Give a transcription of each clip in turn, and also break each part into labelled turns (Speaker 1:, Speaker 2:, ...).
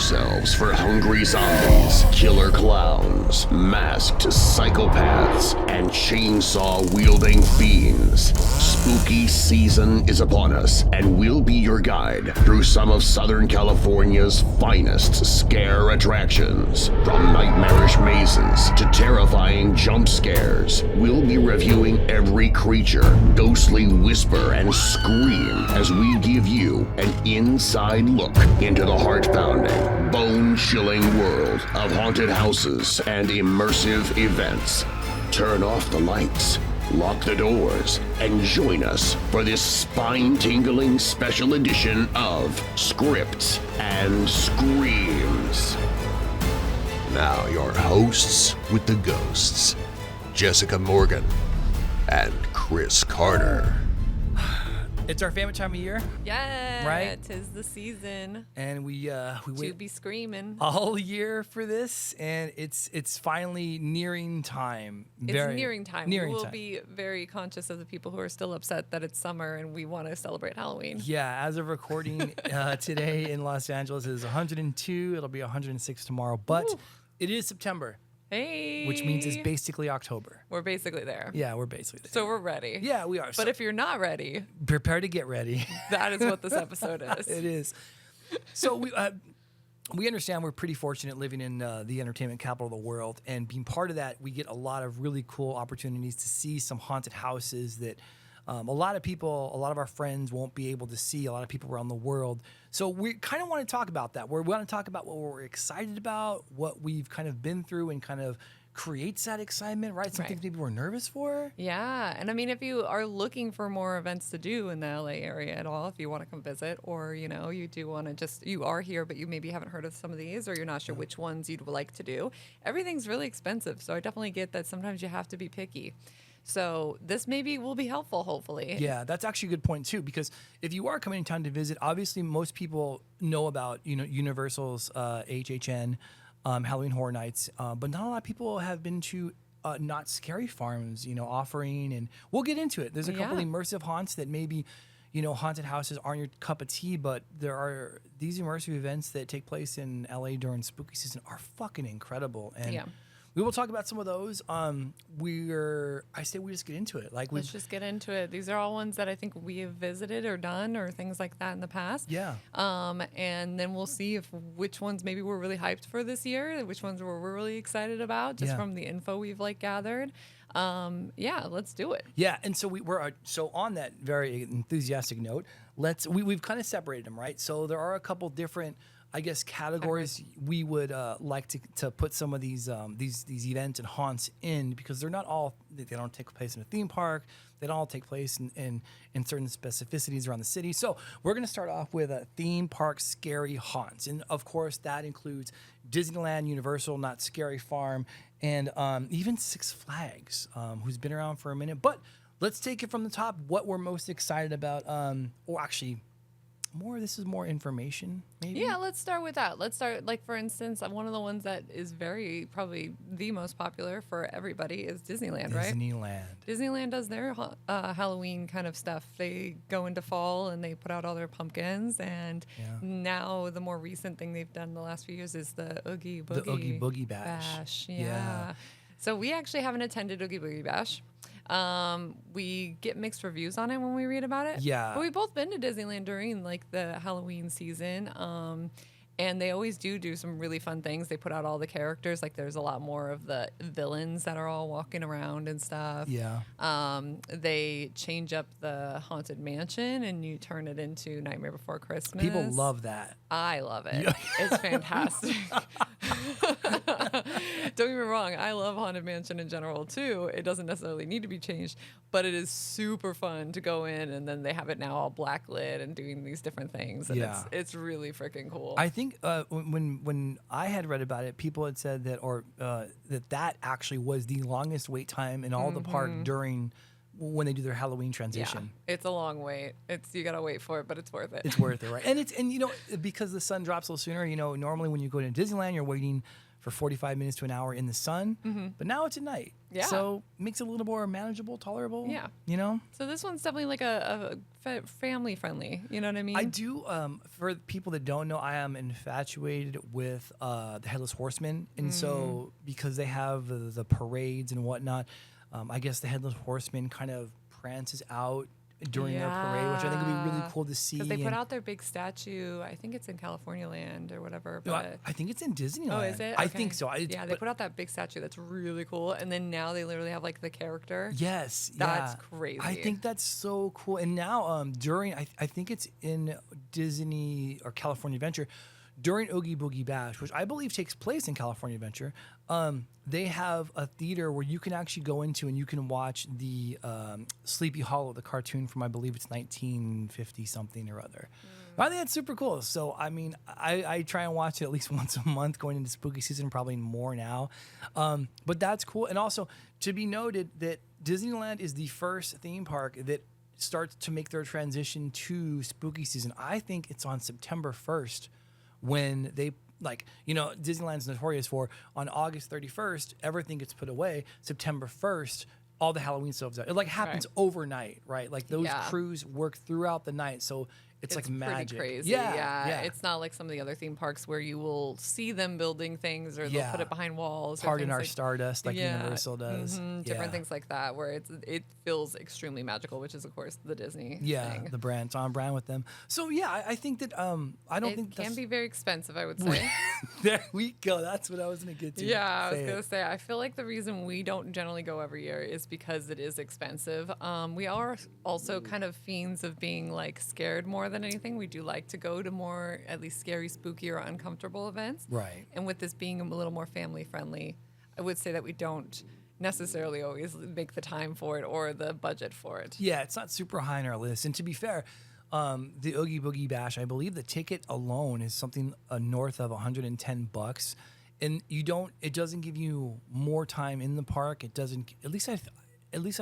Speaker 1: yourselves for hungry zombies, killer clowns, masked psychopaths, and chainsaw-wielding fiends. Spooky season is upon us, and we'll be your guide through some of Southern California's finest scare attractions. From nightmarish mazes to terrifying jump scares, we'll be reviewing every creature, ghostly whisper, and scream as we give you an inside look into the heart-pounding, bone-chilling world of haunted houses and immersive events. Turn off the lights, lock the doors, and join us for this spine-tingling special edition of Scripts and Screams. Now your hosts with the ghosts, Jessica Morgan and Chris Carter.
Speaker 2: It's our favorite time of year.
Speaker 3: Yeah,
Speaker 2: right?
Speaker 3: 'Tis the season.
Speaker 2: And we wait
Speaker 3: be screaming
Speaker 2: all year for this, and it's finally nearing time.
Speaker 3: It's nearing time. We will be very conscious of the people who are still upset that it's summer and we want to celebrate Halloween.
Speaker 2: Yeah, as of recording today in Los Angeles, it is 102. It'll be 106 tomorrow, but it is September.
Speaker 3: Hey.
Speaker 2: Which means it's basically October.
Speaker 3: We're basically there.
Speaker 2: Yeah, we're basically there.
Speaker 3: So we're ready.
Speaker 2: Yeah, we are.
Speaker 3: But if you're not ready,
Speaker 2: prepare to get ready.
Speaker 3: That is what this episode is.
Speaker 2: It is. So we understand we're pretty fortunate living in the entertainment capital of the world, and being part of that, we get a lot of really cool opportunities to see some haunted houses that a lot of our friends won't be able to see, a lot of people around the world. So we kind of want to talk about that. We want to talk about what we're excited about, what we've kind of been through, and kind of creates that excitement, right? Some things maybe we're nervous for.
Speaker 3: Yeah. And I mean, if you are looking for more events to do in the LA area at all, if you want to come visit, or, you do want to you are here, but you maybe haven't heard of some of these, or you're not sure which ones you'd like to do, everything's really expensive. So I definitely get that sometimes you have to be picky. So this maybe will be helpful, hopefully.
Speaker 2: Yeah, that's actually a good point too, because if you are coming in town to visit, obviously most people know about Universal's HHN, Halloween Horror Nights, but not a lot of people have been to Not Scary Farms, offering, and we'll get into it. There's a couple immersive haunts that maybe, haunted houses aren't your cup of tea, but there are these immersive events that take place in LA during spooky season are fucking incredible. And we will talk about some of those. I say we just get into it.
Speaker 3: Let's just get into it. These are all ones that I think we have visited or done or things like that in the past.
Speaker 2: Yeah.
Speaker 3: And then we'll see which ones maybe we're really hyped for this year, which ones we're really excited about just from the info we've gathered. Let's do it.
Speaker 2: Yeah, and so we're on that very enthusiastic note. We've kind of separated them, right? So there are a couple different, I guess, categories we would like to put some of these events and haunts in, because they don't take place in a theme park. They don't all take place in certain specificities around the city. So we're going to start off with a theme park scary haunts. And of course, that includes Disneyland, Universal, Not Scary Farm, and even Six Flags, who's been around for a minute. But let's take it from the top, what we're most excited about, this is more information, maybe?
Speaker 3: Yeah, let's start with that. Let's start, for instance, one of the ones that is probably the most popular for everybody is Disneyland, right? Disneyland does their Halloween kind of stuff. They go into fall and they put out all their pumpkins, and now the more recent thing they've done the last few years is the Oogie
Speaker 2: Boogie Bash.
Speaker 3: Yeah. So we actually haven't attended Oogie Boogie Bash. We get mixed reviews on it when we read about it.
Speaker 2: Yeah.
Speaker 3: But we've both been to Disneyland during the Halloween season. And they always do some really fun things. They put out all the characters. There's a lot more of the villains that are all walking around and stuff.
Speaker 2: Yeah.
Speaker 3: They change up the Haunted Mansion and you turn it into Nightmare Before Christmas.
Speaker 2: People love that.
Speaker 3: I love it. It's fantastic. Don't get me wrong. I love Haunted Mansion in general, too. It doesn't necessarily need to be changed, but it is super fun to go in, and then they have it now all blacklit and doing these different things. And it's really freaking cool.
Speaker 2: I think when I had read about it, people had said that actually was the longest wait time in all the park during when they do their Halloween transition.
Speaker 3: Yeah, it's a long wait. You gotta wait for it, but it's worth it.
Speaker 2: It's worth it, right? And because the sun drops a little sooner. Normally when you go to Disneyland, you're waiting for 45 minutes to an hour in the sun, but now it's at night.
Speaker 3: Yeah.
Speaker 2: So makes it a little more manageable, tolerable.
Speaker 3: Yeah.
Speaker 2: You know?
Speaker 3: So this one's definitely like a family friendly. You know what I mean?
Speaker 2: I do. For people that don't know, I am infatuated with the Headless Horseman. And so because they have the parades and whatnot, I guess the Headless Horseman kind of prances out during their parade, which I think would be really cool to see.
Speaker 3: Because they put out their big statue. I think it's in California Land or whatever. But
Speaker 2: I think it's in Disneyland.
Speaker 3: oh, is it?
Speaker 2: I
Speaker 3: Okay.
Speaker 2: think so.
Speaker 3: Yeah, they put out that big statue that's really cool. And then now they literally have like the character.
Speaker 2: Yes,
Speaker 3: That's
Speaker 2: yeah.
Speaker 3: crazy.
Speaker 2: I think that's so cool. And now, during I think it's in Disney or California Adventure, during Oogie Boogie Bash, which I believe takes place in California Adventure, they have a theater where you can actually go into and you can watch the Sleepy Hollow, the cartoon from I believe it's 1950 something or other. I think that's super cool. So I mean, I try and watch it at least once a month going into spooky season, probably more now. But that's cool. And also to be noted that Disneyland is the first theme park that starts to make their transition to spooky season. I think it's on September 1st when they Disneyland's notorious for on August 31st, everything gets put away. September 1st, all the Halloween stuff's out. It like happens overnight, right? Like those crews work throughout the night. So it's like magic.
Speaker 3: Pretty crazy.
Speaker 2: Yeah.
Speaker 3: It's not like some of the other theme parks where you will see them building things or they'll put it behind walls.
Speaker 2: Pardon
Speaker 3: or
Speaker 2: our
Speaker 3: like,
Speaker 2: Stardust, like Universal does.
Speaker 3: Different things like that where it feels extremely magical, which is of course the Disney thing.
Speaker 2: The brand. It's on brand with them. So yeah, I think that I don't think
Speaker 3: it can be very expensive, I would say.
Speaker 2: There we go. That's what I was gonna get to.
Speaker 3: Yeah, I was gonna say. I feel like the reason we don't generally go every year is because it is expensive. We are also kind of fiends of being like scared more than anything. We do like to go to more at least scary, spooky, or uncomfortable events.
Speaker 2: Right.
Speaker 3: And with this being a little more family friendly, I would say that we don't necessarily always make the time for it or the budget for it.
Speaker 2: Yeah, it's not super high on our list. And to be fair, the Oogie Boogie Bash, I believe the ticket alone is something north of $110, and it doesn't give you more time in the park. It doesn't. At least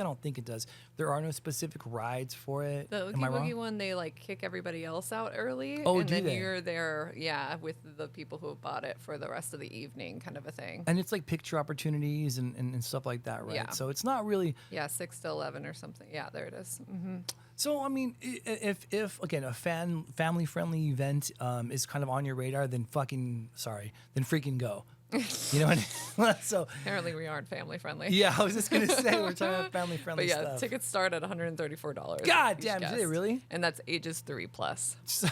Speaker 2: I don't think it does. There are no specific rides for it.
Speaker 3: The Oogie
Speaker 2: Am I wrong?
Speaker 3: Boogie one, they like kick everybody else out early.
Speaker 2: Oh,
Speaker 3: and
Speaker 2: do
Speaker 3: then
Speaker 2: they?
Speaker 3: you're there, with the people who have bought it for the rest of the evening, kind of a thing.
Speaker 2: And it's like picture opportunities and stuff like that, right?
Speaker 3: Yeah.
Speaker 2: So it's not really.
Speaker 3: Yeah, 6 to 11 or something. Yeah, there it is. Mm-hmm.
Speaker 2: So I mean, if again a family friendly event is kind of on your radar, then freaking go. You know what I mean? So
Speaker 3: Apparently we aren't family friendly.
Speaker 2: yeah, I was just gonna say we're talking about family friendly
Speaker 3: But yeah,
Speaker 2: stuff.
Speaker 3: tickets start at $134.
Speaker 2: God
Speaker 3: each
Speaker 2: damn, do they
Speaker 3: guest.
Speaker 2: really?
Speaker 3: And that's ages 3+.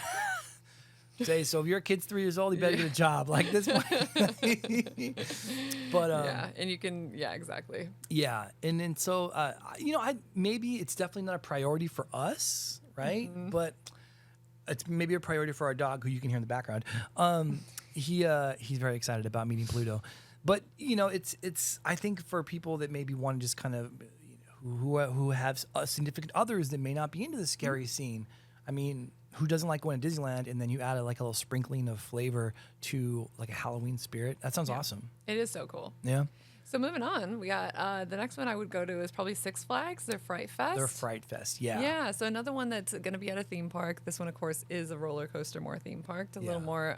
Speaker 2: Say so if your kid's 3 years old, you better get a job like this one. But
Speaker 3: And you can, exactly.
Speaker 2: yeah, and then so maybe it's definitely not a priority for us, right? But it's maybe a priority for our dog, who you can hear in the background. He's very excited about meeting Pluto, but it's I think for people that maybe want to just kind of who have significant others that may not be into the scary scene. I mean, who doesn't like going to Disneyland and then you add like a little sprinkling of flavor to like a Halloween spirit? That sounds awesome.
Speaker 3: It is so cool.
Speaker 2: Yeah.
Speaker 3: So moving on, we got the next one I would go to is probably Six Flags. Their Fright Fest.
Speaker 2: Their Fright Fest, yeah.
Speaker 3: Yeah, so another one that's going to be at a theme park. This one, of course, is a roller coaster, more theme park, a little more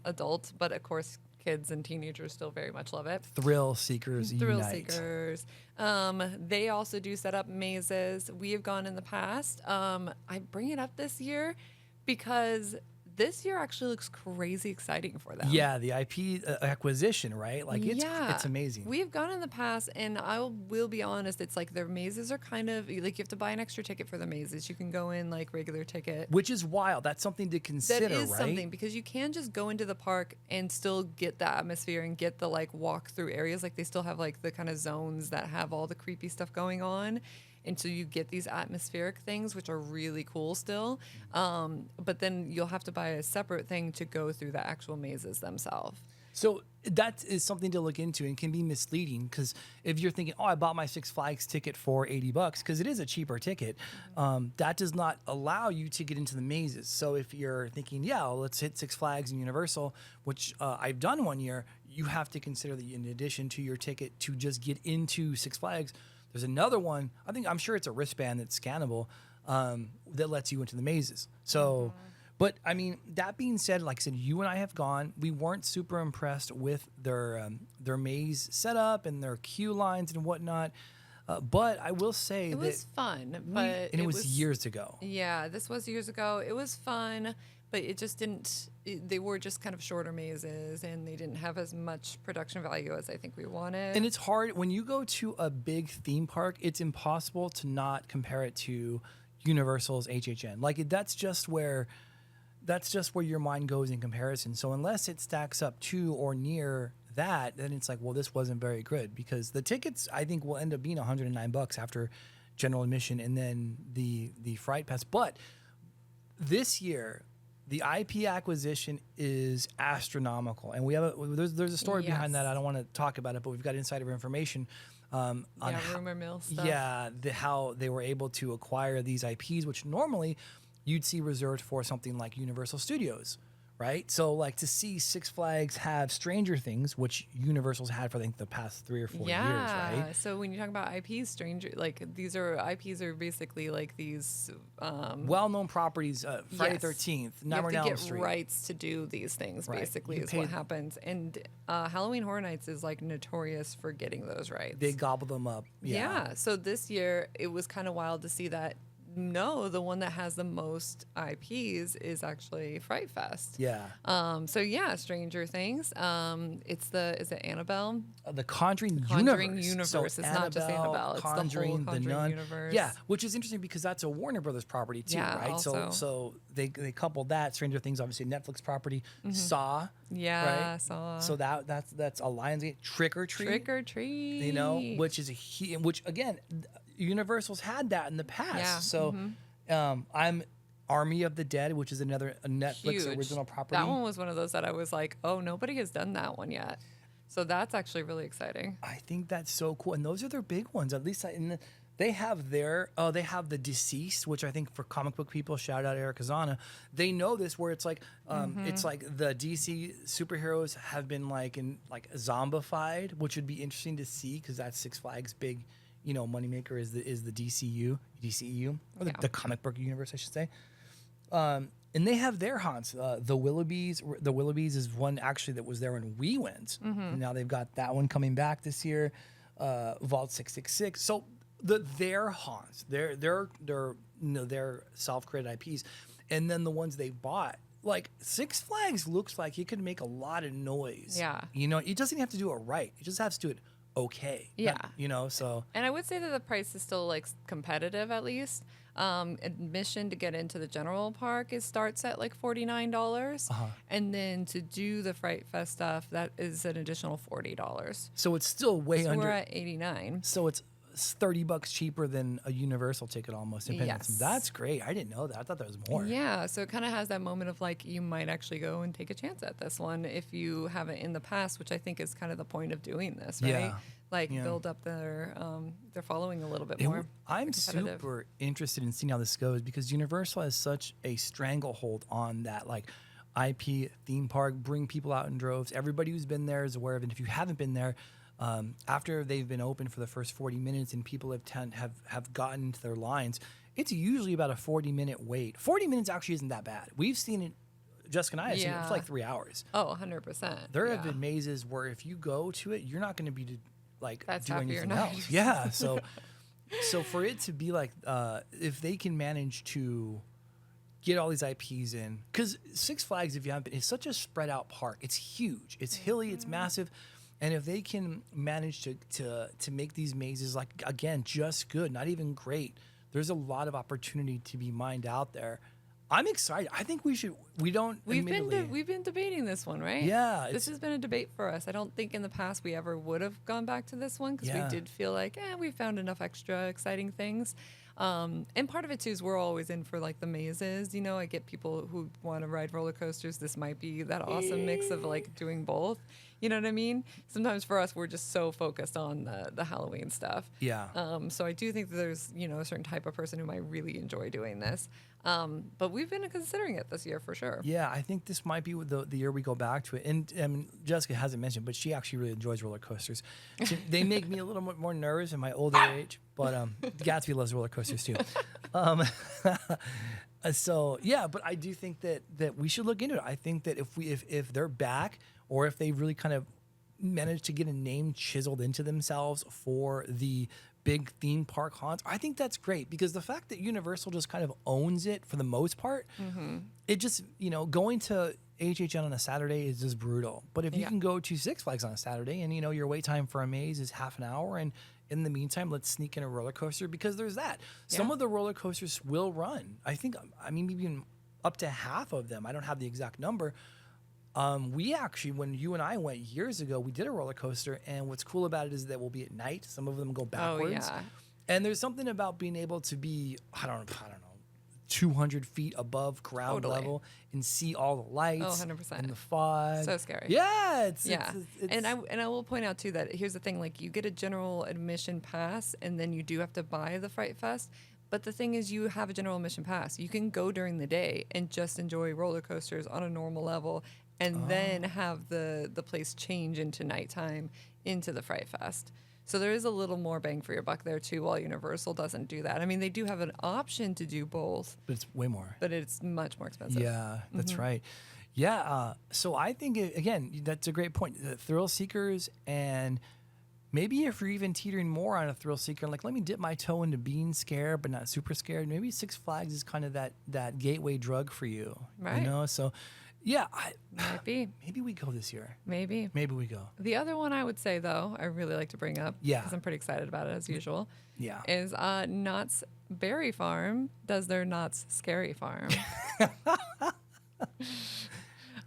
Speaker 3: adult, but of course, kids and teenagers still very much love it.
Speaker 2: Thrill seekers unite.
Speaker 3: Seekers. They also do set up mazes. We have gone in the past. I bring it up this year because this year actually looks crazy exciting for them.
Speaker 2: Yeah, the IP acquisition, right? Like it's amazing.
Speaker 3: We've gone in the past, and I will be honest, it's like their mazes are kind of like you have to buy an extra ticket for the mazes. You can go in like regular ticket.
Speaker 2: Which is wild. That's something to consider,
Speaker 3: That is
Speaker 2: right?
Speaker 3: something because you can just go into the park and still get the atmosphere and get the like walk through areas. Like they still have like the kind of zones that have all the creepy stuff going on. And so you get these atmospheric things, which are really cool still. But then you'll have to buy a separate thing to go through the actual mazes themselves.
Speaker 2: So that is something to look into and can be misleading because if you're thinking, oh, I bought my Six Flags ticket for $80, because it is a cheaper ticket, that does not allow you to get into the mazes. So if you're thinking, let's hit Six Flags and Universal, which I've done one year, you have to consider that in addition to your ticket to just get into Six Flags, there's another one. I'm sure it's a wristband that's scannable that lets you into the mazes. So But I mean, that being said, like I said, you and I have gone. We weren't super impressed with their maze setup and their queue lines and whatnot. But I will say
Speaker 3: it
Speaker 2: that
Speaker 3: was fun, but
Speaker 2: it was years ago.
Speaker 3: Yeah, this was years ago. It was fun, but it just didn't. They were just kind of shorter mazes, and they didn't have as much production value as I think we wanted.
Speaker 2: And it's hard when you go to a big theme park. It's impossible to not compare it to Universal's HHN. Like that's just where your mind goes in comparison. So unless it stacks up to or near that, then it's like, well, this wasn't very good, because the tickets I think will end up being $109 after general admission and then the Fright Pass. But this year, the IP acquisition is astronomical, and we have there's a story behind that. I don't want to talk about it, but we've got insider information. On
Speaker 3: rumor mill stuff.
Speaker 2: Yeah, how they were able to acquire these IPs, which normally you'd see reserved for something like Universal Studios, right? So like to see Six Flags have Stranger Things, which Universal's had for I think the past 3 or 4 years, right?
Speaker 3: So when you talk about IPs, IPs are basically like these
Speaker 2: well-known properties. Friday 13th, Nightmare on Elm Street.
Speaker 3: You have to get rights to do these things.
Speaker 2: Right.
Speaker 3: Basically, is what happens. And Halloween Horror Nights is like notorious for getting those rights.
Speaker 2: They gobble them up.
Speaker 3: Yeah. So this year it was kind of wild to see that. No, the one that has the most IPs is actually Fright Fest.
Speaker 2: Yeah.
Speaker 3: So yeah, Stranger Things. Is it Annabelle?
Speaker 2: The Conjuring
Speaker 3: universe.
Speaker 2: So
Speaker 3: it's
Speaker 2: Annabelle,
Speaker 3: not just Annabelle. It's
Speaker 2: Conjuring,
Speaker 3: the whole
Speaker 2: the Nun
Speaker 3: universe.
Speaker 2: Yeah, which is interesting because that's a Warner Brothers property too, right?
Speaker 3: Also.
Speaker 2: So they coupled that. Stranger Things, obviously Netflix property. Saw.
Speaker 3: Yeah,
Speaker 2: right?
Speaker 3: Saw.
Speaker 2: So that's a Lionsgate. Trick or Treat.
Speaker 3: Trick or Treat.
Speaker 2: You know, which again, Universal's had that in the past.
Speaker 3: Yeah.
Speaker 2: So I'm Army of the Dead, which is another Netflix original property.
Speaker 3: That one was one of those that I was like, oh, nobody has done that one yet. So that's actually really exciting.
Speaker 2: I think that's so cool. And those are their big ones. At least they have they have the Deceased, which I think for comic book people, shout out Eric Azana, they know this, where it's like it's like the DC superheroes have been like zombified, which would be interesting to see because that's Six Flags' big moneymaker is the DCU or the comic book universe, I should say. And they have their haunts. The Willoughbys. The Willoughbys is one actually that was there when we went. And now they've got that one coming back this year. Vault 666. So their haunts, their self-created IPs, and then the ones they bought. Like Six Flags looks like it could make a lot of noise.
Speaker 3: Yeah.
Speaker 2: It doesn't have to do it right. It just has to do it okay.
Speaker 3: Yeah.
Speaker 2: So.
Speaker 3: And I would say that the price is still like competitive at least. Admission to get into the general park starts at like $49. And then to do the Fright Fest stuff, that is an additional $40.
Speaker 2: So it's still way under.
Speaker 3: We're at $89.
Speaker 2: So it's $30 cheaper than a Universal ticket almost.
Speaker 3: Yes.
Speaker 2: That's great. I didn't know that. I thought that was more.
Speaker 3: Yeah, so it kind of has that moment of like you might actually go and take a chance at this one if you haven't in the past, which I think is kind of the point of doing this, right? Build up their following a little bit more.
Speaker 2: I'm super interested in seeing how this goes because Universal has such a stranglehold on that IP theme park, bring people out in droves. Everybody who's been there is aware of it. And if you haven't been there, after they've been open for the first 40 minutes and people have gotten into their lines, it's usually about a 40-minute wait. 40 minutes actually isn't that bad. We've seen it, Jessica and I have seen it for like 3 hours.
Speaker 3: Oh, 100%.
Speaker 2: There have been mazes where if you go to it, you're not going to be
Speaker 3: that's
Speaker 2: doing anything else. Yeah, so for it to be like, if they can manage to get all these IPs in, because Six Flags, if you haven't been, it's such a spread out park. It's huge. It's hilly. It's massive. And if they can manage to make these mazes again just good, not even great, there's a lot of opportunity to be mined out there. I'm excited. I think we should. We've
Speaker 3: been debating this one, right?
Speaker 2: Yeah,
Speaker 3: this has been a debate for us. I don't think in the past we ever would have gone back to this one because we did feel like we found enough extra exciting things. And part of it too is we're always in for the mazes. I get people who want to ride roller coasters. This might be that awesome mix of doing both. You know what I mean? Sometimes for us, we're just so focused on the Halloween stuff.
Speaker 2: Yeah.
Speaker 3: So I do think that there's a certain type of person who might really enjoy doing this. But we've been considering it this year for sure.
Speaker 2: Yeah, I think this might be the year we go back to it. And Jessica hasn't mentioned, but she actually really enjoys roller coasters. They make me a little bit more nervous in my older age, but Gatsby loves roller coasters too. So yeah, but I do think that we should look into it. I think that if they're back, or if they really kind of managed to get a name chiseled into themselves for the big theme park haunts, I think that's great, because the fact that Universal just kind of owns it for the most part, it just, going to HHN on a Saturday is just brutal. But if you can go to Six Flags on a Saturday and, your wait time for a maze is half an hour, and in the meantime, let's sneak in a roller coaster, because there's that. Some of the roller coasters will run. I mean, even up to half of them. I don't have the exact number. We actually, when you and I went years ago, we did a roller coaster, and what's cool about it is that we'll be at night. Some of them go backwards.
Speaker 3: Oh, yeah.
Speaker 2: And there's something about being able to be, I don't know, 200 feet above ground level and see all the lights
Speaker 3: 100%.
Speaker 2: and the fog.
Speaker 3: So scary.
Speaker 2: Yeah. It's
Speaker 3: and I will point out too that here's the thing, like you get a general admission pass, and then you do have to buy the Fright Fest. But the thing is, you have a general admission pass. You can go during the day and just enjoy roller coasters on a normal level, and then have the place change into nighttime into the Fright Fest. So there is a little more bang for your buck there too, while Universal doesn't do that. I mean, they do have an option to do both,
Speaker 2: but it's way more.
Speaker 3: But it's much more expensive.
Speaker 2: Yeah, that's right. Yeah, so I think, again, that's a great point. The thrill seekers, and maybe if you're even teetering more on a thrill seeker, like let me dip my toe into being scared but not super scared, maybe Six Flags is kind of that gateway drug for you.
Speaker 3: Right.
Speaker 2: So yeah,
Speaker 3: might be.
Speaker 2: Maybe we go this year.
Speaker 3: Maybe
Speaker 2: we go.
Speaker 3: The other one I would say, though, I really like to bring up, because I'm pretty excited about it as usual, is Knott's Berry Farm does their Knott's Scary Farm.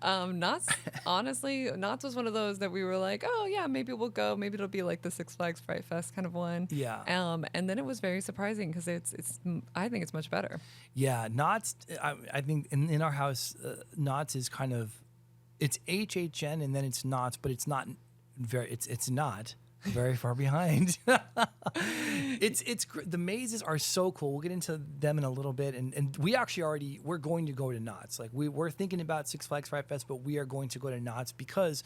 Speaker 3: Knott's, honestly, Knott's was one of those that we were like, oh yeah, maybe we'll go. Maybe it'll be like the Six Flags Fright Fest kind of one.
Speaker 2: Yeah.
Speaker 3: And then it was very surprising, because I think it's much better.
Speaker 2: Yeah, Knott's. I think in our house, Knott's is kind of, it's HHN and then it's Knott's, but it's not very. It's not very far behind. The mazes are so cool. We'll get into them in a little bit, and we're going to go to Knott's. Like we're thinking about Six Flags Fright Fest, but we are going to go to Knott's because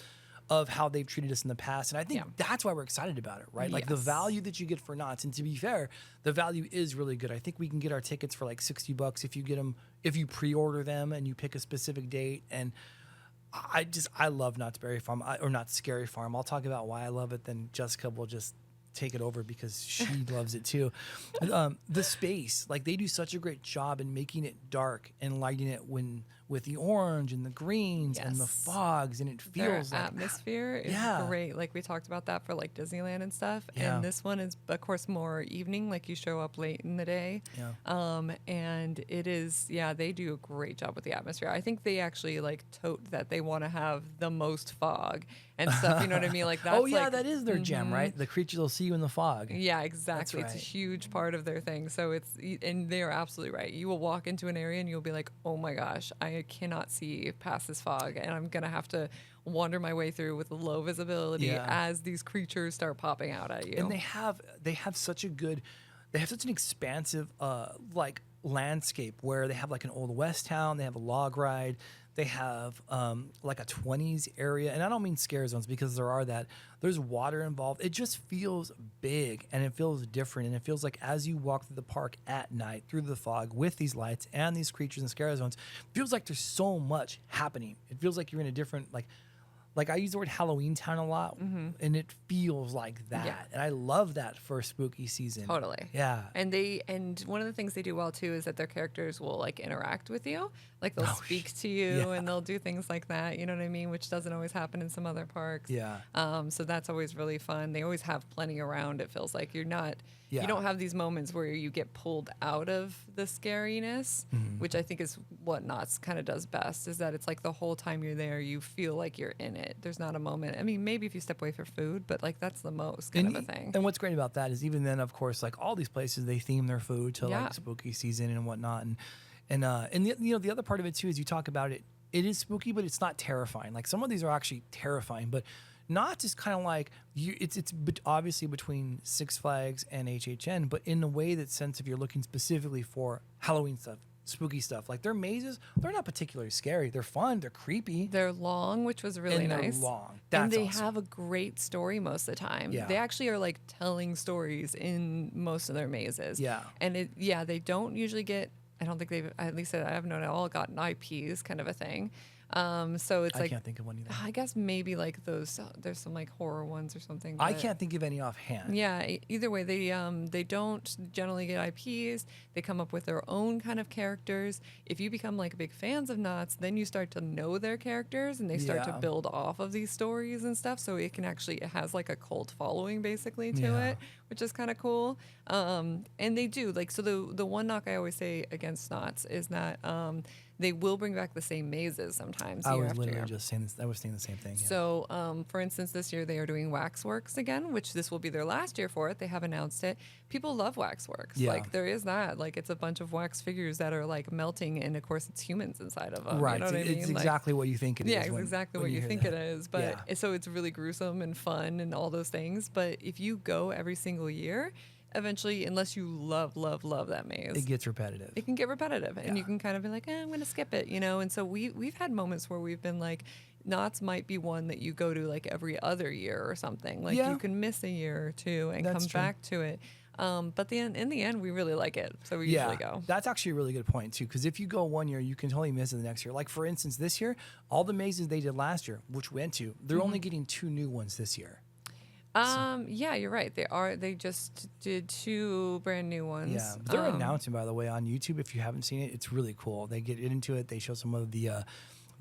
Speaker 2: of how they've treated us in the past, and I think that's why we're excited about it, right? Like the value that you get for Knott's, and to be fair, the value is really good. I think we can get our tickets for like $60 if you get them, if you pre-order them and you pick a specific date. And I love Knott's Berry Farm, or Knott's Scary Farm. I'll talk about why I love it, then Jessica will just take it over because she loves it too. The space, like they do such a great job in making it dark and lighting it with the orange and the greens and the fogs, and it feels
Speaker 3: Their
Speaker 2: like
Speaker 3: atmosphere is great. Like we talked about that for like Disneyland and stuff.
Speaker 2: Yeah.
Speaker 3: And this one is, of course, more evening. Like you show up late in the day.
Speaker 2: Yeah.
Speaker 3: And it is, they do a great job with the atmosphere. I think they actually like tote that they want to have the most fog and stuff. You know what I mean? Like that's
Speaker 2: that is their gem, right? The creatures will see you in the fog.
Speaker 3: Yeah, exactly.
Speaker 2: That's right.
Speaker 3: It's a huge part of their thing. So and they are absolutely right. You will walk into an area and you'll be like, oh my gosh, I cannot see past this fog, and I'm gonna have to wander my way through with low visibility as these creatures start popping out at you.
Speaker 2: And they have such an expansive like landscape, where they have like an old West town, they have a log ride, they have like a 20s area, and I don't mean scare zones, because there's water involved. It just feels big, and it feels different, and it feels like as you walk through the park at night through the fog with these lights and these creatures and scare zones, it feels like there's so much happening. It feels like you're in a different, like I use the word Halloween Town a lot, and it feels like that. Yeah. And I love that for spooky season.
Speaker 3: Totally.
Speaker 2: Yeah.
Speaker 3: And one of the things they do well too is that their characters will like interact with you. Like they'll speak to you and they'll do things like that, you know what I mean? Which doesn't always happen in some other parks.
Speaker 2: Yeah.
Speaker 3: So that's always really fun. They always have plenty around. It feels like you don't have these moments where you get pulled out of the scariness, which I think is what Knott's kind of does best, is that it's like the whole time you're there, you feel like you're in it. There's not a moment. I mean, maybe if you step away for food, but like that's the most kind of a thing.
Speaker 2: And what's great about that is even then, of course, like all these places, they theme their food to like spooky season and whatnot. And the other part of it too is you talk about it. It is spooky, but it's not terrifying. Like some of these are actually terrifying, but Knott's is kind of like it's obviously between Six Flags and HHN, but in a way that sense if you're looking specifically for Halloween stuff, spooky stuff. Like their mazes, they're not particularly scary. They're fun. They're creepy.
Speaker 3: They're long, which was really nice.
Speaker 2: They're long.
Speaker 3: And they have a great story most of the time.
Speaker 2: Yeah.
Speaker 3: They actually are like telling stories in most of their mazes.
Speaker 2: Yeah.
Speaker 3: And they don't usually get I don't think they've, at least I have known, all gotten IPs kind of a thing. So it's
Speaker 2: I
Speaker 3: like,
Speaker 2: can't think of one either.
Speaker 3: I guess maybe like those, there's some like horror ones or something.
Speaker 2: I
Speaker 3: but-
Speaker 2: can't think of any offhand.
Speaker 3: Yeah, either way, they don't generally get IPs. They come up with their own kind of characters. If you become like big fans of Knott's, then you start to know their characters and they start to
Speaker 2: Yeah.
Speaker 3: build off of these stories and stuff. So it can actually, it has like a cult following basically to
Speaker 2: Yeah.
Speaker 3: it, which is kind of cool. And they do like, so the one knock I always say against Knott's is that they will bring back the same mazes sometimes.
Speaker 2: I
Speaker 3: year
Speaker 2: was
Speaker 3: after
Speaker 2: literally
Speaker 3: year.
Speaker 2: just saying this. I was saying the same thing. Yeah.
Speaker 3: So, for instance, this year they are doing Waxworks again, which this will be their last year for it. They have announced it. People love Waxworks.
Speaker 2: Yeah.
Speaker 3: Like, there is that. Like, it's a bunch of wax figures that are, like, melting, and, of course, it's humans inside of them.
Speaker 2: right.
Speaker 3: You know what I mean?
Speaker 2: It's
Speaker 3: Like,
Speaker 2: exactly what you think it is.
Speaker 3: yeah, it's
Speaker 2: when-
Speaker 3: exactly
Speaker 2: when
Speaker 3: what you
Speaker 2: hear
Speaker 3: think
Speaker 2: that.
Speaker 3: it is. But so it's really gruesome and fun and all those things. But if you go every single year, eventually, unless you love that maze,
Speaker 2: It gets repetitive.
Speaker 3: it can get repetitive, and
Speaker 2: Yeah.
Speaker 3: you can kind of be like, I'm going to skip it, you know? And so we've had moments where we've been like, Knott's might be one that you go to like every other year or something. Like
Speaker 2: Yeah.
Speaker 3: you can miss a year or two and
Speaker 2: That's
Speaker 3: come
Speaker 2: true.
Speaker 3: back to it. But in the end, we really like it. So we usually go.
Speaker 2: That's actually a really good point too, because if you go one year, you can totally miss it the next year. Like for instance, this year, all the mazes they did last year, which we went to, they're
Speaker 3: Mm-hmm.
Speaker 2: only getting 2 new ones this year.
Speaker 3: Yeah, you're right. They just did 2 brand new ones.
Speaker 2: Yeah, they're announcing, by the way, on YouTube. If you haven't seen it, it's really cool. They get into it. They show some of the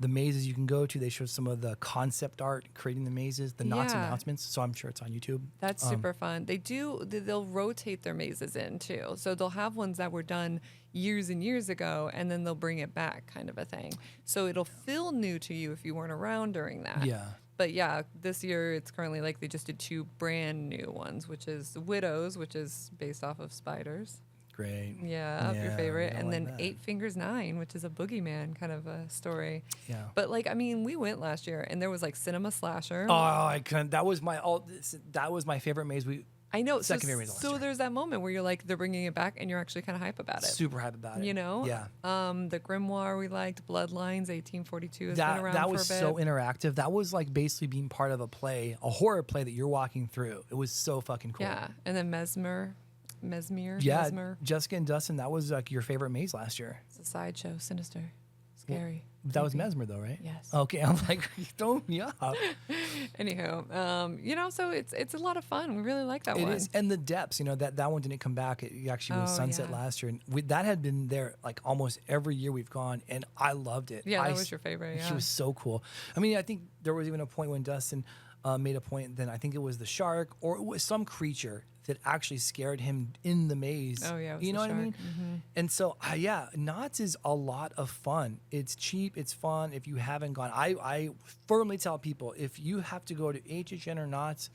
Speaker 2: mazes you can go to. They show some of the concept art creating the mazes, the Knott's
Speaker 3: Yeah.
Speaker 2: announcements. So I'm sure it's on YouTube.
Speaker 3: That's super fun. They'll rotate their mazes in too. So they'll have ones that were done years and years ago, and then they'll bring it back, kind of a thing. So it'll feel new to you if you weren't around during that.
Speaker 2: Yeah.
Speaker 3: But yeah, this year it's currently like they just did 2 brand new ones, which is Widows, which is based off of spiders.
Speaker 2: Great.
Speaker 3: Yeah, your
Speaker 2: Yeah,
Speaker 3: favorite.
Speaker 2: I
Speaker 3: And
Speaker 2: like
Speaker 3: then
Speaker 2: that.
Speaker 3: 8 Fingers 9, which is a boogeyman kind of a story.
Speaker 2: Yeah.
Speaker 3: But like, I mean, we went last year and there was like Cinema Slasher.
Speaker 2: Oh, I couldn't. That was my favorite maze.
Speaker 3: I know.
Speaker 2: Second favorite last
Speaker 3: So
Speaker 2: year.
Speaker 3: there's that moment where you're like, they're bringing it back and you're actually kind of hype about it.
Speaker 2: Super hype about it.
Speaker 3: You know?
Speaker 2: Yeah.
Speaker 3: The Grimoire we liked, Bloodlines, 1842 has been around
Speaker 2: That
Speaker 3: for
Speaker 2: was
Speaker 3: a bit.
Speaker 2: so interactive. That was like basically being part of a horror play that you're walking through. It was so fucking cool.
Speaker 3: Yeah. And then Mesmer.
Speaker 2: Yeah,
Speaker 3: Mesmer.
Speaker 2: Jessica and Dustin, that was like your favorite maze last year.
Speaker 3: It's a sideshow, sinister, scary.
Speaker 2: That was
Speaker 3: creepy.
Speaker 2: Mesmer though, right?
Speaker 3: Yes.
Speaker 2: Okay, I'm like, don't me up.
Speaker 3: Anyhow, so it's a lot of fun. We really like that
Speaker 2: It
Speaker 3: one.
Speaker 2: is, and the depths. That one didn't come back. It actually was
Speaker 3: Oh,
Speaker 2: Sunset
Speaker 3: yeah.
Speaker 2: last year, and that had been there like almost every year we've gone, and I loved it.
Speaker 3: Yeah, that was your favorite,
Speaker 2: She
Speaker 3: yeah.
Speaker 2: was so cool. I mean, I think there was even a point when Dustin made a point. Then I think it was the shark or it was some creature that actually scared him in the maze.
Speaker 3: Oh, yeah, it was
Speaker 2: you
Speaker 3: the
Speaker 2: know what I
Speaker 3: shark. Mm-hmm.
Speaker 2: mean? And so Knott's is a lot of fun. It's cheap, it's fun. If you haven't gone, I firmly tell people if you have to go to HHN or Knott's,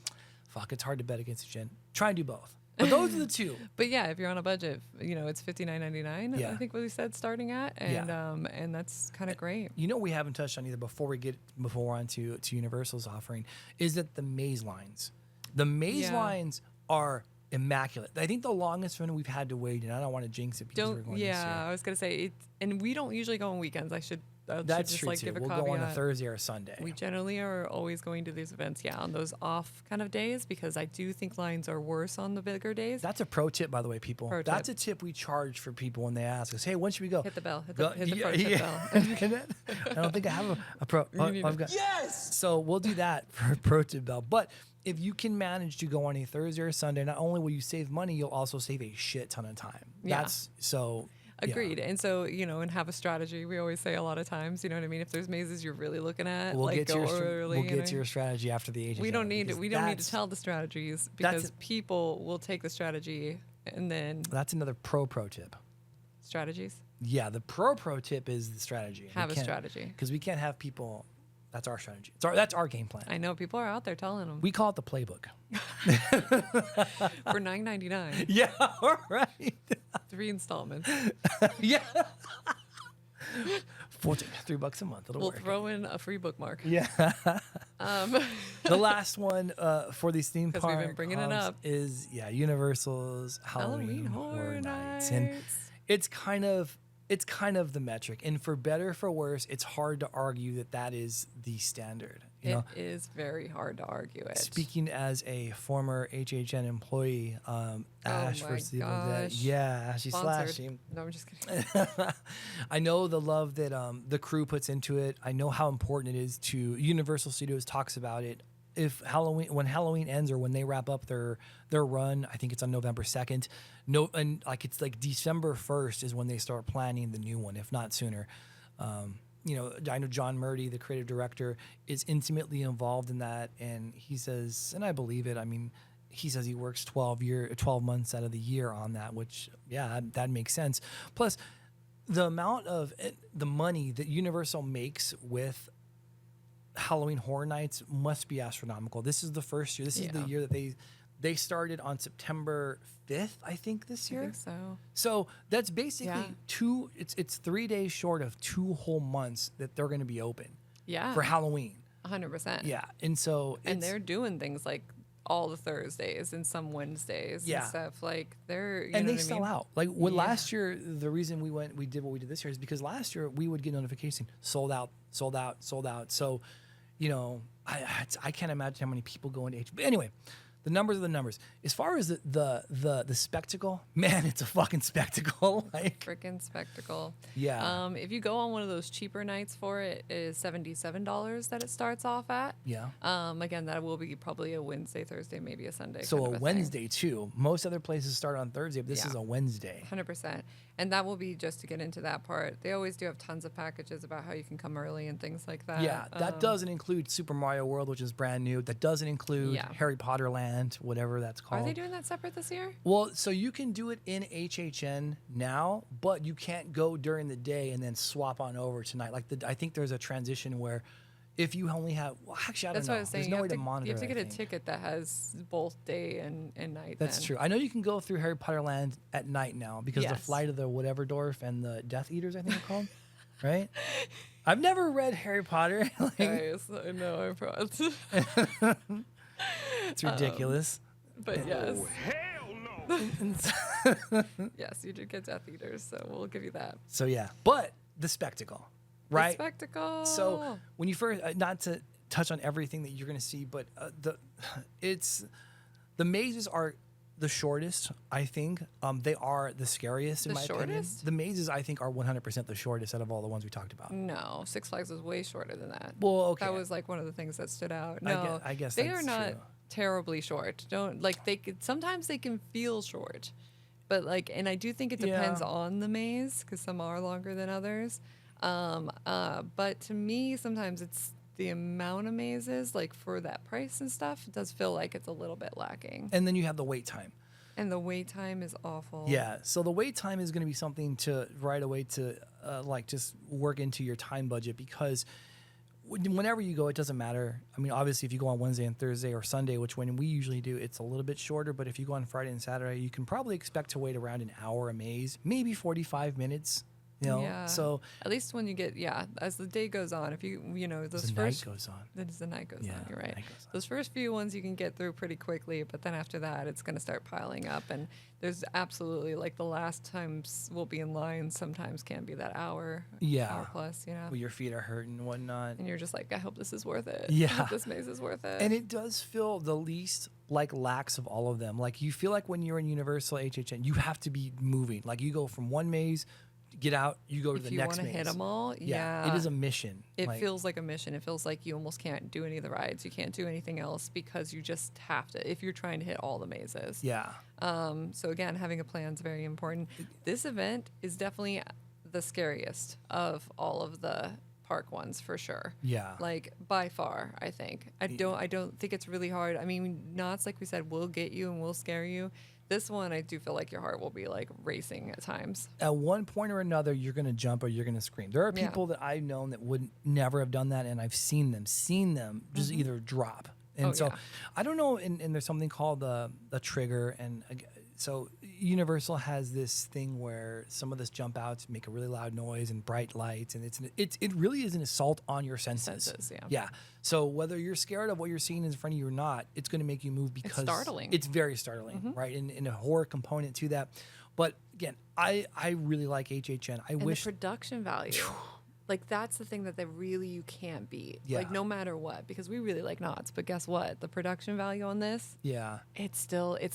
Speaker 2: fuck, it's hard to bet against HHN. Try and do both. But those are the two.
Speaker 3: But yeah, if you're on a budget, it's $59.99.
Speaker 2: Yeah.
Speaker 3: I think what we said starting at, and that's kind of great.
Speaker 2: You know what we haven't touched on either before we're on to Universal's offering is that the maze lines. The maze
Speaker 3: Yeah.
Speaker 2: lines are immaculate. I think the longest one we've had to wait, and I don't want to jinx it because we're going this year.
Speaker 3: I was gonna say it, and we don't usually go on weekends. I should
Speaker 2: That's
Speaker 3: just
Speaker 2: true
Speaker 3: like
Speaker 2: too.
Speaker 3: give a
Speaker 2: We'll
Speaker 3: caveat.
Speaker 2: go on a Thursday or a Sunday.
Speaker 3: We generally are always going to these events, on those off kind of days, because I do think lines are worse on the bigger days.
Speaker 2: That's a pro tip, by the way, people.
Speaker 3: Pro
Speaker 2: That's
Speaker 3: tip.
Speaker 2: a tip we charge for people when they ask us, "Hey, when should we go?"
Speaker 3: Hit the bell. Hit
Speaker 2: Go-
Speaker 3: the pro
Speaker 2: yeah,
Speaker 3: tip
Speaker 2: yeah.
Speaker 3: bell.
Speaker 2: I don't think I have a pro.
Speaker 3: need
Speaker 2: I've
Speaker 3: it.
Speaker 2: got, yes. So we'll do that for a pro tip bell. But if you can manage to go on a Thursday or Sunday, not only will you save money, you'll also save a shit ton of time.
Speaker 3: Yeah.
Speaker 2: That's so.
Speaker 3: Agreed. And so, and have a strategy. We always say a lot of times, you know what I mean? If there's mazes you're really looking at,
Speaker 2: We'll
Speaker 3: like
Speaker 2: get to
Speaker 3: go
Speaker 2: your
Speaker 3: early.
Speaker 2: we'll get to your strategy after the age.
Speaker 3: We don't need to tell the strategies because
Speaker 2: That's-
Speaker 3: people will take the strategy and then
Speaker 2: That's another pro tip.
Speaker 3: strategies.
Speaker 2: Yeah, the pro tip is the strategy.
Speaker 3: Have a strategy.
Speaker 2: because we can't have people. That's our strategy. That's our game plan.
Speaker 3: I know people are out there telling them
Speaker 2: We call it the playbook.
Speaker 3: for $9.99,
Speaker 2: Yeah, all right.
Speaker 3: 3 installments.
Speaker 2: Yeah. $3 a month. It'll
Speaker 3: We'll
Speaker 2: work.
Speaker 3: throw in a free bookmark.
Speaker 2: Yeah. The last one for these theme
Speaker 3: 'Cause
Speaker 2: parks
Speaker 3: we've been bringing it up.
Speaker 2: is Universal's Halloween Horror Nights. And it's kind of it's kind of the metric, and for better or for worse, it's hard to argue that that is the standard. You know,
Speaker 3: it is very hard to argue it.
Speaker 2: speaking as a former HHN employee, Ash
Speaker 3: my
Speaker 2: versus the Evil Dead.
Speaker 3: gosh.
Speaker 2: Yeah, Ashy
Speaker 3: Sponsored.
Speaker 2: Slashing.
Speaker 3: No, I'm just kidding.
Speaker 2: I know the love that the crew puts into it. I know how important it is to Universal Studios talks about it. If when Halloween ends or when they wrap up their run, I think it's on November 2nd. No, and like it's like December 1st is when they start planning the new one, if not sooner. You know, I know John Murdy, the creative director, is intimately involved in that, and he says, and I believe it. I mean, he says he works 12 months out of the year on that, which that makes sense. Plus, the amount of the money that Universal makes with Halloween Horror Nights must be astronomical. This is the first year. This is the year that they started on September 5th, I think, this year.
Speaker 3: I think so.
Speaker 2: So that's basically it's 3 days short of 2 whole months that they're going to be open.
Speaker 3: Yeah.
Speaker 2: For Halloween.
Speaker 3: 100%.
Speaker 2: Yeah. And so
Speaker 3: And they're doing things like all the Thursdays and some Wednesdays and stuff. Like they're
Speaker 2: they sell out. Like last year, the reason we did what we did this year is because last year we would get notification sold out. So, you know, I can't imagine how many people go into H. But anyway, the numbers are the numbers. As far as the spectacle, man, it's a fucking spectacle. Like
Speaker 3: freaking spectacle.
Speaker 2: Yeah.
Speaker 3: If you go on one of those cheaper nights for it, it is $77 that it starts off at.
Speaker 2: Yeah.
Speaker 3: Again, that will be probably a Wednesday, Thursday, maybe a Sunday.
Speaker 2: So
Speaker 3: kind of
Speaker 2: a Wednesday too. Most other places start on Thursday, but this is a Wednesday.
Speaker 3: 100%. And that will be just to get into that part. They always do have tons of packages about how you can come early and things like that.
Speaker 2: Yeah, that doesn't include Super Mario World, which is brand new. That doesn't include Harry Potter Land, whatever that's called.
Speaker 3: Are they doing that separate this year?
Speaker 2: Well, so you can do it in HHN now, but you can't go during the day and then swap on over tonight. Like I think there's a transition where if you only have, actually, I don't know.
Speaker 3: That's what I was saying.
Speaker 2: There's no way to monitor.
Speaker 3: You have to get
Speaker 2: I
Speaker 3: a
Speaker 2: think.
Speaker 3: ticket that has both day and night.
Speaker 2: That's true. I know you can go through Harry Potter Land at night now because the Flight of the Whatever Dwarf and the Death Eaters, I think they're called, right? I've never read Harry Potter.
Speaker 3: Guys, I know, I promise.
Speaker 2: It's ridiculous.
Speaker 3: But yes.
Speaker 1: Oh, hell no!
Speaker 3: Yes, you did get Death Eaters, so we'll give you that.
Speaker 2: So yeah, but the spectacle, right?
Speaker 3: The spectacle.
Speaker 2: So when you first, not to touch on everything that you're going to see, but the mazes are the shortest. I think they are the scariest in my opinion. The mazes I think are 100% the shortest out of all the ones we talked about.
Speaker 3: No, Six Flags was way shorter than that.
Speaker 2: Well, okay,
Speaker 3: that was like one of the things that stood out. No,
Speaker 2: I guess
Speaker 3: they
Speaker 2: that's
Speaker 3: are not
Speaker 2: true.
Speaker 3: terribly short. Don't like they could sometimes they can feel short, but like, and I do think it depends on the maze because some are longer than others. But to me, sometimes it's the amount of mazes, like for that price and stuff, it does feel like it's a little bit lacking.
Speaker 2: And then you have the wait time.
Speaker 3: And the wait time is awful.
Speaker 2: Yeah, so the wait time is going to be something to right away to like just work into your time budget because whenever you go, it doesn't matter. I mean, obviously, if you go on Wednesday and Thursday or Sunday, which when we usually do, it's a little bit shorter. But if you go on Friday and Saturday, you can probably expect to wait around an hour a maze, maybe 45 minutes. You know, so
Speaker 3: at least when you get as the day goes on, if you those
Speaker 2: the
Speaker 3: first
Speaker 2: night goes on.
Speaker 3: As the night goes on, you're right.
Speaker 2: Night goes on.
Speaker 3: Those first few ones you can get through pretty quickly, but then after that, it's going to start piling up. And there's absolutely like the last times we'll be in line. Sometimes can be that hour, hour plus.
Speaker 2: Well, your feet are hurting and whatnot,
Speaker 3: and you're just like, I hope this is worth it.
Speaker 2: Yeah,
Speaker 3: I hope this maze is worth it.
Speaker 2: And it does feel the least like lax of all of them. Like you feel like when you're in Universal HHN, you have to be moving. Like you go from one maze. Get out, you go to the next maze.
Speaker 3: If you want to hit them all,
Speaker 2: it is a mission.
Speaker 3: It feels like a mission. It feels like you almost can't do any of the rides. You can't do anything else because you just have to, if you're trying to hit all the mazes.
Speaker 2: Yeah.
Speaker 3: So again, having a plan is very important. This event is definitely the scariest of all of the park ones for sure.
Speaker 2: Yeah.
Speaker 3: Like by far, I think. I don't think it's really hard. I mean, Knott's, like we said, will get you and will scare you. This one, I do feel like your heart will be like racing at times.
Speaker 2: At one point or another, you're going to jump or you're going to scream. There are people that I've known that would never have done that, and I've seen them just either drop. And I don't know, and there's something called the trigger, and so Universal has this thing where some of this jump outs make a really loud noise and bright lights, and it really is an assault on your senses. Yeah. So whether you're scared of what you're seeing in front of you or not, it's going to make you move because
Speaker 3: it's startling.
Speaker 2: It's very startling, right? And a horror component to that. But again, I really like HHN. I
Speaker 3: and
Speaker 2: wish
Speaker 3: the production value. Like, that's the thing that you can't beat.
Speaker 2: Yeah.
Speaker 3: Like, no matter what, because we really like knots, but guess what? The production value on this,
Speaker 2: yeah.
Speaker 3: it's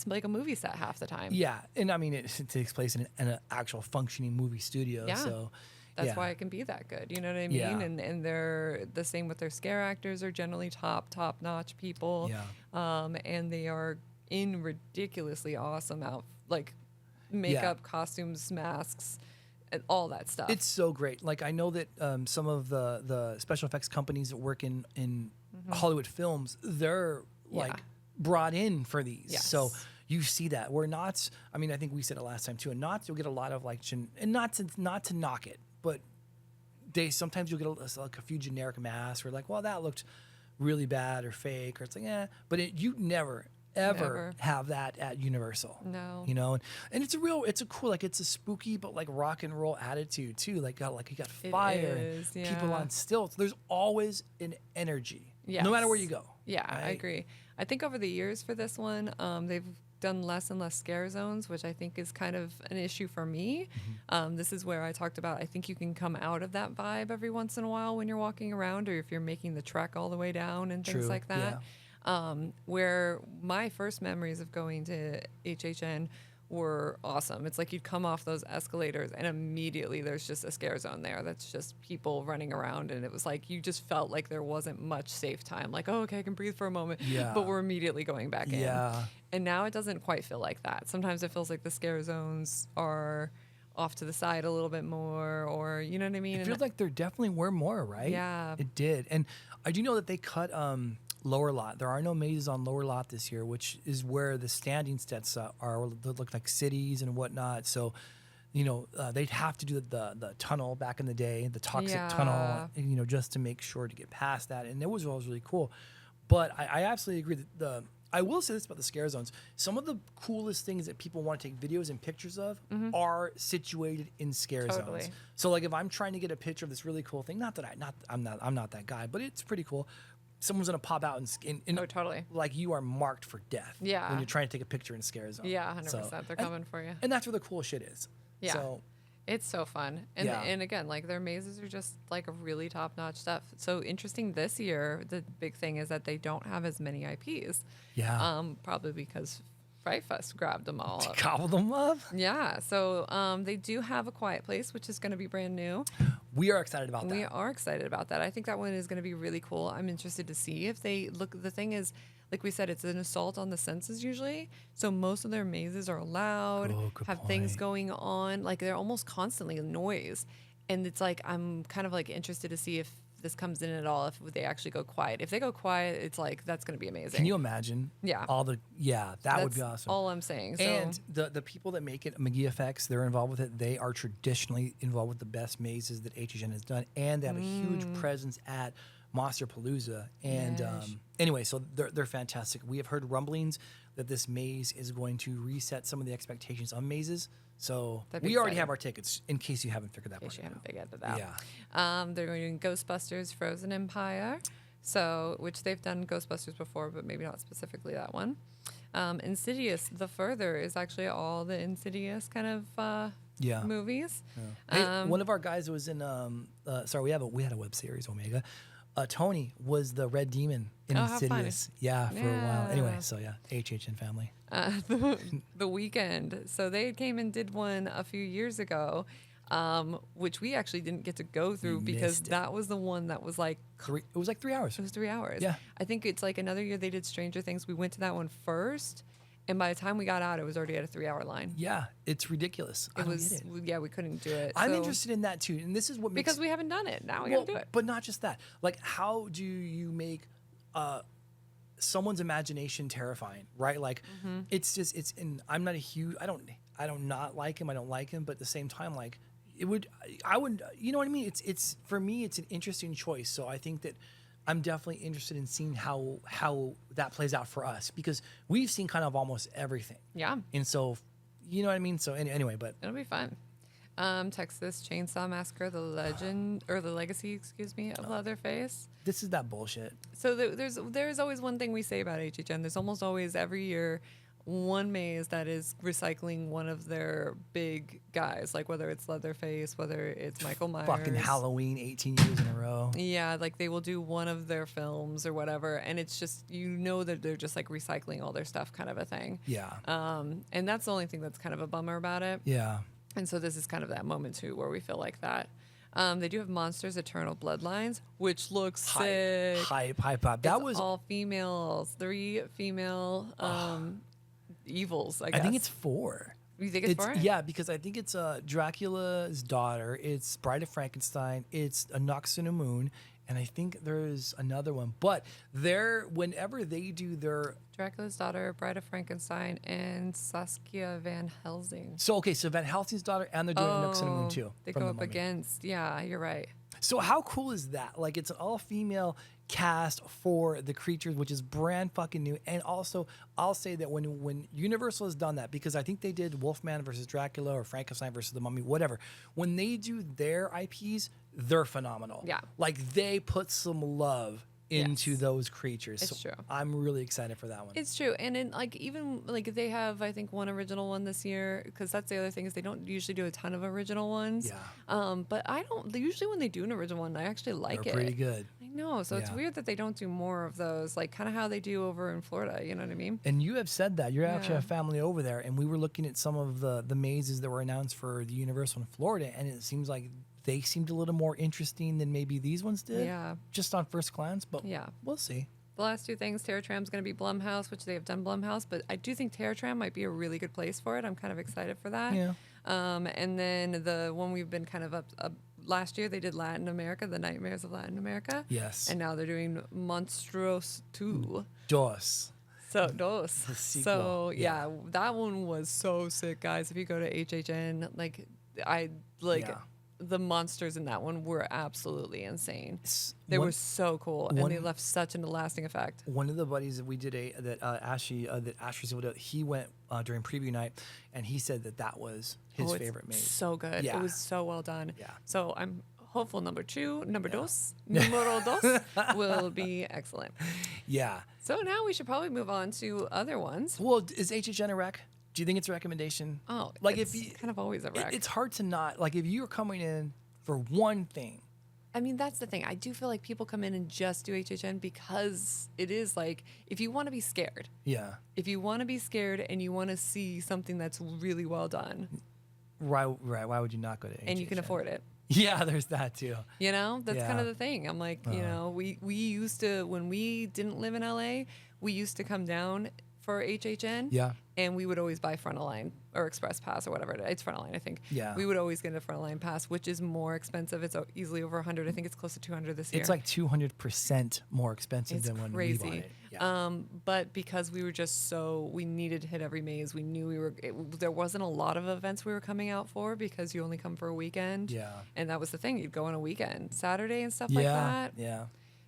Speaker 3: like a movie set half the time.
Speaker 2: Yeah, and I mean, it takes place in an actual functioning movie studio.
Speaker 3: Yeah.
Speaker 2: So
Speaker 3: That's why it can be that good. You know what I mean?
Speaker 2: Yeah.
Speaker 3: And they're the same with their scare actors are generally top notch people.
Speaker 2: Yeah.
Speaker 3: And they are in ridiculously awesome makeup, costumes, masks, and all that stuff.
Speaker 2: It's so great. Like, I know that some of the special effects companies that work in Hollywood films, they're like brought in for these.
Speaker 3: Yes.
Speaker 2: So you see that. Where Knots, I mean, I think we said it last time too. In Knots, you'll get a lot of like, and not to knock it, but sometimes you'll get like a few generic masks where like, well, that looked really bad or fake, or it's like, But you never ever have that at Universal.
Speaker 3: No.
Speaker 2: You know, and it's a cool, like, it's a spooky but like rock and roll attitude too. Like you got fire and people on stilts. There's always an energy.
Speaker 3: Yes.
Speaker 2: No matter where you go.
Speaker 3: Yeah,
Speaker 2: right?
Speaker 3: I agree. I think over the years for this one, they've done less and less scare zones, which I think is kind of an issue for me. This is where I talked about, I think you can come out of that vibe every once in a while when you're walking around, or if you're making the trek all the way down and things like that.
Speaker 2: Yeah.
Speaker 3: Where my first memories of going to HHN were awesome. It's like you'd come off those escalators and immediately there's just a scare zone there. That's just people running around, and it was like you just felt like there wasn't much safe time. Like, oh, okay, I can breathe for a moment, but we're immediately going back in. And now it doesn't quite feel like that. Sometimes it feels like the scare zones are off to the side a little bit more, or you know what I mean?
Speaker 2: It feels like there definitely were more, right?
Speaker 3: Yeah.
Speaker 2: It did. And I do know that they cut lower lot. There are no mazes on lower lot this year, which is where the standing sets are. They look like cities and whatnot. So, you know, they'd have to do the tunnel back in the day, the toxic tunnel, you know, just to make sure to get past that. And it was always really cool. But I absolutely agree that I will say this about the scare zones. Some of the coolest things that people want to take videos and pictures of are situated in scare zones. So like if I'm trying to get a picture of this really cool thing, I'm not that guy, but it's pretty cool. Someone's gonna pop out and
Speaker 3: oh, totally.
Speaker 2: Like you are marked for death.
Speaker 3: Yeah.
Speaker 2: When you're trying to take a picture in a scare zone.
Speaker 3: Yeah, 100%. They're coming for you.
Speaker 2: And that's where the cool shit is.
Speaker 3: Yeah.
Speaker 2: So,
Speaker 3: it's so fun. And again, like their mazes are just like a really top-notch stuff. So interesting this year, the big thing is that they don't have as many IPs.
Speaker 2: Yeah.
Speaker 3: Probably because Fright Fest grabbed them all up.
Speaker 2: Gobble them up.
Speaker 3: Yeah. So they do have A Quiet Place, which is going to be brand new.
Speaker 2: We are excited about that.
Speaker 3: We are excited about that. I think that one is going to be really cool. I'm interested to see if they look. The thing is, like we said, it's an assault on the senses usually. So most of their mazes are loud, have things going on. Like they're almost constantly noise. And it's like, I'm kind of like interested to see if this comes in at all, if they actually go quiet. If they go quiet, it's like, that's going to be amazing.
Speaker 2: Can you imagine?
Speaker 3: Yeah.
Speaker 2: That would be awesome.
Speaker 3: All I'm saying. So,
Speaker 2: and the people that make it, McGee Effects, they're involved with it. They are traditionally involved with the best mazes that HHN has done. And they have a huge presence at Monsterpalooza. And anyway, so they're fantastic. We have heard rumblings that this maze is going to reset some of the expectations on mazes. So we already have our tickets, in case you haven't figured that part out.
Speaker 3: In case you haven't figured it out.
Speaker 2: Yeah.
Speaker 3: They're doing Ghostbusters Frozen Empire, which they've done Ghostbusters before, but maybe not specifically that one. Insidious, The Further is actually all the Insidious kind of movies.
Speaker 2: Yeah. Hey, one of our guys was in, we had a web series, Omega. Tony was the Red Demon in Insidious. Yeah, for a while. Anyway, so HHN family.
Speaker 3: The Weekend. So they came and did one a few years ago, which we actually didn't get to go through because that was the one that was like...
Speaker 2: It was like 3 hours.
Speaker 3: It was 3 hours.
Speaker 2: Yeah.
Speaker 3: I think it's like another year they did Stranger Things. We went to that one first. And by the time we got out, it was already at a 3 hour line.
Speaker 2: Yeah, it's ridiculous.
Speaker 3: Yeah, we couldn't do it.
Speaker 2: I'm interested in that too. And this is what makes...
Speaker 3: Because we haven't done it. Now we got to do it.
Speaker 2: But not just that. Like, how do you make someone's imagination terrifying, right? Like, it's just, and I'm not a huge... I don't not like him. I don't like him. But at the same time, like, I would, you know what I mean? It's for me, it's an interesting choice. So I think that I'm definitely interested in seeing how that plays out for us, because we've seen kind of almost everything.
Speaker 3: Yeah.
Speaker 2: And so, you know what I mean? So anyway, but
Speaker 3: it'll be fun. Texas Chainsaw Massacre, the legacy, of Leatherface.
Speaker 2: This is that bullshit.
Speaker 3: So there's always one thing we say about HHN. There's almost always every year one maze that is recycling one of their big guys, like whether it's Leatherface, whether it's Michael Myers.
Speaker 2: Fucking Halloween 18 years in a row.
Speaker 3: Yeah, like they will do one of their films or whatever, and it's just, you know, that they're just like recycling all their stuff kind of a thing.
Speaker 2: Yeah.
Speaker 3: And that's the only thing that's kind of a bummer about it.
Speaker 2: Yeah.
Speaker 3: And so this is kind of that moment too where we feel like that. They do have Monsters Eternal Bloodlines, which looks sick.
Speaker 2: Hype. That was
Speaker 3: all females, 3 female evils, I guess.
Speaker 2: I think it's 4.
Speaker 3: You think it's 4?
Speaker 2: Yeah, because I think it's Dracula's daughter, it's Bride of Frankenstein, it's a Nox and a Moon, and I think there's another one. But whenever they do their
Speaker 3: Dracula's daughter, Bride of Frankenstein, and Saskia Van Helsing.
Speaker 2: So Van Helsing's daughter, and they're doing Nox and a Moon too.
Speaker 3: They go up against, yeah, you're right.
Speaker 2: So how cool is that? Like, it's an all-female cast for the creatures, which is brand fucking new. And also, I'll say that when Universal has done that, because I think they did Wolfman versus Dracula or Frankenstein versus the Mummy, whatever. When they do their IPs, they're phenomenal.
Speaker 3: Yeah.
Speaker 2: Like, they put some love into those creatures.
Speaker 3: It's true.
Speaker 2: I'm really excited for that one.
Speaker 3: It's true. And in even they have, I think, one original one this year, because that's the other thing is they don't usually do a ton of original ones.
Speaker 2: Yeah.
Speaker 3: But I don't, usually when they do an original one, I actually like it.
Speaker 2: They're pretty good.
Speaker 3: I know. So it's weird that they don't do more of those, like kind of how they do over in Florida. You know what I mean?
Speaker 2: And you have said that. You're actually a family over there. And we were looking at some of the mazes that were announced for the Universal in Florida. And it seems like they seemed a little more interesting than maybe these ones did.
Speaker 3: Yeah.
Speaker 2: Just on first glance, but we'll see.
Speaker 3: The last 2 things, Terror Tram's going to be Blumhouse, which they have done Blumhouse, but I do think Terror Tram might be a really good place for it. I'm kind of excited for that.
Speaker 2: Yeah.
Speaker 3: And then the one we've been kind of up last year, they did Latin America, The Nightmares of Latin America.
Speaker 2: Yes.
Speaker 3: And now they're doing Monstruos 2.
Speaker 2: Dos.
Speaker 3: So, Dos.
Speaker 2: The sequel.
Speaker 3: So, yeah, that one was so sick, guys. If you go to HHN, the monsters in that one were absolutely insane. They were so cool, and they left such a lasting effect. One
Speaker 2: of the buddies that we did Ashley's he went during preview night, and he said that was his favorite maze.
Speaker 3: So good.
Speaker 2: Yeah.
Speaker 3: It was so well done.
Speaker 2: Yeah.
Speaker 3: So I'm hopeful numero dos will be excellent.
Speaker 2: Yeah.
Speaker 3: So now we should probably move on to other ones.
Speaker 2: Well, is HHN a rec? Do you think it's a recommendation?
Speaker 3: Oh,
Speaker 2: like
Speaker 3: it's kind of always a rec.
Speaker 2: It's hard to not, like, if you're coming in for one thing.
Speaker 3: I mean, that's the thing. I do feel like people come in and just do HHN because it is like, if you want to be scared.
Speaker 2: Yeah.
Speaker 3: If you want to be scared and you want to see something that's really well done.
Speaker 2: Right. Why would you not go to HHN?
Speaker 3: And you can afford it.
Speaker 2: Yeah, there's that too.
Speaker 3: You know, that's kind of the thing. I'm like, you know, we used to, when we didn't live in LA, we used to come down for HHN.
Speaker 2: Yeah.
Speaker 3: And we would always buy Frontline or Express Pass or whatever. It's Frontline, I think.
Speaker 2: Yeah.
Speaker 3: We would always get a Frontline Pass, which is more expensive. It's easily over 100. I think it's close to 200 this year.
Speaker 2: It's like 200% more expensive than when we bought it.
Speaker 3: Yeah. But because we were just we needed to hit every maze. We knew there wasn't a lot of events we were coming out for because you only come for a weekend.
Speaker 2: Yeah.
Speaker 3: And that was the thing. You'd go on a weekend, Saturday and stuff like that.
Speaker 2: Yeah.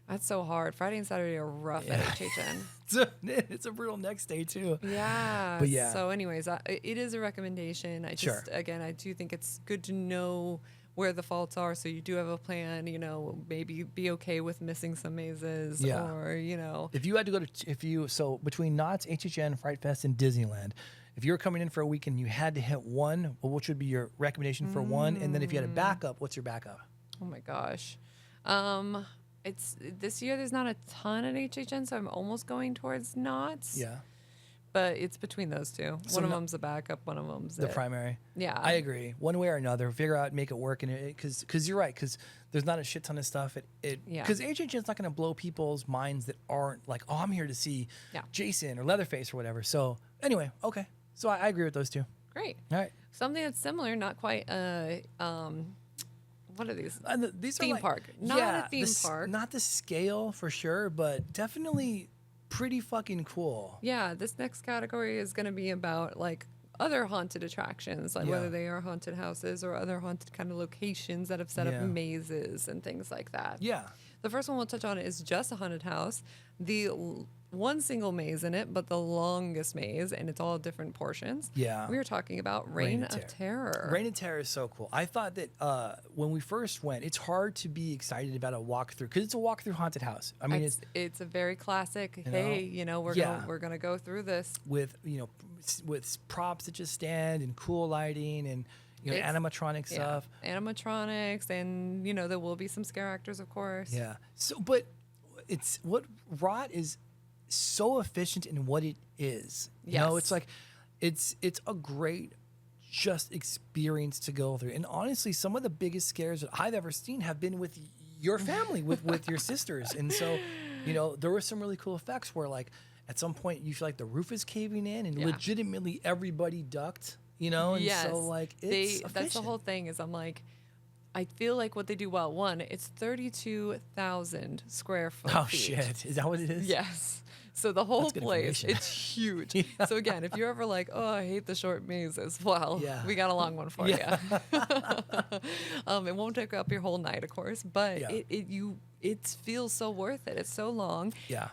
Speaker 3: That's so hard. Friday and Saturday are rough at HHN.
Speaker 2: It's a brutal next day too.
Speaker 3: Yeah.
Speaker 2: But yeah.
Speaker 3: So anyways, it is a recommendation. Again, I do think it's good to know where the faults are, so you do have a plan. You know, maybe be okay with missing some mazes, or you know,
Speaker 2: if you had to go to between Knott's, HHN, Fright Fest, and Disneyland, if you're coming in for a weekend, you had to hit one. Well, what would be your recommendation for one? And then if you had a backup, what's your backup?
Speaker 3: Oh my gosh. It's this year. There's not a ton at HHN, so I'm almost going towards Knott's.
Speaker 2: Yeah.
Speaker 3: But it's between those two.
Speaker 2: So
Speaker 3: one of them's a backup. One of them's
Speaker 2: the primary.
Speaker 3: Yeah.
Speaker 2: I agree. One way or another, figure out, make it work, and because you're right, because there's not a shit ton of stuff. Because HHN's not going to blow people's minds that aren't like, oh, I'm here to see Jason or Leatherface or whatever. So anyway, okay. So I agree with those two.
Speaker 3: Great.
Speaker 2: All right.
Speaker 3: Something that's similar, not quite. What are these?
Speaker 2: These
Speaker 3: theme
Speaker 2: are
Speaker 3: park. Not a theme park.
Speaker 2: Not the scale for sure, but definitely pretty fucking cool.
Speaker 3: Yeah, this next category is going to be about like other haunted attractions, like whether they are haunted houses or other haunted kind of locations that have set up mazes and things like that.
Speaker 2: Yeah.
Speaker 3: The first one we'll touch on is just a haunted house. The one single maze in it, but the longest maze, and it's all different portions.
Speaker 2: Yeah.
Speaker 3: We were talking about Reign of Terror.
Speaker 2: Reign of Terror is so cool. I thought that when we first went, it's hard to be excited about a walkthrough because it's a walkthrough haunted house. I mean,
Speaker 3: it's a very classic. We're gonna go through this
Speaker 2: with with props that just stand and cool lighting and animatronic stuff.
Speaker 3: Animatronics, and there will be some scare actors, of course.
Speaker 2: Yeah. So, but it's what Rot is so efficient in what it is. It's like it's a great just experience to go through. And honestly, some of the biggest scares that I've ever seen have been with your family, with your sisters. And so, there were some really cool effects where like at some point you feel like the roof is caving in and legitimately everybody ducked, and so like
Speaker 3: that's the whole thing is I'm like, I feel like what they do well, one, it's 32,000 square feet.
Speaker 2: Oh shit. Is that what it is?
Speaker 3: Yes. So the whole place, it's huge. Yeah. So again, if you're ever like, oh, I hate the short mazes, well, we got a long one for you. It won't take up your whole night, of course, but it feels so worth it. It's so long.
Speaker 2: Yeah.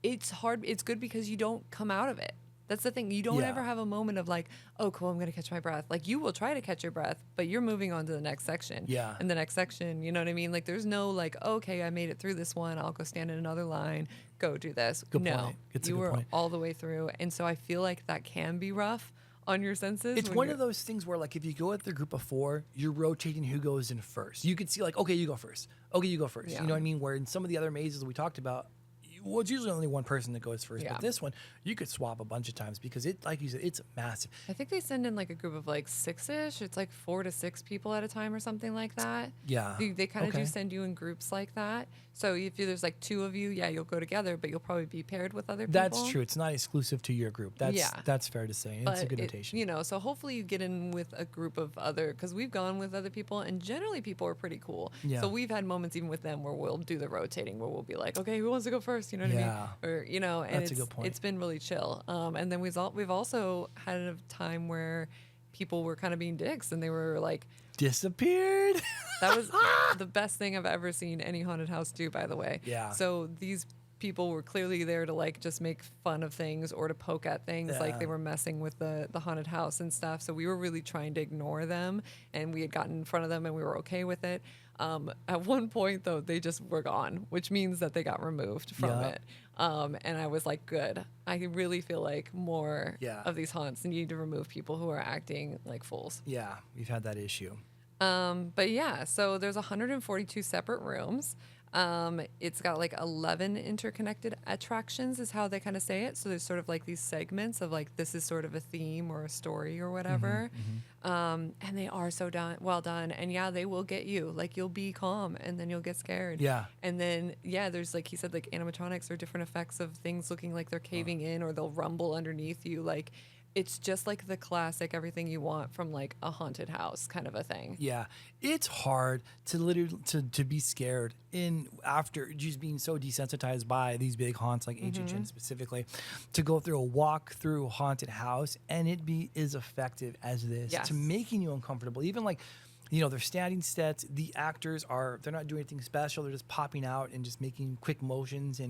Speaker 3: It's hard. It's good because you don't come out of it. That's the thing. You don't ever have a moment of like, oh, cool, I'm going to catch my breath. Like, you will try to catch your breath, but you're moving on to the next section.
Speaker 2: Yeah.
Speaker 3: And the next section, you know what I mean? Like, there's no like, okay, I made it through this one. I'll go stand in another line, go do this.
Speaker 2: Good point. It's
Speaker 3: you
Speaker 2: a good
Speaker 3: were
Speaker 2: point.
Speaker 3: all the way through. And so I feel like that can be rough on your senses.
Speaker 2: It's one of those things where like if you go with the group of 4, you're rotating who goes in first. You could see like, okay, you go first. Okay, you go first.
Speaker 3: Yeah.
Speaker 2: You know what I mean? Where in some of the other mazes that we talked about, well, it's usually only one person that goes first.
Speaker 3: Yeah.
Speaker 2: But this one, you could swap a bunch of times because it, like you said, it's massive.
Speaker 3: I think they send in like a group of like 6-ish. It's like 4 to 6 people at a time or something like that.
Speaker 2: Yeah.
Speaker 3: They kind of do send you in groups like that. So if there's like 2 of you, you'll go together, but you'll probably be paired with other people.
Speaker 2: That's true. It's not exclusive to your group. That's fair to say. It's a good notation.
Speaker 3: So hopefully you get in with a group of other, because we've gone with other people, and generally people are pretty cool.
Speaker 2: Yeah.
Speaker 3: So we've had moments even with them where we'll do the rotating, where we'll be like, okay, who wants to go first? You know what I mean? Or and
Speaker 2: that's a good point.
Speaker 3: It's been really chill. And then we've also had a time where people were kind of being dicks, and they were like
Speaker 2: disappeared.
Speaker 3: That was the best thing I've ever seen any haunted house do, by the way.
Speaker 2: Yeah.
Speaker 3: So these people were clearly there to like just make fun of things or to poke at things, like they were messing with the haunted house and stuff. So we were really trying to ignore them, and we had gotten in front of them and we were okay with it. At one point though, they just were gone, which means that they got removed from it. And I was like, good. I really feel like more of these haunts need to remove people who are acting like fools.
Speaker 2: Yeah, we've had that issue.
Speaker 3: But yeah, so there's 142 separate rooms. It's got like 11 interconnected attractions is how they kind of say it. So there's sort of like these segments of like, this is sort of a theme or a story or whatever. And they are so well done. And yeah, they will get you. Like, you'll be calm and then you'll get scared.
Speaker 2: Yeah.
Speaker 3: And then, there's like he said, like animatronics or different effects of things looking like they're caving in, or they'll rumble underneath you. Like, it's just like the classic everything you want from like a haunted house kind of a thing. Yeah.
Speaker 2: It's hard to literally to be scared after just being so desensitized by these big haunts like Ancient Chin specifically, to go through a walk through haunted house and it be as effective as this to making you uncomfortable. Even like, they're standing sets. The actors they're not doing anything special. They're just popping out and just making quick motions.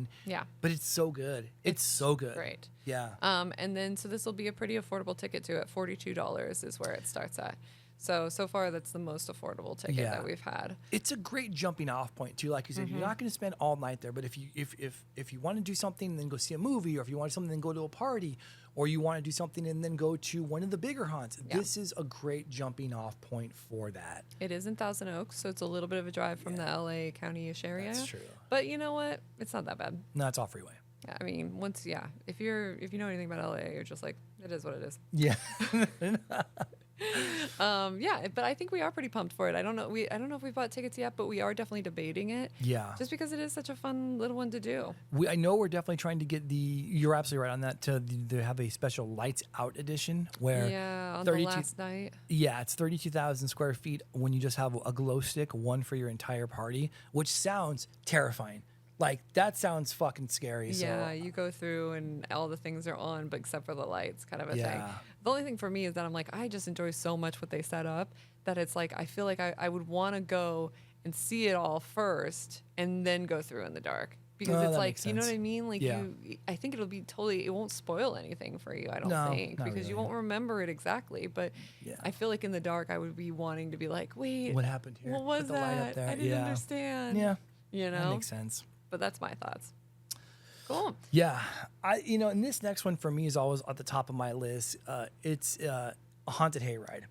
Speaker 2: But it's so good. It's so good.
Speaker 3: Great.
Speaker 2: Yeah.
Speaker 3: And then, so this will be a pretty affordable ticket too. At $42 is where it starts at. So far, that's the most affordable ticket that we've had.
Speaker 2: It's a great jumping off point too. Like you said, you're not going to spend all night there, but if you want to do something, then go see a movie, or if you want something, then go to a party, or you want to do something and then go to one of the bigger haunts. This is a great jumping off point for that.
Speaker 3: It is in Thousand Oaks, so it's a little bit of a drive from the LA County-ish area.
Speaker 2: That's true.
Speaker 3: But you know what? It's not that bad.
Speaker 2: No, it's all freeway.
Speaker 3: Yeah, I mean, if you know anything about LA, you're just like, it is what it is.
Speaker 2: Yeah.
Speaker 3: But I think we are pretty pumped for it. I don't know if we bought tickets yet, but we are definitely debating it.
Speaker 2: Yeah.
Speaker 3: Just because it is such a fun little one to do.
Speaker 2: I know we're definitely trying to get you're absolutely right on that, to have a special lights out edition where
Speaker 3: on the last night.
Speaker 2: Yeah, it's 32,000 square feet when you just have a glow stick, one for your entire party, which sounds terrifying. Like, that sounds fucking scary.
Speaker 3: Yeah, you go through and all the things are on, but except for the lights, kind of a thing. The only thing for me is that I'm like, I just enjoy so much what they set up that it's like, I feel like I would want to go and see it all first and then go through in the dark. Because
Speaker 2: Oh,
Speaker 3: it's
Speaker 2: that
Speaker 3: like,
Speaker 2: makes
Speaker 3: you know what
Speaker 2: sense.
Speaker 3: I mean? Like
Speaker 2: Yeah.
Speaker 3: I think it'll be it won't spoil anything for you, I don't
Speaker 2: No,
Speaker 3: think,
Speaker 2: not
Speaker 3: because you
Speaker 2: really.
Speaker 3: won't remember it exactly. But
Speaker 2: Yeah.
Speaker 3: I feel like in the dark, I would be wanting to be like, wait,
Speaker 2: What happened here?
Speaker 3: what was
Speaker 2: Put the
Speaker 3: that?
Speaker 2: light up there.
Speaker 3: I didn't
Speaker 2: Yeah.
Speaker 3: understand.
Speaker 2: Yeah.
Speaker 3: You
Speaker 2: That
Speaker 3: know?
Speaker 2: makes sense.
Speaker 3: But that's my thoughts. Cool.
Speaker 2: Yeah, and this next one for me is always at the top of my list. It's a haunted hayride.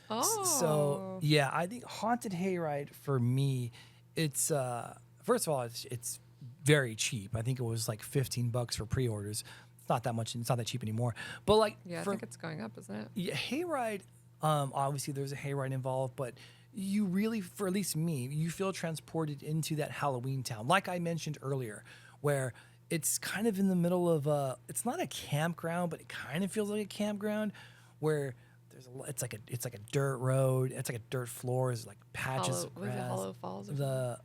Speaker 2: So
Speaker 3: Oh.
Speaker 2: yeah, I think haunted hayride for me, it's first of all, it's very cheap. I think it was like $15 for pre-orders. It's not that much. It's not that cheap anymore. But like,
Speaker 3: Yeah, I think it's going up, isn't it?
Speaker 2: yeah, hayride. Obviously there's a hayride involved, but you really, for at least me, you feel transported into that Halloween town, like I mentioned earlier, where it's kind of in the middle of it's not a campground, but it kind of feels like a campground, where it's like a dirt road, it's like a dirt floor, it's like patches of
Speaker 3: Was
Speaker 2: grass.
Speaker 3: it Hollow Falls or something?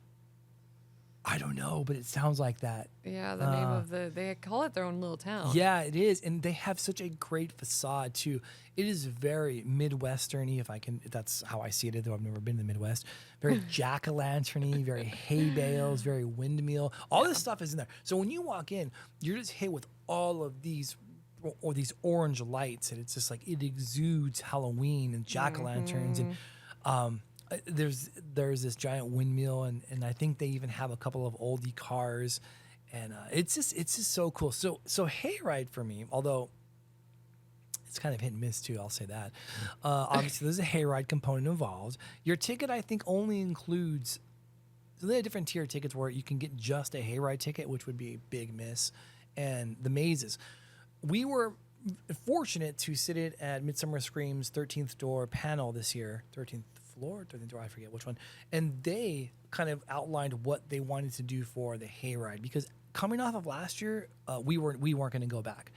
Speaker 2: I don't know, but it sounds like that.
Speaker 3: Yeah, the name of they call it their own little town.
Speaker 2: Yeah, it is, and they have such a great facade too. It is very Midwesterny, if that's how I see it, though I've never been to the Midwest. Very jack-o'-lanterny, very hay bales, very windmill. All this stuff is in there. So when you walk in, you're just hit with all of these orange lights, and it's just like it exudes Halloween and jack-o'-lanterns and there's this giant windmill, and I think they even have a couple of oldie cars, and it's just so cool. So hayride for me, although it's kind of hit and miss too, I'll say that. Obviously, there's a hayride component involved. Your ticket, I think, only includes. So they have different tier tickets where you can get just a hayride ticket, which would be a big miss, and the mazes. We were fortunate to sit it at Midsummer Scream's 13th Door panel this year, 13th floor, 13th door, I forget which one, and they kind of outlined what they wanted to do for the hayride, because coming off of last year, we weren't going to go back.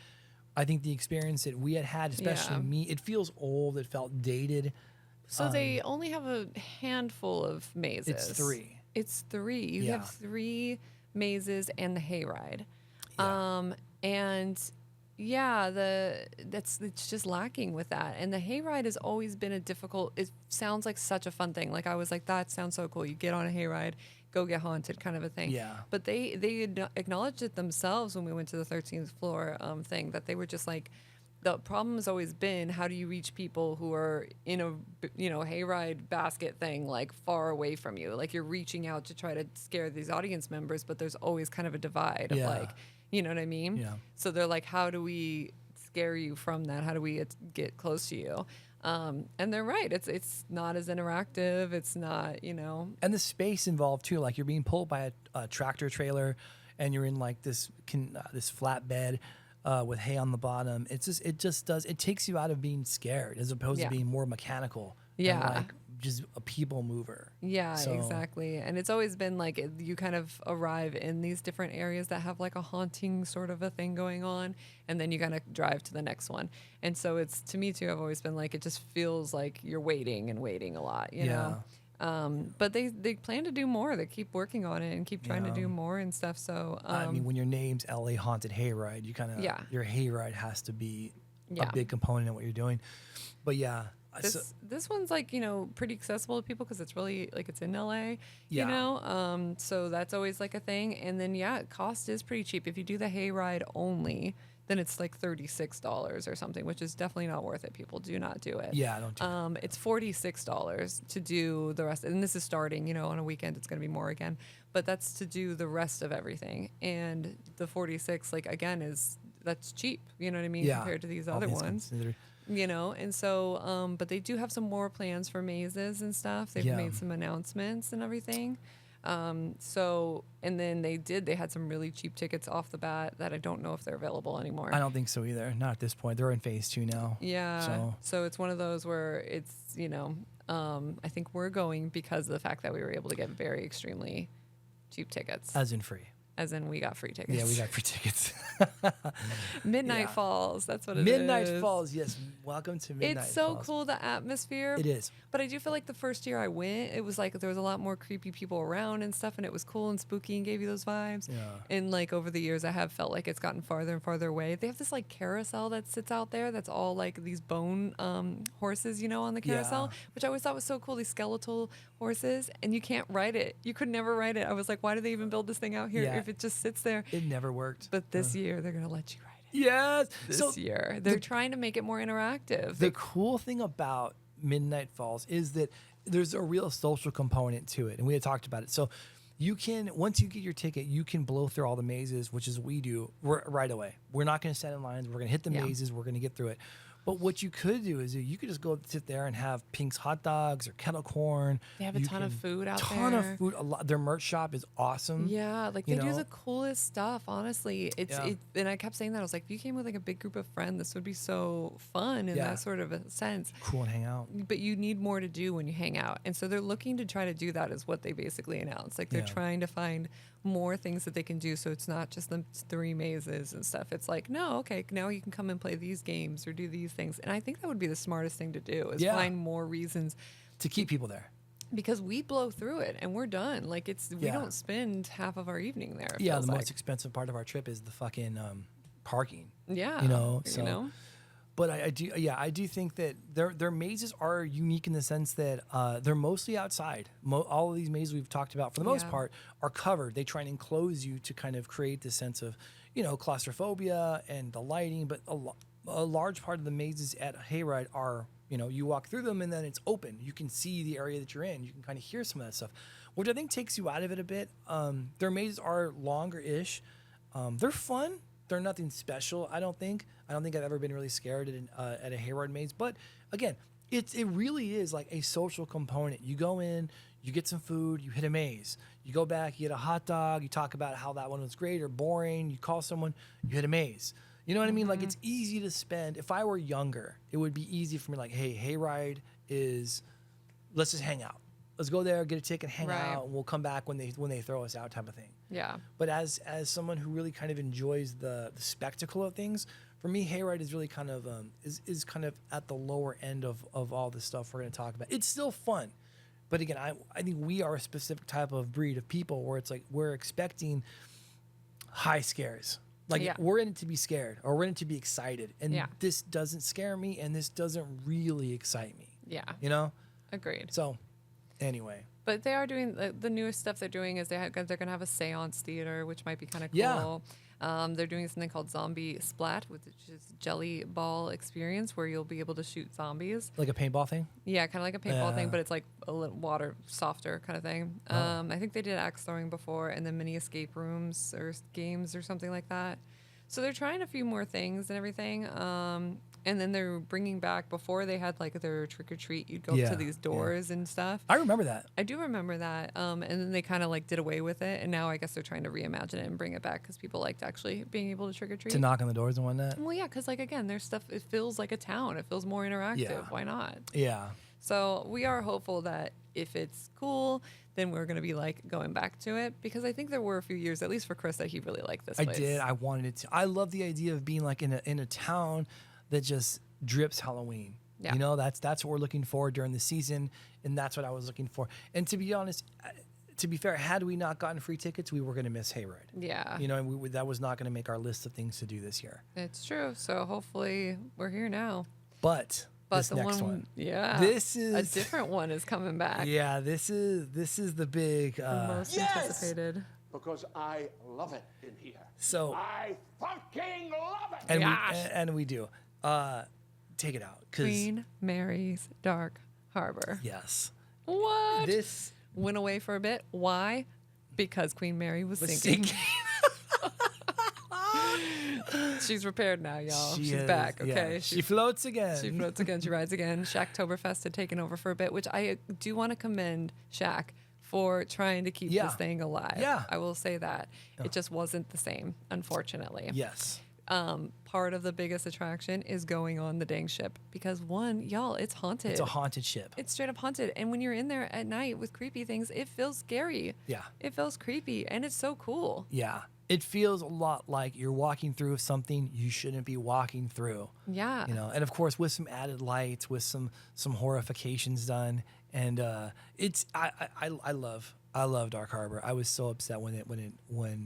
Speaker 2: I think the experience that we had, especially me, it feels old, it felt dated.
Speaker 3: So they only have a handful of mazes.
Speaker 2: It's 3.
Speaker 3: It's 3. You have 3 mazes and the hayride.
Speaker 2: Yeah.
Speaker 3: And yeah, it's just lacking with that. And the hayride has always been it sounds like such a fun thing. Like I was like, that sounds so cool. You get on a hayride, go get haunted kind of a thing.
Speaker 2: Yeah.
Speaker 3: But they acknowledged it themselves when we went to the 13th floor thing, that they were just like, the problem has always been, how do you reach people who are in a hayride basket thing, like far away from you? Like you're reaching out to try to scare these audience members, but there's always kind of a divide of like, you know what I mean?
Speaker 2: Yeah.
Speaker 3: So they're like, how do we scare you from that? How do we get close to you? And they're right. It's not as interactive. It's not,
Speaker 2: And the space involved too. Like you're being pulled by a tractor trailer, and you're in like this flatbed with hay on the bottom. It takes you out of being scared, as opposed to being more mechanical.
Speaker 3: Yeah.
Speaker 2: And like just a people mover.
Speaker 3: Yeah,
Speaker 2: So-
Speaker 3: exactly. And it's always been like you kind of arrive in these different areas that have like a haunting sort of a thing going on, and then you kind of drive to the next one. And so it's, to me too, I've always been like, it just feels like you're waiting a lot, you know? But they plan to do more. They keep working on it and keep trying to do more and stuff. So
Speaker 2: I mean, when your name's LA Haunted Hayride, you kind of your hayride has to be a big component of what you're doing. But yeah.
Speaker 3: This one's like, pretty accessible to people because it's really like it's in LA, so that's always like a thing. And then, cost is pretty cheap. If you do the hayride only, then it's like $36 or something, which is definitely not worth it. People do not do it.
Speaker 2: Yeah, I don't do it.
Speaker 3: It's $46 to do the rest. And this is starting, on a weekend, it's going to be more again. But that's to do the rest of everything. And the 46, like, again, that's cheap. You know what I mean?
Speaker 2: Yeah,
Speaker 3: compared to these
Speaker 2: all
Speaker 3: other
Speaker 2: things
Speaker 3: ones.
Speaker 2: considered.
Speaker 3: And so, but they do have some more plans for mazes and stuff. They've made some announcements and everything. And then they had some really cheap tickets off the bat that I don't know if they're available anymore.
Speaker 2: I don't think so either. Not at this point. They're in phase 2 now.
Speaker 3: Yeah. So it's one of those where it's, I think we're going because of the fact that we were able to get very extremely cheap tickets.
Speaker 2: As in free.
Speaker 3: as in we got free tickets.
Speaker 2: Yeah, we got free tickets.
Speaker 3: Midnight Falls, that's what it is.
Speaker 2: Midnight Falls, yes. Welcome to Midnight Falls.
Speaker 3: It's so cool, the atmosphere.
Speaker 2: It is.
Speaker 3: But I do feel like the first year I went, it was like there was a lot more creepy people around and stuff, and it was cool and spooky and gave you those vibes.
Speaker 2: Yeah.
Speaker 3: And like over the years, I have felt like it's gotten farther and farther away. They have this like carousel that sits out there that's all like these bone horses, you know, on the carousel, which I always thought was so cool, these skeletal horses, and you can't ride it. You could never ride it. I was like, why do they even build this thing out here if it just sits there?
Speaker 2: It never worked.
Speaker 3: But this year, they're going to let you ride it.
Speaker 2: Yes.
Speaker 3: This year. They're trying to make it more interactive.
Speaker 2: The cool thing about Midnight Falls is that there's a real social component to it. And we had talked about it. So you can, once you get your ticket, you can blow through all the mazes, which is what we do right away. We're not going to stand in lines. We're going to hit the mazes. We're going to get through it. But what you could do is you could just go sit there and have Pink's hot dogs or kettle corn.
Speaker 3: They have a ton of food out there.
Speaker 2: Ton of food. Their merch shop is awesome.
Speaker 3: Yeah, like they do the coolest stuff. Honestly, and I kept saying that I was like, if you came with like a big group of friends, this would be so fun in that sort of a sense.
Speaker 2: Cool and hang out.
Speaker 3: But you need more to do when you hang out, and so they're looking to try to do that. Is what they basically announced. Like they're trying to find more things that they can do, so it's not just the 3 mazes and stuff. It's like, no, okay, now you can come and play these games or do these things. And I think that would be the smartest thing to do is find more reasons
Speaker 2: to keep people there,
Speaker 3: because we blow through it and we're done. Like we don't spend half of our evening there.
Speaker 2: Yeah, the most expensive part of our trip is the fucking parking.
Speaker 3: Yeah,
Speaker 2: so. But I do think that their mazes are unique in the sense that they're mostly outside. All of these mazes we've talked about, for the most part, are covered. They try and enclose you to kind of create this sense of, claustrophobia and the lighting. But a large part of the mazes at Hayride are, you walk through them and then it's open. You can see the area that you're in. You can kind of hear some of that stuff, which I think takes you out of it a bit. Their mazes are longer-ish. They're fun. They're nothing special, I don't think. I don't think I've ever been really scared at a Hayride maze. But again, it really is like a social component. You go in, you get some food, you hit a maze. You go back, you get a hot dog, you talk about how that one was great or boring, you call someone, you hit a maze. You know what I mean? Like, it's easy to spend. If I were younger, it would be easy for me, like, hey, Hayride is, let's just hang out. Let's go there, get a ticket, hang out, and we'll come back when they throw us out, type of thing.
Speaker 3: Yeah.
Speaker 2: But as someone who really kind of enjoys the spectacle of things, for me, Hayride is really kind of is kind of at the lower end of all the stuff we're going to talk about. It's still fun, but again, I think we are a specific type of breed of people where it's like we're expecting high scares. Like we're in it to be scared, or we're in it to be excited, and this doesn't scare me, and this doesn't really excite me.
Speaker 3: Yeah. Agreed.
Speaker 2: So. Anyway,
Speaker 3: but they are doing the newest stuff they're doing is they're going to have a seance theater, which might be kind of cool. They're doing something called Zombie Splat, which is jelly ball experience where you'll be able to shoot zombies.
Speaker 2: Like a paintball thing?
Speaker 3: Yeah, kind of like a paintball thing, but it's like a little water softer kind of thing. I think they did axe throwing before, and then mini escape rooms or games or something like that. So they're trying a few more things and everything. And then they're bringing back, before they had like their trick or treat, you'd go up to these doors and stuff.
Speaker 2: I remember that.
Speaker 3: I do remember that. And then they kind of like did away with it. And now I guess they're trying to reimagine it and bring it back because people liked actually being able to trick or treat.
Speaker 2: To knock on the doors and whatnot.
Speaker 3: Well, yeah, because like, again, their stuff, it feels like a town. It feels more interactive.
Speaker 2: Yeah.
Speaker 3: Why not?
Speaker 2: Yeah.
Speaker 3: So we are hopeful that if it's cool, then we're going to be like going back to it, because I think there were a few years, at least for Chris, that he really liked this place.
Speaker 2: I did. I wanted it to. I love the idea of being like in a town that just drips Halloween. Yeah. That's what we're looking for during the season, and that's what I was looking for. And to be honest, to be fair, had we not gotten free tickets, we were going to miss Hayride.
Speaker 3: Yeah.
Speaker 2: And that was not going to make our list of things to do this year.
Speaker 3: It's true. So hopefully we're here now.
Speaker 2: But this
Speaker 3: the
Speaker 2: next one.
Speaker 3: Yeah.
Speaker 2: This is
Speaker 3: a different one is coming back.
Speaker 2: Yeah, this is the big
Speaker 3: the most anticipated.
Speaker 4: Because I love it in here.
Speaker 2: So
Speaker 4: I fucking love it.
Speaker 2: And we do. Take it out.
Speaker 3: Queen Mary's Dark Harbor.
Speaker 2: Yes.
Speaker 3: What?
Speaker 2: This
Speaker 3: went away for a bit. Why? Because Queen Mary was sinking. She's repaired now, y'all. She's back, okay?
Speaker 2: Yeah. She floats again.
Speaker 3: She floats again. She rides again. Shacktoberfest had taken over for a bit, which I do want to commend Shaq for trying to keep this thing alive.
Speaker 2: Yeah.
Speaker 3: I will say that. It just wasn't the same, unfortunately.
Speaker 2: Yes.
Speaker 3: part of the biggest attraction is going on the dang ship because one, y'all, it's haunted.
Speaker 2: It's a haunted ship.
Speaker 3: It's straight up haunted. And when you're in there at night with creepy things, it feels scary.
Speaker 2: Yeah.
Speaker 3: It feels creepy and it's so cool.
Speaker 2: Yeah. It feels a lot like you're walking through something you shouldn't be walking through.
Speaker 3: Yeah.
Speaker 2: You know, and of course with some added lights, with some horrifications done. And I love Dark Harbor. I was so upset when it went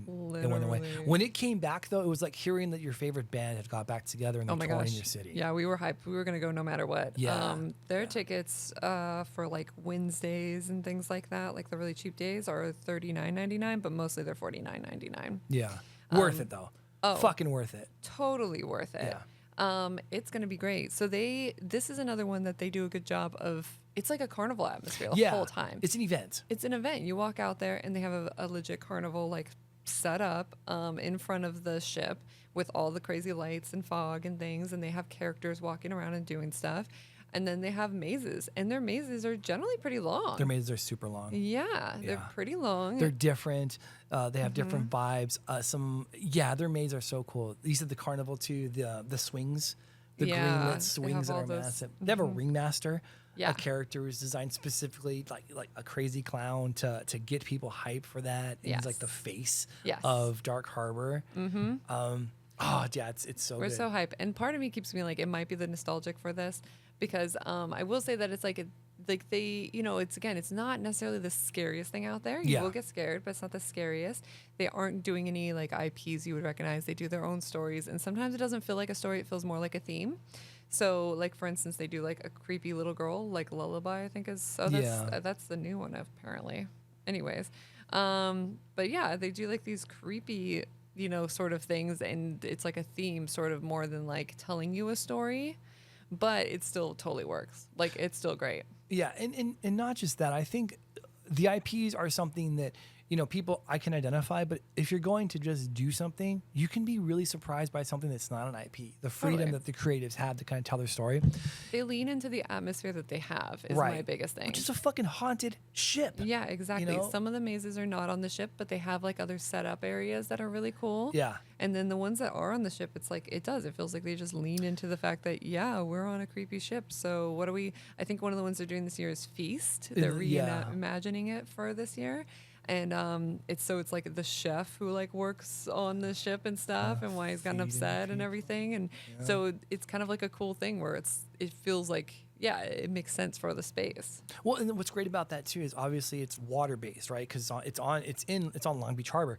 Speaker 2: away. When it came back though, it was like hearing that your favorite band had got back together and they're touring your city.
Speaker 3: Yeah, we were hyped. We were gonna go no matter what.
Speaker 2: Yeah.
Speaker 3: Their tickets for like Wednesdays and things like that, like the really cheap days, are $39.99, but mostly they're $49.99.
Speaker 2: Yeah. Worth it though. Fucking worth it.
Speaker 3: Totally worth it.
Speaker 2: Yeah.
Speaker 3: It's gonna be great. So this is another one that they do a good job of. It's like a carnival atmosphere the whole time.
Speaker 2: It's an event.
Speaker 3: It's an event. You walk out there and they have a legit carnival like set up in front of the ship with all the crazy lights and fog and things, and they have characters walking around and doing stuff. And then they have mazes, and their mazes are generally pretty long.
Speaker 2: Their mazes are super long.
Speaker 3: Yeah, they're pretty long.
Speaker 2: They're different. They have different vibes. Their mazes are so cool. You said the carnival too, the swings, the green-lit swings that are massive. They have a ringmaster.
Speaker 3: Yeah.
Speaker 2: A character who's designed specifically like a crazy clown to get people hype for that. And he's like the face of Dark Harbor. Mm-hmm. It's so good.
Speaker 3: We're so hype. And part of me keeps being like, it might be the nostalgic for this because I will say that it's like they, you know, it's not necessarily the scariest thing out there. You will get scared, but it's not the scariest. They aren't doing any like IPs you would recognize. They do their own stories. And sometimes it doesn't feel like a story. It feels more like a theme. So, like, for instance, they do, like, a creepy little girl, like, Lullaby, I think is... Oh, that's the new one, apparently. Anyways. But, yeah, they do, like, these creepy, you know, sort of things, and it's, like, a theme sort of more than, like, telling you a story. But it still totally works. Like, it's still great.
Speaker 2: Yeah, and not just that. I think the IPs are something that... You know, people I can identify, but if you're going to just do something, you can be really surprised by something that's not an IP. The freedom that the creatives have to kind of tell their story.
Speaker 3: They lean into the atmosphere that they have is my biggest thing.
Speaker 2: Which is a fucking haunted ship.
Speaker 3: Yeah, exactly.
Speaker 2: You know?
Speaker 3: Some of the mazes are not on the ship, but they have like other setup areas that are really cool.
Speaker 2: Yeah.
Speaker 3: And then the ones that are on the ship, it's like, it feels like they just lean into the fact that, we're on a creepy ship. So what do we, I think one of the ones they're doing this year is Feast. They're reimagining it for this year. And it's like the chef who like works on the ship and stuff, and why he's gotten upset and everything, and so it's kind of like a cool thing where it feels like it makes sense for the space.
Speaker 2: Well, and what's great about that too is obviously it's water based, right? Because it's on Long Beach Harbor.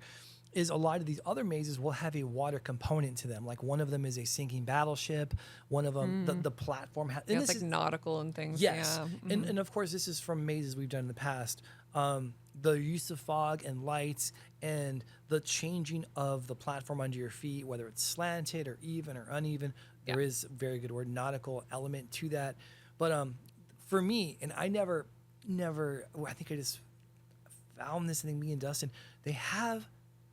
Speaker 2: Is a lot of these other mazes will have a water component to them. Like one of them is a sinking battleship. One of them, the platform has.
Speaker 3: It's like nautical and things.
Speaker 2: Yes, and of course this is from mazes we've done in the past. The use of fog and lights and the changing of the platform under your feet, whether it's slanted or even or uneven, there is a very good word, nautical element to that. But for me, and I never, I think I just found this, I think me and Dustin, they have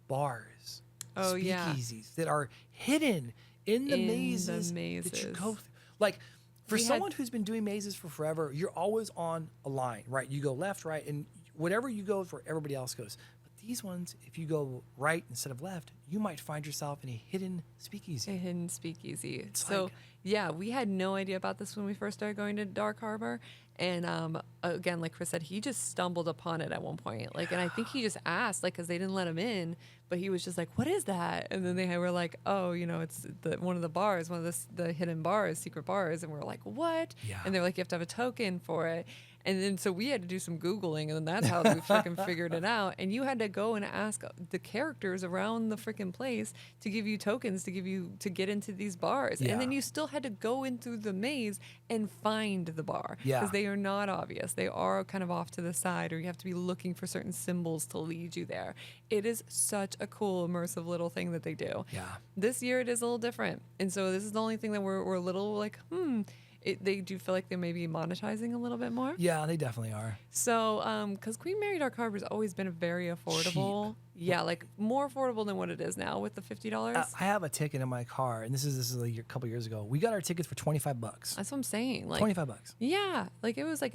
Speaker 2: bars, speakeasies that are hidden in the mazes that you go through. Like, for someone who's been doing mazes for forever, you're always on a line, right? You go left, right, and whatever you go for, everybody else goes. But these ones, if you go right instead of left, you might find yourself in a hidden speakeasy.
Speaker 3: A hidden speakeasy. So, we had no idea about this when we first started going to Dark Harbor. And again, like Chris said, he just stumbled upon it at one point. Like, and I think he just asked, like, because they didn't let him in, but he was just like, "What is that?" And then they were like, "Oh, you know, it's one of the bars, one of the hidden bars, secret bars." And we're like, "What?"
Speaker 2: Yeah.
Speaker 3: And they're like, "You have to have a token for it." And then so we had to do some Googling, and then that's how we freaking figured it out. And you had to go and ask the characters around the freaking place to give you tokens to get into these bars.
Speaker 2: Yeah.
Speaker 3: And then you still had to go in through the maze and find the bar.
Speaker 2: Yeah.
Speaker 3: Because they are not obvious. They are kind of off to the side, or you have to be looking for certain symbols to lead you there. It is such a cool, immersive little thing that they do.
Speaker 2: Yeah.
Speaker 3: This year it is a little different. And so this is the only thing that we're a little like, they do feel like they may be monetizing a a little bit more.
Speaker 2: Yeah, they definitely are.
Speaker 3: So, because Queen Mary Dark Harbor has always been a very affordable.
Speaker 2: Cheap.
Speaker 3: Yeah, like more affordable than what it is now with the $50.
Speaker 2: I have a ticket in my car, and this is a couple years ago. We got our tickets for $25.
Speaker 3: That's what I'm saying. Like
Speaker 2: $25.
Speaker 3: Yeah, like it was like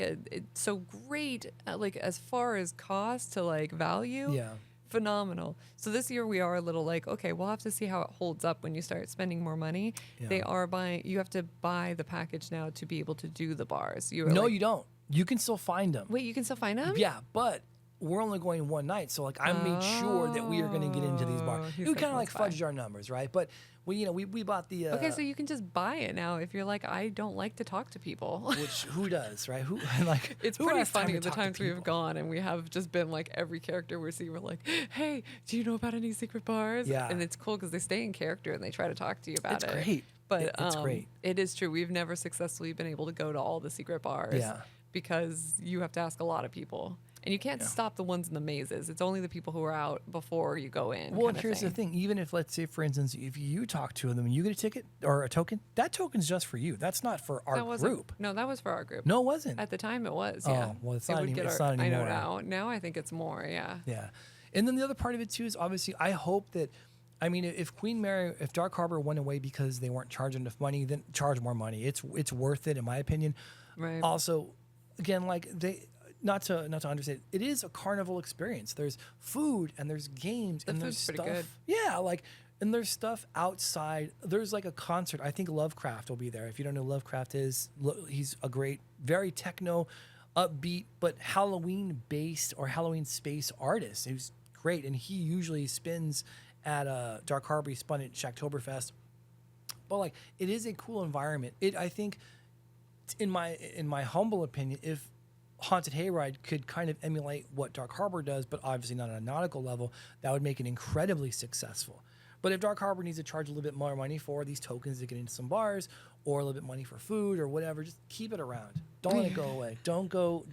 Speaker 3: so great. Like as far as cost to like value.
Speaker 2: Yeah.
Speaker 3: phenomenal. So this year we are a little like, okay, we'll have to see how it holds up when you start spending more money.
Speaker 2: Yeah.
Speaker 3: They are buying. You have to buy the package now to be able to do the bars.
Speaker 2: No, you don't. You can still find them.
Speaker 3: Wait, you can still find them?
Speaker 2: Yeah, but we're only going one night, so like I made sure that we are going to get into these bars.
Speaker 3: He's
Speaker 2: We kind of
Speaker 3: like,
Speaker 2: like fudged our numbers, right? But we bought the.
Speaker 3: Okay, so you can just buy it now if you're like, I don't like to talk to people.
Speaker 2: Which who does, right? Who like?
Speaker 3: It's
Speaker 2: who
Speaker 3: pretty
Speaker 2: has time
Speaker 3: funny
Speaker 2: to
Speaker 3: at the
Speaker 2: talk to
Speaker 3: times we've
Speaker 2: people?
Speaker 3: gone and we have just been like every character we see, we're like, hey, do you know about any secret bars?
Speaker 2: Yeah.
Speaker 3: And it's cool because they stay in character and they try to talk to you about
Speaker 2: It's
Speaker 3: it.
Speaker 2: great.
Speaker 3: But
Speaker 2: It's great.
Speaker 3: It is true. We've never successfully been able to go to all the secret bars
Speaker 2: Yeah.
Speaker 3: because you have to ask a lot of people. And you can't stop the ones in the mazes. It's only the people who are out before you go in.
Speaker 2: Well, and here's the thing. Even if, let's say, for instance, if you talk to them and you get a ticket or a token, that token's just for you. That's not for our group.
Speaker 3: No, that was for our group.
Speaker 2: No, it wasn't.
Speaker 3: At the time, it was.
Speaker 2: Oh,
Speaker 3: Yeah.
Speaker 2: well, it's
Speaker 3: It
Speaker 2: not
Speaker 3: would
Speaker 2: any-
Speaker 3: get
Speaker 2: it's
Speaker 3: our-
Speaker 2: not
Speaker 3: I know
Speaker 2: anymore.
Speaker 3: now. Now I think it's more. Yeah.
Speaker 2: Yeah. And then the other part of it, too, is obviously I hope that, I mean, if Queen Mary, if Dark Harbor went away because they weren't charging enough money, then charge more money. It's worth it, in my opinion.
Speaker 3: Right.
Speaker 2: Also, again, like not to understand, it is a carnival experience. There's food and there's games and there's
Speaker 3: food's
Speaker 2: stuff.
Speaker 3: pretty good.
Speaker 2: Yeah, like, and there's stuff outside. There's like a concert. I think Lovecraft will be there. If you don't know who Lovecraft is, he's a great, very techno, upbeat, but Halloween based or Halloween space artist. He's great, and he usually spins at Dark Harbor. He spun at Shacktoberfest. But like, it is a cool environment. I think, in my humble opinion, if Haunted Hayride could kind of emulate what Dark Harbor does, but obviously not on a nautical level, that would make it incredibly successful. But if Dark Harbor needs to charge a little bit more money for these tokens to get into some bars, or a little bit money for food or whatever, just keep it around. Don't let it go away. Don't go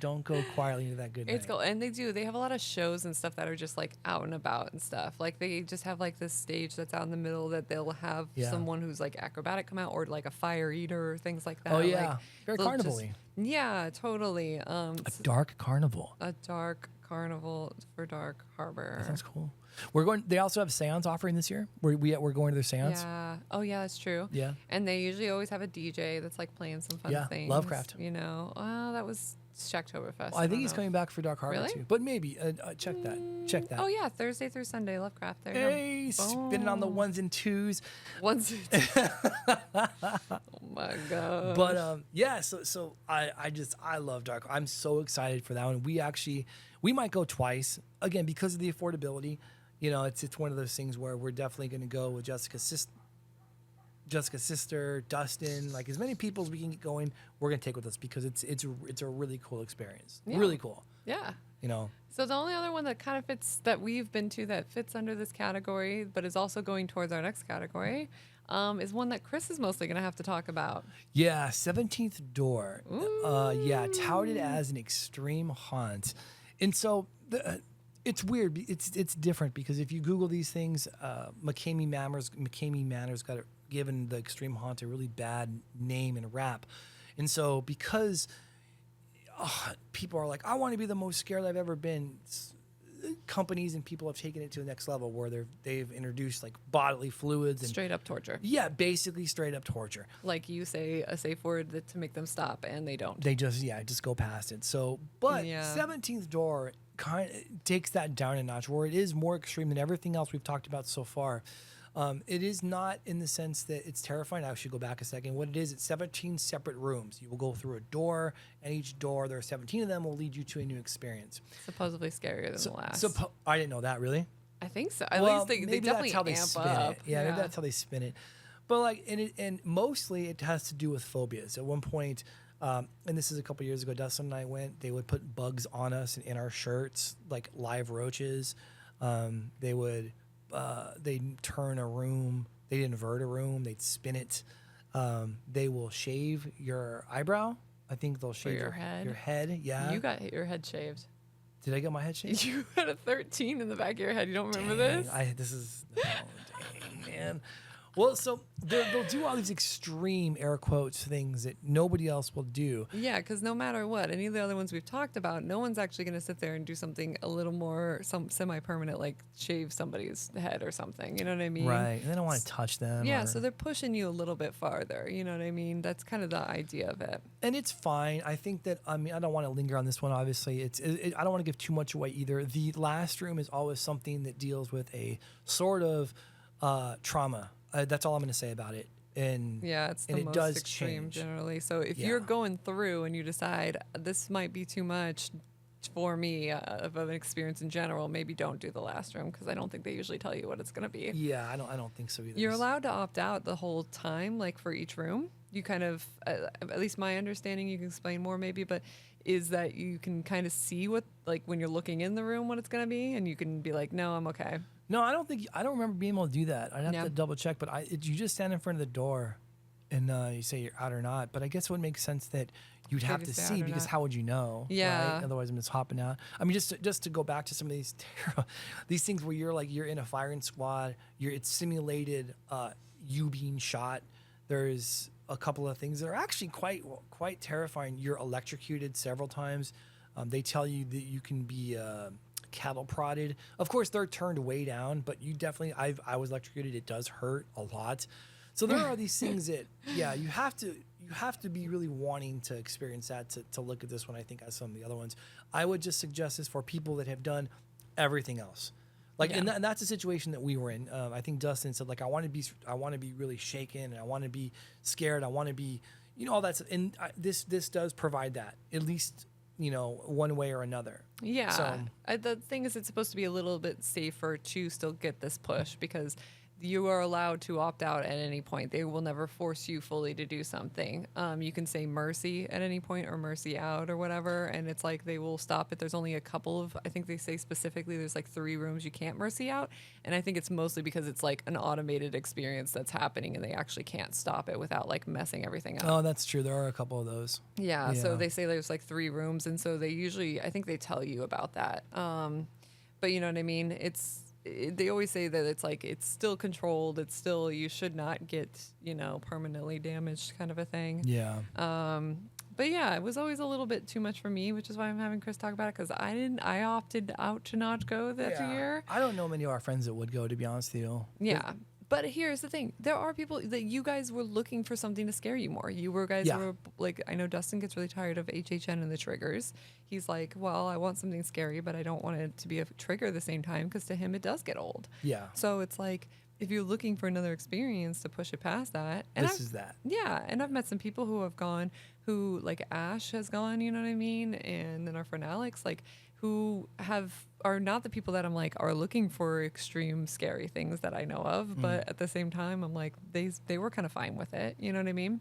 Speaker 2: quietly into that good
Speaker 3: It's
Speaker 2: night.
Speaker 3: cool. And they have a lot of shows and stuff that are just like out and about and stuff. Like they just have like this stage that's out in the middle that they'll have
Speaker 2: Yeah.
Speaker 3: someone who's like acrobatic come out or like a fire eater or things like that.
Speaker 2: Oh, yeah.
Speaker 3: Like,
Speaker 2: Very
Speaker 3: they'll just-
Speaker 2: carnival-y.
Speaker 3: Yeah, totally.
Speaker 2: A dark carnival.
Speaker 3: A dark carnival for Dark Harbor.
Speaker 2: That's cool. They also have seance offering this year. We're going to their seance.
Speaker 3: Yeah. Oh, yeah, that's true.
Speaker 2: Yeah.
Speaker 3: And they usually always have a DJ that's like playing some fun
Speaker 2: Yeah,
Speaker 3: things.
Speaker 2: Lovecraft.
Speaker 3: You know. Oh, that was Shacktoberfest.
Speaker 2: I think he's coming back for Dark Harbor
Speaker 3: Really?
Speaker 2: too. But maybe check that. Check that.
Speaker 3: Oh yeah, Thursday through Sunday, Lovecraft. There you
Speaker 2: Hey, spinning on the ones and twos.
Speaker 3: go. Once. Oh my god.
Speaker 2: But yeah, so I love Dark. I'm so excited for that one. We might go twice again because of the affordability. You know, it's one of those things where we're definitely going to go with Jessica's sister, Dustin, like as many people as we can get going. We're going to take with us because it's a really cool experience.
Speaker 3: Yeah.
Speaker 2: Really cool.
Speaker 3: Yeah.
Speaker 2: You know.
Speaker 3: So the only other one that kind of fits that we've been to that fits under this category, but is also going towards our next category, is one that Chris is mostly going to have to talk about.
Speaker 2: Yeah, 17th Door. Yeah, touted as an extreme haunt. And so it's weird. It's different because if you Google these things, McCamey Manor's got given the extreme haunt a really bad name and rap. And so because people are like, I want to be the most scared I've ever been, companies and people have taken it to the next level where they've introduced like bodily fluids and
Speaker 3: Straight up torture.
Speaker 2: yeah, basically straight up torture.
Speaker 3: Like you say a safe word to make them stop and they don't.
Speaker 2: They just go past it. So, but
Speaker 3: Yeah.
Speaker 2: 17th Door kind of takes that down a notch where it is more extreme than everything else we've talked about so far. It is not in the sense that it's terrifying. I should go back a second. What it is, it's 17 separate rooms. You will go through a door, and each door, there are 17 of them, will lead you to a new experience.
Speaker 3: Supposedly scarier than the last.
Speaker 2: I didn't know that, really.
Speaker 3: I think so. At
Speaker 2: Well,
Speaker 3: least they
Speaker 2: maybe
Speaker 3: definitely
Speaker 2: that's how they
Speaker 3: amp
Speaker 2: spin
Speaker 3: up.
Speaker 2: it. Yeah, maybe that's how they spin it. But like, and mostly it has to do with phobias. At one point, and this is a couple years ago, Dustin and I went. They would put bugs on us and in our shirts, like live roaches. They'd turn a room. They'd invert a room. They'd spin it. They will shave your eyebrow. I think they'll shave
Speaker 3: your head?
Speaker 2: Your head, yeah.
Speaker 3: You got your head shaved.
Speaker 2: Did I get my head shaved?
Speaker 3: You had a 13 in the back of your head. You don't remember
Speaker 2: Dang,
Speaker 3: this?
Speaker 2: This is oh, dang, man. Well, so they'll do all these extreme air quotes things that nobody else will do.
Speaker 3: Yeah, because no matter what, any of the other ones we've talked about, no one's actually going to sit there and do something a little more semi-permanent, like shave somebody's head or something. You know what I mean?
Speaker 2: Right. And they don't want to touch them.
Speaker 3: Yeah, so they're pushing you a little bit farther. You know what I mean? That's kind of the idea of it.
Speaker 2: And it's fine. I think that, I don't want to linger on this one, obviously. I don't want to give too much away either. The last room is always something that deals with a sort of trauma. That's all I'm going to say about it. And
Speaker 3: yeah, it's the
Speaker 2: and it
Speaker 3: most
Speaker 2: does
Speaker 3: extreme
Speaker 2: change.
Speaker 3: generally. So if you're going through and you decide this might be too much for me of an experience in general, maybe don't do the last room, because I don't think they usually tell you what it's going to be.
Speaker 2: Yeah, I don't think so either.
Speaker 3: You're allowed to opt out the whole time, like for each room. You kind of, at least my understanding, you can explain more maybe, but is that you can kind of see what, like when you're looking in the room, what it's going to be, and you can be like, no, I'm okay.
Speaker 2: No, I don't remember being able to do that. I'd have to double check, but you just stand in front of the door and you say you're out or not. But I guess it would make sense that you'd have to see, because how would you know?
Speaker 3: Yeah.
Speaker 2: Right? Otherwise, I'm just hopping out. Just to go back to some of these these things where you're in a firing squad, it's simulated you being shot. There's a couple of things that are actually quite terrifying. You're electrocuted several times. They tell you that you can be cattle prodded. Of course, they're turned way down, but you definitely, I was electrocuted. It does hurt a lot. So there are these things that, you have to be really wanting to experience that to look at this one, I think, as some of the other ones. I would just suggest this for people that have done everything else. Like, and that's the situation that we were in. I think Dustin said, like, I want to be really shaken, and I want to be scared. I want to be, all that stuff. And this does provide that, at least, one way or another.
Speaker 3: Yeah.
Speaker 2: So,
Speaker 3: the thing is, it's supposed to be a little bit safer to still get this push, because you are allowed to opt out at any point. They will never force you fully to do something. You can say mercy at any point, or mercy out, or whatever, and it's like they will stop it. There's only a couple of, I think they say specifically there's like 3 rooms you can't mercy out, and I think it's mostly because it's like an automated experience that's happening, and they actually can't stop it without like messing everything up.
Speaker 2: oh, that's true. There are a couple of those.
Speaker 3: Yeah, so they say there's like 3 rooms, and so they usually, I think they tell you about that. But you know what I mean? They always say that it's like, it's still controlled. It's still, you should not get, permanently damaged, kind of a thing.
Speaker 2: Yeah.
Speaker 3: But yeah, it was always a little bit too much for me, which is why I'm having Chris talk about it, because I opted out to not go that year.
Speaker 2: I don't know many of our friends that would go, to be honest with you.
Speaker 3: Yeah. But here's the thing. There are people that you guys were looking for something to scare you more. You were were like, I know Dustin gets really tired of HHN and the triggers. He's like, well, I want something scary, but I don't want it to be a trigger at the same time, because to him it does get old.
Speaker 2: Yeah.
Speaker 3: So it's like, if you're looking for another experience to push it past that. And
Speaker 2: this is that.
Speaker 3: Yeah. And I've met some people who have gone, who like Ash has gone, you know what I mean? And then our friend Alex, like, who are not the people that I'm like are looking for extreme scary things that I know of, but at the same time I'm like they were kind of fine with it, you know what I mean?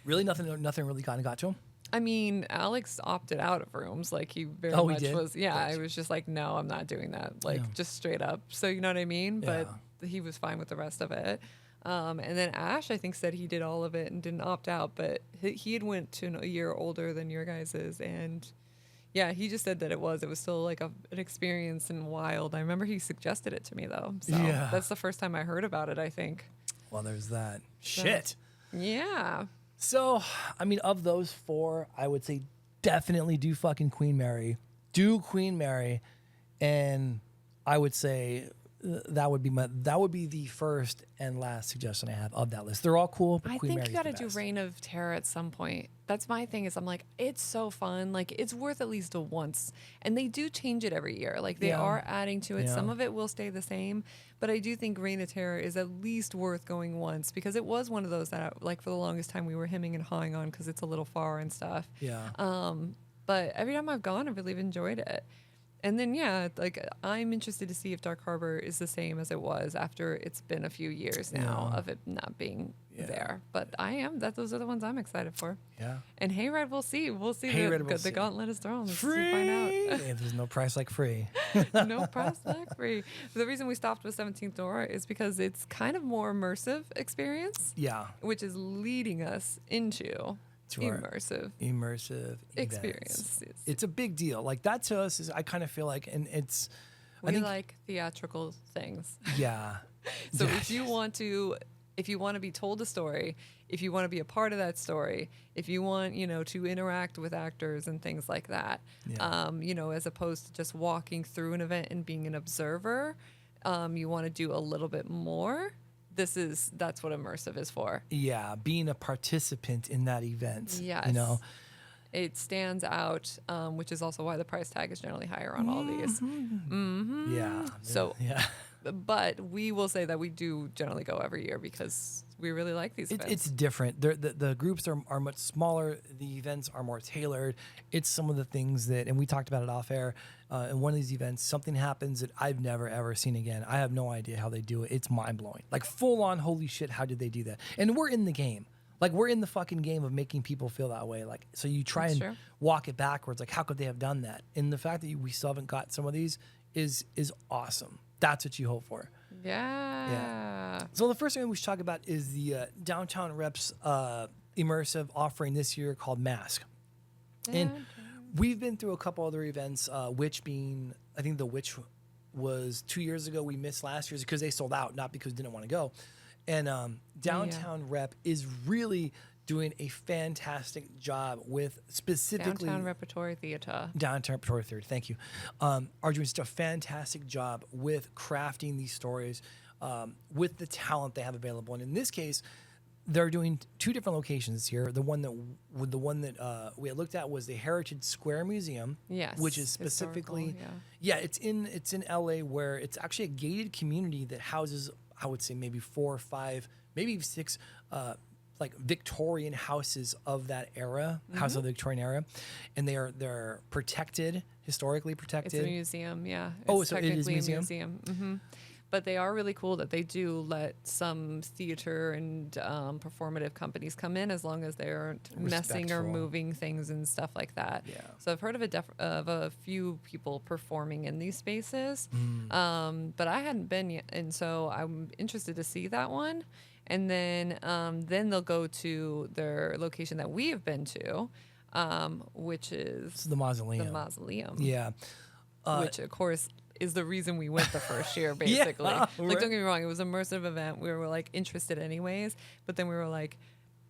Speaker 2: Really, nothing really kind of got to him.
Speaker 3: I mean, Alex opted out of rooms, like he very much was. Yeah, I was just like, no, I'm not doing that, like just straight up. So you know what I mean? But he was fine with the rest of it. And then Ash, I think, said he did all of it and didn't opt out, but he had went to a year older than your guys is, and. Yeah, he just said that it was still like an experience and wild. I remember he suggested it to me, though. So that's the first time I heard about it, I think.
Speaker 2: Well, there's that. Shit.
Speaker 3: Yeah.
Speaker 2: So, of those 4, I would say definitely do fucking Queen Mary. Do Queen Mary. And I would say that would be the first and last suggestion I have of that list. They're all cool, but
Speaker 3: I
Speaker 2: Queen
Speaker 3: think
Speaker 2: Mary's
Speaker 3: you got to
Speaker 2: the
Speaker 3: do
Speaker 2: best.
Speaker 3: Reign of Terror at some point. That's my thing, is I'm like, it's so fun. Like, it's worth at least a once. And they do change it every year. Like, they are adding to it.
Speaker 2: Yeah.
Speaker 3: Some of it will stay the same. But I do think Reign of Terror is at least worth going once, because it was one of those that, like, for the longest time we were hemming and hawing on because it's a little far and stuff.
Speaker 2: Yeah.
Speaker 3: But every time I've gone, I've really enjoyed it. And then, like, I'm interested to see if Dark Harbor is the same as it was after it's been a few years now of it not being there. But those are the ones I'm excited for.
Speaker 2: Yeah.
Speaker 3: And Hayride, we'll see. We'll see. The gauntlet is thrown. Let's
Speaker 2: Free.
Speaker 3: find out.
Speaker 2: Hey, there's no price like free.
Speaker 3: No price like free. The reason we stopped with 17th Door is because it's kind of more immersive experience.
Speaker 2: Yeah.
Speaker 3: Which is leading us into immersive experience.
Speaker 2: It's a big deal. Like, that to us is, I kind of feel like, and it's,
Speaker 3: we like theatrical things.
Speaker 2: Yeah.
Speaker 3: So if you want to if you want to be told a story, if you want to be a part of that story, if you want, to interact with actors and things like that, as opposed to just walking through an event and being an observer, you want to do a little bit more. That's what immersive is for.
Speaker 2: Yeah, being a participant in that event.
Speaker 3: Yes. It stands out, which is also why the price tag is generally higher on all these.
Speaker 2: Mm-hmm. Yeah.
Speaker 3: So,
Speaker 2: yeah.
Speaker 3: But we will say that we do generally go every year because we really like these events.
Speaker 2: It's different. The groups are much smaller. The events are more tailored. It's some of the things that, and we talked about it off air, in one of these events, something happens that I've never, ever seen again. I have no idea how they do it. It's mind-blowing. Like, full on, holy shit, how did they do that? And we're in the game. Like, we're in the fucking game of making people feel that way. Like, so you try and walk it backwards. Like, how could they have done that? And the fact that we still haven't got some of these is awesome. That's what you hope for.
Speaker 3: Yeah.
Speaker 2: So the first thing we should talk about is the Downtown Reps immersive offering this year called Mask. And we've been through a couple other events, Witch being, I think the Witch was 2 years ago. We missed last year's because they sold out, not because we didn't want to go. And Downtown Rep is really doing a fantastic job with specifically
Speaker 3: Downtown Repertory Theatre.
Speaker 2: Downtown Repertory Theatre, thank you. Are doing just a fantastic job with crafting these stories with the talent they have available. And in this case, they're doing two different locations here. The one that we had looked at was the Heritage Square Museum, which is specifically, it's in LA, where it's actually a gated community that houses, I would say, maybe 4 or 5, maybe 6 like Victorian houses of that era, house of the Victorian era, and they're protected, historically protected.
Speaker 3: It's a museum, yeah.
Speaker 2: So it is a museum.
Speaker 3: Mm-hmm. But they are really cool that they do let some theater and performative companies come in as long as they aren't messing or moving things and stuff like that. Yeah. So I've heard of a few people performing in these spaces, but I hadn't been yet, and so I'm interested to see that one. And then they'll go to their location that we have been to, which is
Speaker 2: the Mausoleum.
Speaker 3: The Mausoleum.
Speaker 2: Yeah.
Speaker 3: Which, of course, is the reason we went the first year, basically. Like, don't get me wrong, it was an immersive event. We were, like, interested anyways. But then we were like,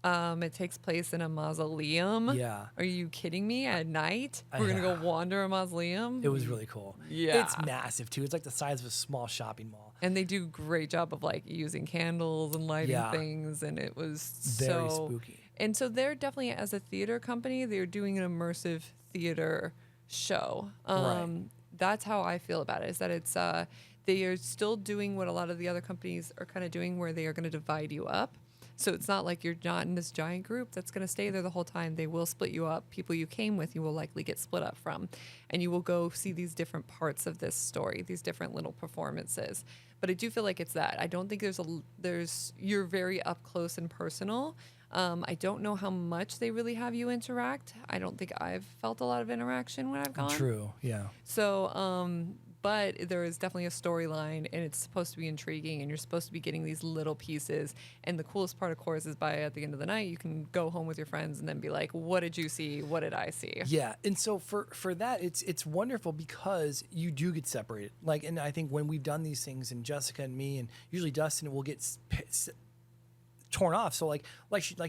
Speaker 3: it takes place in a mausoleum?
Speaker 2: Yeah.
Speaker 3: Are you kidding me? At night? We're going to go wander a mausoleum?
Speaker 2: It was really cool.
Speaker 3: Yeah.
Speaker 2: It's massive, too. It's like the size of a small shopping mall.
Speaker 3: And they do a great job of, like, using candles and lighting things. And it was
Speaker 2: very spooky.
Speaker 3: And so they're definitely, as a theater company, they're doing an immersive theater show.
Speaker 2: Right.
Speaker 3: That's how I feel about it, is that it's they are still doing what a lot of the other companies are kind of doing, where they are going to divide you up. So it's not like you're not in this giant group that's going to stay there the whole time. They will split you up. People you came with, you will likely get split up from. And you will go see these different parts of this story, these different little performances. But I do feel like it's that. I don't think you're very up close and personal. I don't know how much they really have you interact. I don't think I've felt a lot of interaction when I've gone.
Speaker 2: True, yeah.
Speaker 3: So, but there is definitely a storyline, and it's supposed to be intriguing, and you're supposed to be getting these little pieces. And the coolest part, of course, is at the end of the night, you can go home with your friends and then be like, what did you see? What did I see?
Speaker 2: Yeah, and so for that, it's wonderful because you do get separated. Like, and I think when we've done these things, and Jessica and me, and usually Dustin will get torn off. So like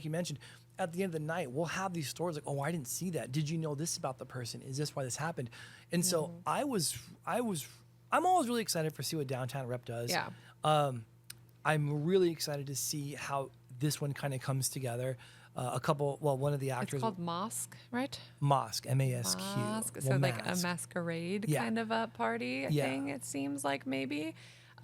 Speaker 2: you mentioned, at the end of the night, we'll have these stories like, oh, I didn't see that. Did you know this about the person? Is this why this happened? And so I'm always really excited for see what Downtown Rep does.
Speaker 3: Yeah.
Speaker 2: I'm really excited to see how this one kind of comes together. One of the actors.
Speaker 3: It's called Mosque, right?
Speaker 2: Mosque, M-A-S-Q.
Speaker 3: Mosque. So like a masquerade kind of a party thing, it seems like maybe.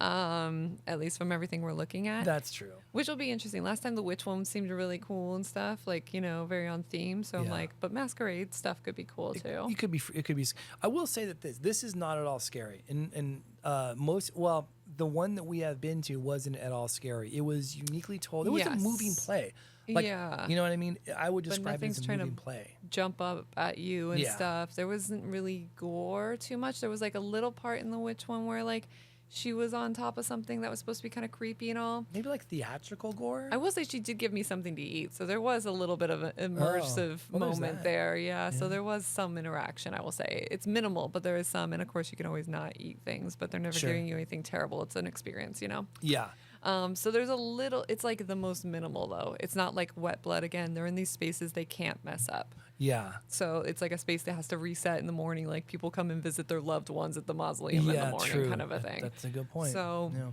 Speaker 3: At least from everything we're looking at.
Speaker 2: That's true.
Speaker 3: Which will be interesting. Last time the witch one seemed really cool and stuff, like, very on theme. So I'm like, but masquerade stuff could be cool too.
Speaker 2: It could be. I will say that this is not at all scary. And the one that we have been to wasn't at all scary. It was uniquely told. It was a moving play. Like, you know what I mean? I would describe it as a moving play.
Speaker 3: Jump up at you and stuff. There wasn't really gore too much. There was like a little part in the witch one where like she was on top of something that was supposed to be kind of creepy and all. Maybe
Speaker 2: like theatrical gore?
Speaker 3: I will say she did give me something to eat. So there was a little bit of an immersive moment there. Yeah. So there was some interaction, I will say. It's minimal, but there is some. And of course, you can always not eat things, but they're never giving you anything terrible. It's an experience,
Speaker 2: Yeah.
Speaker 3: So there's a little, it's like the most minimal though. It's not like wet blood again. They're in these spaces they can't mess up.
Speaker 2: Yeah.
Speaker 3: So it's like a space that has to reset in the morning. Like people come and visit their loved ones at the mausoleum in the morning,
Speaker 2: true.
Speaker 3: kind of a thing.
Speaker 2: That's a good point.
Speaker 3: So
Speaker 2: yeah.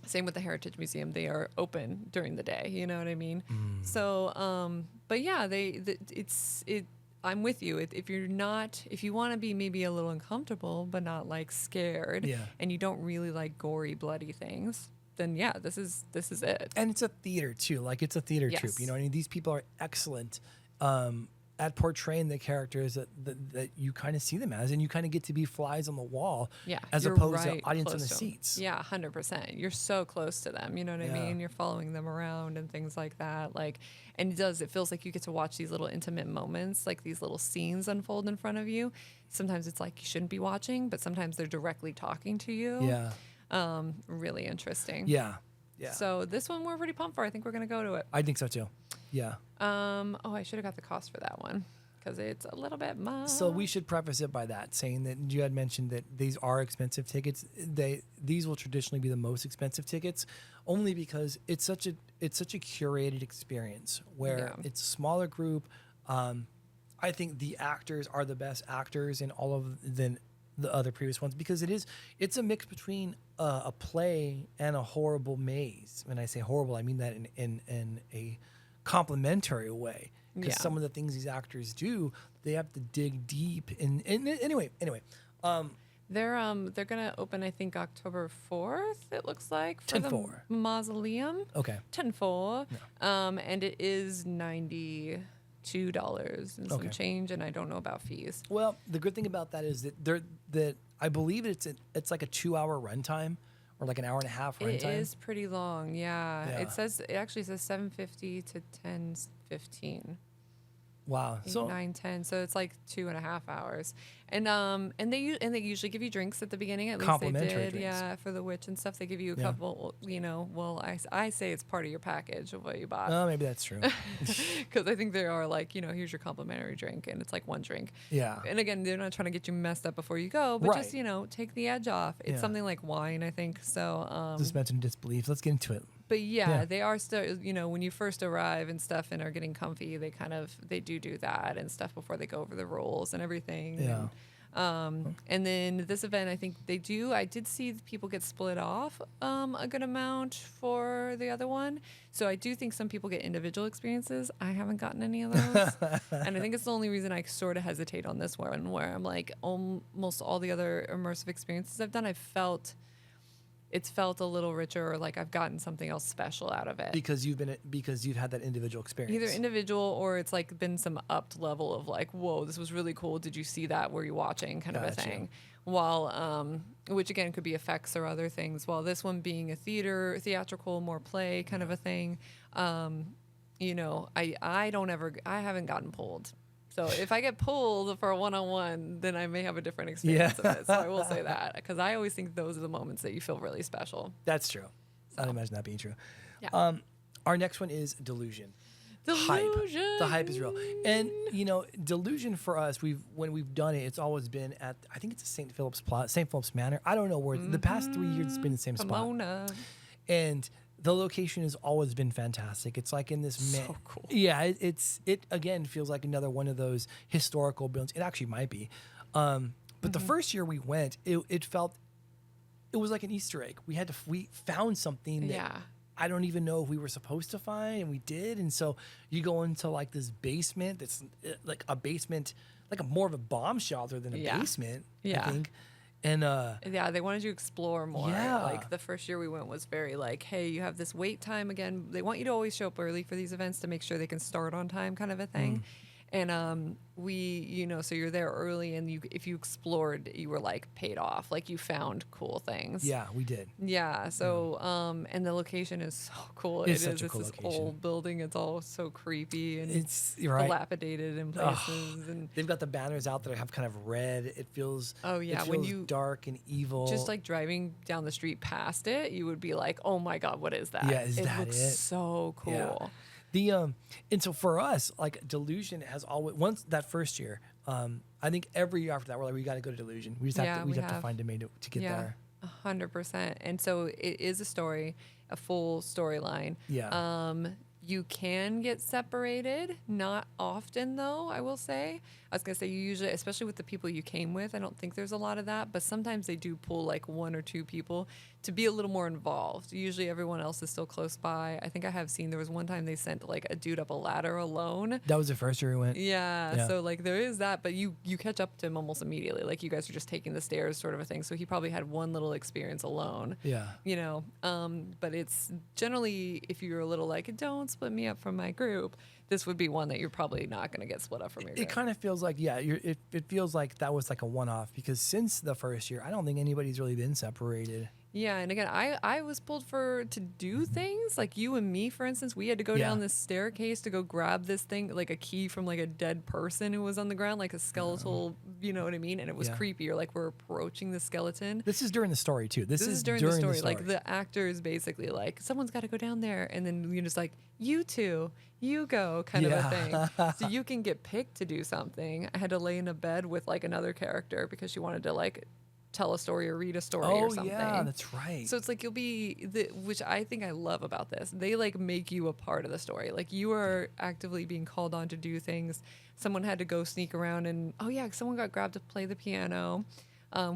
Speaker 3: same with the Heritage Museum. They are open during the day. You know what I mean? So, but yeah, I'm with you. If you want to be maybe a little uncomfortable, but not like scared,
Speaker 2: Yeah.
Speaker 3: and you don't really like gory, bloody things, then yeah, this is it.
Speaker 2: And it's a theater too. Like it's a theater
Speaker 3: Yes.
Speaker 2: troupe. You know, I mean, these people are excellent at portraying the characters that you kind of see them as, and you kind of get to be flies on the wall,
Speaker 3: Yeah,
Speaker 2: as
Speaker 3: you're
Speaker 2: opposed
Speaker 3: right
Speaker 2: to audience in
Speaker 3: close
Speaker 2: the
Speaker 3: to 'em.
Speaker 2: seats.
Speaker 3: Yeah, 100%. You're so close to them. You know what I
Speaker 2: Yeah.
Speaker 3: mean? You're following them around and things like that. Like, and it feels like you get to watch these little intimate moments, like these little scenes unfold in front of you. Sometimes it's like you shouldn't be watching, but sometimes they're directly talking to you.
Speaker 2: Yeah,
Speaker 3: Really interesting.
Speaker 2: yeah, yeah.
Speaker 3: So this one we're pretty pumped for. I think we're gonna go to it.
Speaker 2: I think so too. Yeah.
Speaker 3: Oh, I should have got the cost for that one because it's a little bit much.
Speaker 2: So we should preface it by that, saying that you had mentioned that these are expensive tickets. These will traditionally be the most expensive tickets, only because it's such a curated experience where
Speaker 3: Yeah.
Speaker 2: it's a smaller group. I think the actors are the best actors in all of the other previous ones, because it's a mix between a play and a horrible maze. When I say horrible, I mean that in a complimentary way. Because
Speaker 3: Yeah.
Speaker 2: some of the things these actors do, they have to dig deep. And anyway,
Speaker 3: They're gonna open, I think, October 4th. It looks like for the
Speaker 2: 10/4.
Speaker 3: mausoleum.
Speaker 2: okay.
Speaker 3: 10/4. And it is $92 and some
Speaker 2: Okay.
Speaker 3: change, and I don't know about fees.
Speaker 2: Well, the good thing about that is that I believe it's like a 2-hour runtime, or like an hour and a half runtime.
Speaker 3: It is pretty long, yeah.
Speaker 2: Yeah.
Speaker 3: It actually says 7:50 to 10:15.
Speaker 2: Wow. So
Speaker 3: 9:10, so it's like 2.5 hours, and they usually give you drinks at the beginning. At least they
Speaker 2: Complimentary
Speaker 3: did,
Speaker 2: drinks.
Speaker 3: yeah, for the witch and stuff. They give you a
Speaker 2: Yeah.
Speaker 3: couple, well, I say it's part of your package of what you bought,
Speaker 2: maybe that's true.
Speaker 3: because I think they are like, here's your complimentary drink, and it's like one drink.
Speaker 2: Yeah.
Speaker 3: And again, they're not trying to get you messed up before you go, but just
Speaker 2: Right.
Speaker 3: take the edge off. It's
Speaker 2: Yeah.
Speaker 3: something like wine, I think. So
Speaker 2: Suspension of disbelief. Let's get into it.
Speaker 3: but yeah,
Speaker 2: Yeah.
Speaker 3: they are still, when you first arrive and stuff and are getting comfy, they do that and stuff before they go over the rules and everything.
Speaker 2: Yeah.
Speaker 3: And then this event, I think I did see people get split off a good amount for the other one. So I do think some people get individual experiences. I haven't gotten any of those. And I think it's the only reason I sort of hesitate on this one, where I'm like, almost all the other immersive experiences I've done, it's felt a little richer, or like I've gotten something else special out of it.
Speaker 2: Because you've had that individual experience.
Speaker 3: Either individual, or it's like been some upped level of like, whoa, this was really cool. Did you see that? Were you watching? Kind of a
Speaker 2: Gotcha.
Speaker 3: thing. While, which again could be effects or other things. While this one being a theatrical, more play kind of a thing. I haven't gotten pulled. So if I get pulled for a one-on-one, then I may have a different experience of it. So I will say that, because I always think those are the moments that you feel really special.
Speaker 2: That's true. I'd imagine that being true.
Speaker 3: Yeah.
Speaker 2: Our next one is Delusion.
Speaker 3: Delusion.
Speaker 2: Hype. The hype is real. And Delusion for us, when we've done it, it's always been at, I think it's St. Philip's Manor. I don't know where. The past 3 years it's been the same spot.
Speaker 3: Pomona.
Speaker 2: And the location has always been fantastic. It's like in this
Speaker 3: So cool.
Speaker 2: Yeah, it again feels like another one of those historical buildings. It actually might be. But the first year we went, it was like an Easter egg. We found something that
Speaker 3: Yeah.
Speaker 2: I don't even know if we were supposed to find, and we did. And so you go into like this basement that's like a basement, like more of a bomb shelter than a
Speaker 3: Yeah.
Speaker 2: basement,
Speaker 3: Yeah.
Speaker 2: I think. And
Speaker 3: Yeah, they wanted you to explore more.
Speaker 2: Yeah.
Speaker 3: Like the first year we went was very like, hey, you have this wait time again. They want you to always show up early for these events to make sure they can start on time, kind of a thing. And so you're there early, and if you explored, you were like paid off. Like you found cool things.
Speaker 2: yeah, we did.
Speaker 3: Yeah. So, and the location is so cool.
Speaker 2: It's such a cool
Speaker 3: this
Speaker 2: location.
Speaker 3: old building. It's all so creepy and
Speaker 2: You're right.
Speaker 3: dilapidated in places. And
Speaker 2: They've got the banners out that have kind of red. It feels
Speaker 3: Oh, yeah,
Speaker 2: it
Speaker 3: when
Speaker 2: feels
Speaker 3: you-
Speaker 2: dark and evil.
Speaker 3: just like driving down the street past it, you would be like, "Oh my God, what is that?"
Speaker 2: Yeah, is that
Speaker 3: looks
Speaker 2: it?
Speaker 3: so cool.
Speaker 2: Yeah. And so for us, like Delusion has always, once that first year, I think every year after that we're like, we got to go to Delusion. We just have
Speaker 3: Yeah,
Speaker 2: to
Speaker 3: we
Speaker 2: have to
Speaker 3: have.
Speaker 2: find a way to get there.
Speaker 3: 100%. And so it is a story. a full storyline.
Speaker 2: Yeah.
Speaker 3: You can get separated, not often though, I will say. I was gonna say you usually, especially with the people you came with, I don't think there's a lot of that, but sometimes they do pull like one or two people to be a little more involved. Usually everyone else is still close by. I think I have seen there was one time they sent like a dude up a ladder alone.
Speaker 2: That was the first year we went.
Speaker 3: Yeah, so like there is that, but you catch up to him almost immediately. Like you guys are just taking the stairs sort of a thing. So he probably had one little experience alone.
Speaker 2: Yeah.
Speaker 3: You know, but it's generally, if you're a little like, don't split me up from my group, this would be one that you're probably not going to get split up from your group.
Speaker 2: It kind of feels like, yeah, it feels like that was like a one-off, because since the first year, I don't think anybody's really been separated.
Speaker 3: Yeah, and again, I was pulled to do things like you and me, for instance. We had to go
Speaker 2: Yeah.
Speaker 3: down this staircase to go grab this thing, like a key from like a dead person who was on the ground, like a skeletal, you know what I mean? And it was
Speaker 2: Yeah.
Speaker 3: creepy. You're like, we're approaching the skeleton.
Speaker 2: This is during the story too. This is
Speaker 3: during the story. Like the actor is basically like, someone's got to go down there, and then you're just like, you two, you go, kind of a thing. So you can get picked to do something. I had to lay in a bed with like another character because she wanted to like tell a story or read a story or something.
Speaker 2: Yeah, that's right.
Speaker 3: So it's like you'll be, which I think I love about this. They like make you a part of the story. Like you are actively being called on to do things. Someone had to go sneak around and, oh yeah, someone got grabbed to play the piano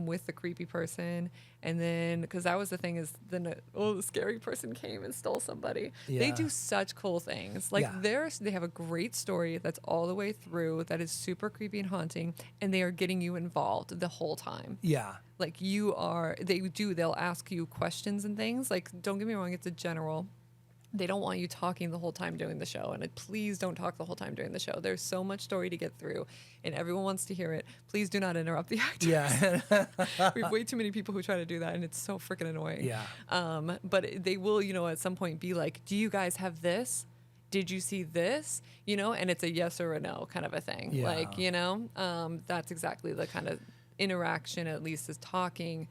Speaker 3: with the creepy person. And then, because that was the thing, is then, the scary person came and stole somebody. They
Speaker 2: Yeah.
Speaker 3: do such cool things. Like
Speaker 2: Yeah.
Speaker 3: they have a great story that's all the way through, that is super creepy and haunting, and they are getting you involved the whole time.
Speaker 2: Yeah.
Speaker 3: Like they'll ask you questions and things. Like, don't get me wrong, it's a general. They don't want you talking the whole time doing the show. And please don't talk the whole time during the show. There's so much story to get through, and everyone wants to hear it. Please do not interrupt the actors.
Speaker 2: Yeah.
Speaker 3: We have way too many people who try to do that, and it's so freaking annoying.
Speaker 2: Yeah.
Speaker 3: But they will, at some point be like, do you guys have this? Did you see this? And it's a yes or a no kind of a thing.
Speaker 2: Yeah.
Speaker 3: Like, that's exactly the kind of interaction, at least, is talking.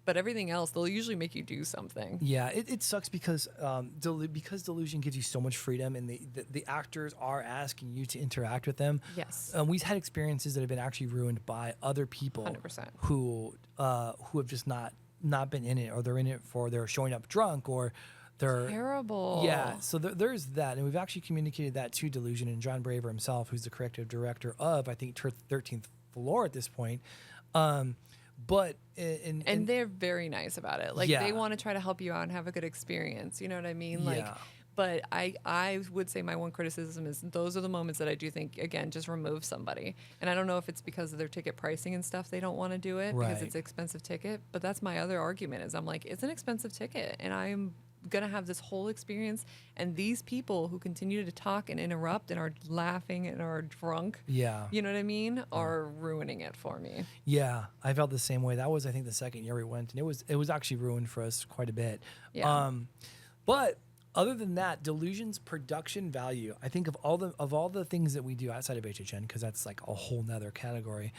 Speaker 3: But everything else, they'll usually make you do something.
Speaker 2: Yeah, it sucks because Delusion gives you so much freedom, and the actors are asking you to interact with them.
Speaker 3: Yes.
Speaker 2: We've had experiences that have been actually ruined by other people
Speaker 3: 100%.
Speaker 2: who have just not been in it, or they're showing up drunk, or they're
Speaker 3: terrible.
Speaker 2: Yeah, so there's that, and we've actually communicated that to Delusion, and John Braver himself, who's the creative director of, I think, 13th Floor at this point. But and
Speaker 3: they're very nice about it. Like,
Speaker 2: Yeah.
Speaker 3: they want to try to help you out and have a good experience. You know what I mean? Like,
Speaker 2: Yeah.
Speaker 3: but I would say my one criticism is those are the moments that I do think, again, just remove somebody. And I don't know if it's because of their ticket pricing and stuff, they don't want to do it because
Speaker 2: Right.
Speaker 3: it's an expensive ticket. But that's my other argument, is I'm like, it's an expensive ticket, and I'm gonna have this whole experience, and these people who continue to talk and interrupt and are laughing and are drunk,
Speaker 2: Yeah.
Speaker 3: you know what I mean, are ruining it for me.
Speaker 2: Yeah, I felt the same way. That was, I think, the second year we went, and it was actually ruined for us quite a bit.
Speaker 3: Yeah.
Speaker 2: But other than that, Delusion's production value, I think of all the things that we do outside of HHN, because that's like a whole nother category.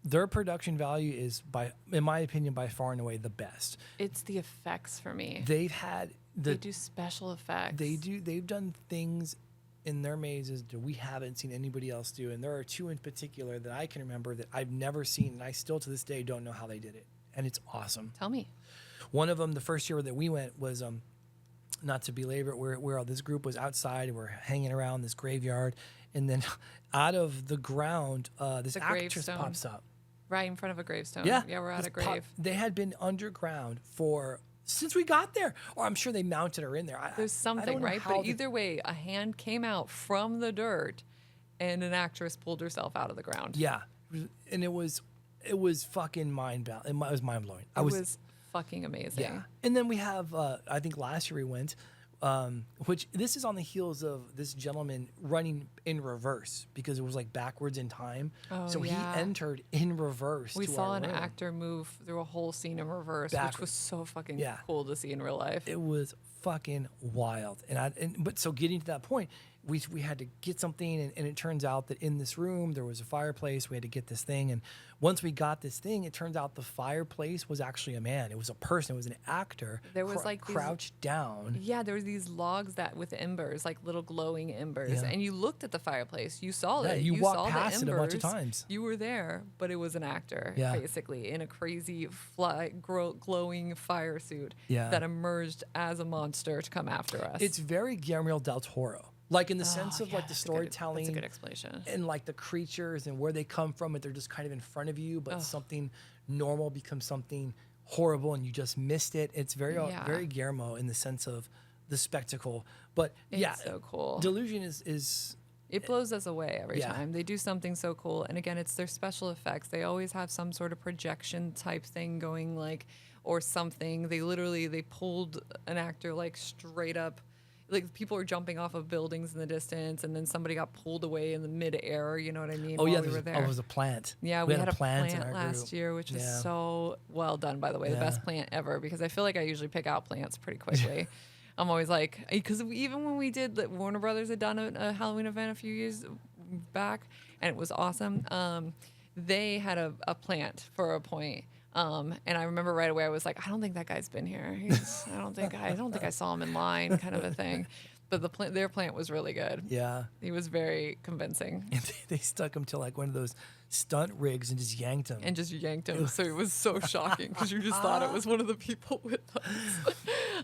Speaker 2: Their production value is, in my opinion, by far and away the best.
Speaker 3: It's the effects for me.
Speaker 2: They've had
Speaker 3: They do special effects.
Speaker 2: They've done things in their mazes that we haven't seen anybody else do, and there are two in particular that I can remember that I've never seen, and I still to this day don't know how they did it, and it's awesome.
Speaker 3: Tell me.
Speaker 2: One of them, the first year that we went, was not to belabor it, where this group was outside and we're hanging around this graveyard, and then out of the ground, this
Speaker 3: The
Speaker 2: actress
Speaker 3: gravestone.
Speaker 2: pops up.
Speaker 3: Right in front of a gravestone.
Speaker 2: Yeah,
Speaker 3: we're at
Speaker 2: this
Speaker 3: a grave.
Speaker 2: They had been underground since we got there, or I'm sure they mounted her in there.
Speaker 3: There's
Speaker 2: I don't
Speaker 3: something,
Speaker 2: know
Speaker 3: right?
Speaker 2: how
Speaker 3: But either way, a hand came out from the dirt, and an actress pulled herself out of the ground.
Speaker 2: Yeah, and it was fucking mind-blowing. It was mind-blowing.
Speaker 3: It was fucking amazing.
Speaker 2: Yeah, and then we have I think last year we went, which this is on the heels of this gentleman running in reverse because it was like backwards in time.
Speaker 3: Oh,
Speaker 2: so
Speaker 3: yeah.
Speaker 2: he entered in reverse.
Speaker 3: We
Speaker 2: to
Speaker 3: saw
Speaker 2: our
Speaker 3: an
Speaker 2: room.
Speaker 3: actor move through a whole scene in reverse, which
Speaker 2: Backwards.
Speaker 3: was so fucking
Speaker 2: Yeah.
Speaker 3: cool to see in real life.
Speaker 2: It was fucking wild, but so getting to that point, we had to get something, and it turns out that in this room there was a fireplace. We had to get this thing, and once we got this thing, it turns out the fireplace was actually a man. It was a person. It was an actor.
Speaker 3: There was like
Speaker 2: crouched down.
Speaker 3: Yeah, there was these logs that with embers, like little glowing embers,
Speaker 2: Yeah.
Speaker 3: and you looked at the fireplace. You saw
Speaker 2: Yeah,
Speaker 3: it.
Speaker 2: you walked
Speaker 3: saw
Speaker 2: past
Speaker 3: the
Speaker 2: it a bunch of
Speaker 3: embers.
Speaker 2: times.
Speaker 3: You were there, but it was an actor,
Speaker 2: Yeah.
Speaker 3: basically, in a crazy glowing fire suit
Speaker 2: Yeah.
Speaker 3: that emerged as a monster to come after us.
Speaker 2: It's very Guillermo del Toro, like in the sense of like the storytelling.
Speaker 3: That's a good explanation.
Speaker 2: And like the creatures and where they come from, and they're just kind of in front of you, but something normal becomes something horrible and you just missed it. It's very very Guillermo in the sense of the spectacle. But
Speaker 3: It's so cool.
Speaker 2: Delusion is
Speaker 3: It blows us away every
Speaker 2: Yeah.
Speaker 3: time. They do something so cool. And again, it's their special effects. They always have some sort of projection type thing going, like, or something. They pulled an actor like straight up. Like, people were jumping off of buildings in the distance, and then somebody got pulled away in the midair. You know what I mean?
Speaker 2: oh yeah,
Speaker 3: while we were there.
Speaker 2: it was a plant.
Speaker 3: Yeah, we had a plant
Speaker 2: in our
Speaker 3: last
Speaker 2: group.
Speaker 3: year, which was
Speaker 2: Yeah.
Speaker 3: so well done, by the way. The
Speaker 2: Yeah.
Speaker 3: best plant ever, because I feel like I usually pick out plants pretty quickly. I'm always like, because even when we did, Warner Brothers had done a Halloween event a few years back, and it was awesome. They had a plant for a point. And I remember right away I was like, I don't think that guy's been here. I don't think I saw him in line, kind of a thing. But their plant was really good.
Speaker 2: Yeah.
Speaker 3: He was very convincing.
Speaker 2: And they stuck him to like one of those stunt rigs and just yanked him.
Speaker 3: And just yanked him. So it was so shocking because you just thought it was one of the people with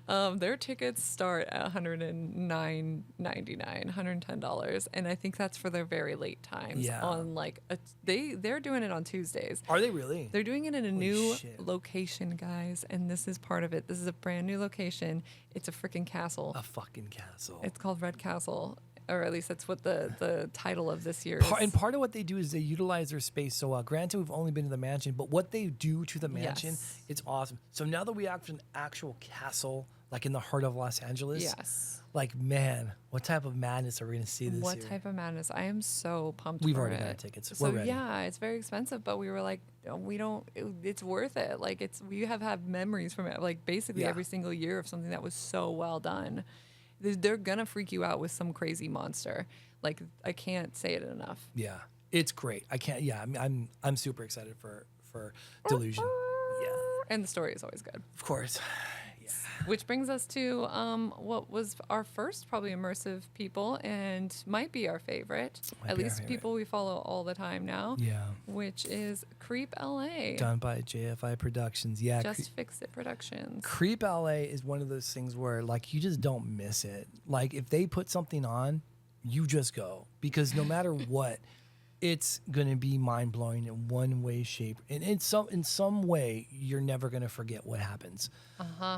Speaker 3: us. Their tickets start at $109.99, $110, and I think that's for their very late times.
Speaker 2: Yeah.
Speaker 3: On like they're doing it on Tuesdays.
Speaker 2: Are they really?
Speaker 3: They're doing it in a new
Speaker 2: shit.
Speaker 3: location, guys, and this is part of it. This is a brand new location. It's a freaking castle.
Speaker 2: A fucking castle.
Speaker 3: It's called Red Castle, or at least that's what the title of this year
Speaker 2: And
Speaker 3: is.
Speaker 2: part of what they do is they utilize their space so well. Granted, we've only been to the mansion, but what they do to the mansion,
Speaker 3: Yes.
Speaker 2: it's awesome. So now that we have an actual castle, like in the heart of Los Angeles,
Speaker 3: Yes.
Speaker 2: like, man, what type of madness are we going to see this
Speaker 3: What
Speaker 2: year?
Speaker 3: type of madness? I am so pumped
Speaker 2: We've
Speaker 3: for
Speaker 2: already
Speaker 3: it.
Speaker 2: got our tickets.
Speaker 3: So
Speaker 2: We're ready.
Speaker 3: yeah, it's very expensive, but we were like, it's worth it. Like, we have had memories from it, like basically
Speaker 2: Yeah.
Speaker 3: every single year of something that was so well done. They're gonna freak you out with some crazy monster. Like, I can't say it enough.
Speaker 2: Yeah, it's great. I can't. Yeah, I'm super excited for Delusion. Yeah,
Speaker 3: And the story is always good.
Speaker 2: of course.
Speaker 3: Which brings us to what was our first probably immersive people and might be our favorite.
Speaker 2: Might
Speaker 3: At
Speaker 2: be our
Speaker 3: least
Speaker 2: favorite.
Speaker 3: people we follow all the time now.
Speaker 2: Yeah.
Speaker 3: Which is Creep LA.
Speaker 2: Done by JFI Productions. Yeah,
Speaker 3: Just Fix It Productions.
Speaker 2: Creep LA is one of those things where like you just don't miss it. Like if they put something on, you just go because no matter what, it's gonna be mind blowing in one way, shape, and in some way, you're never gonna forget what happens.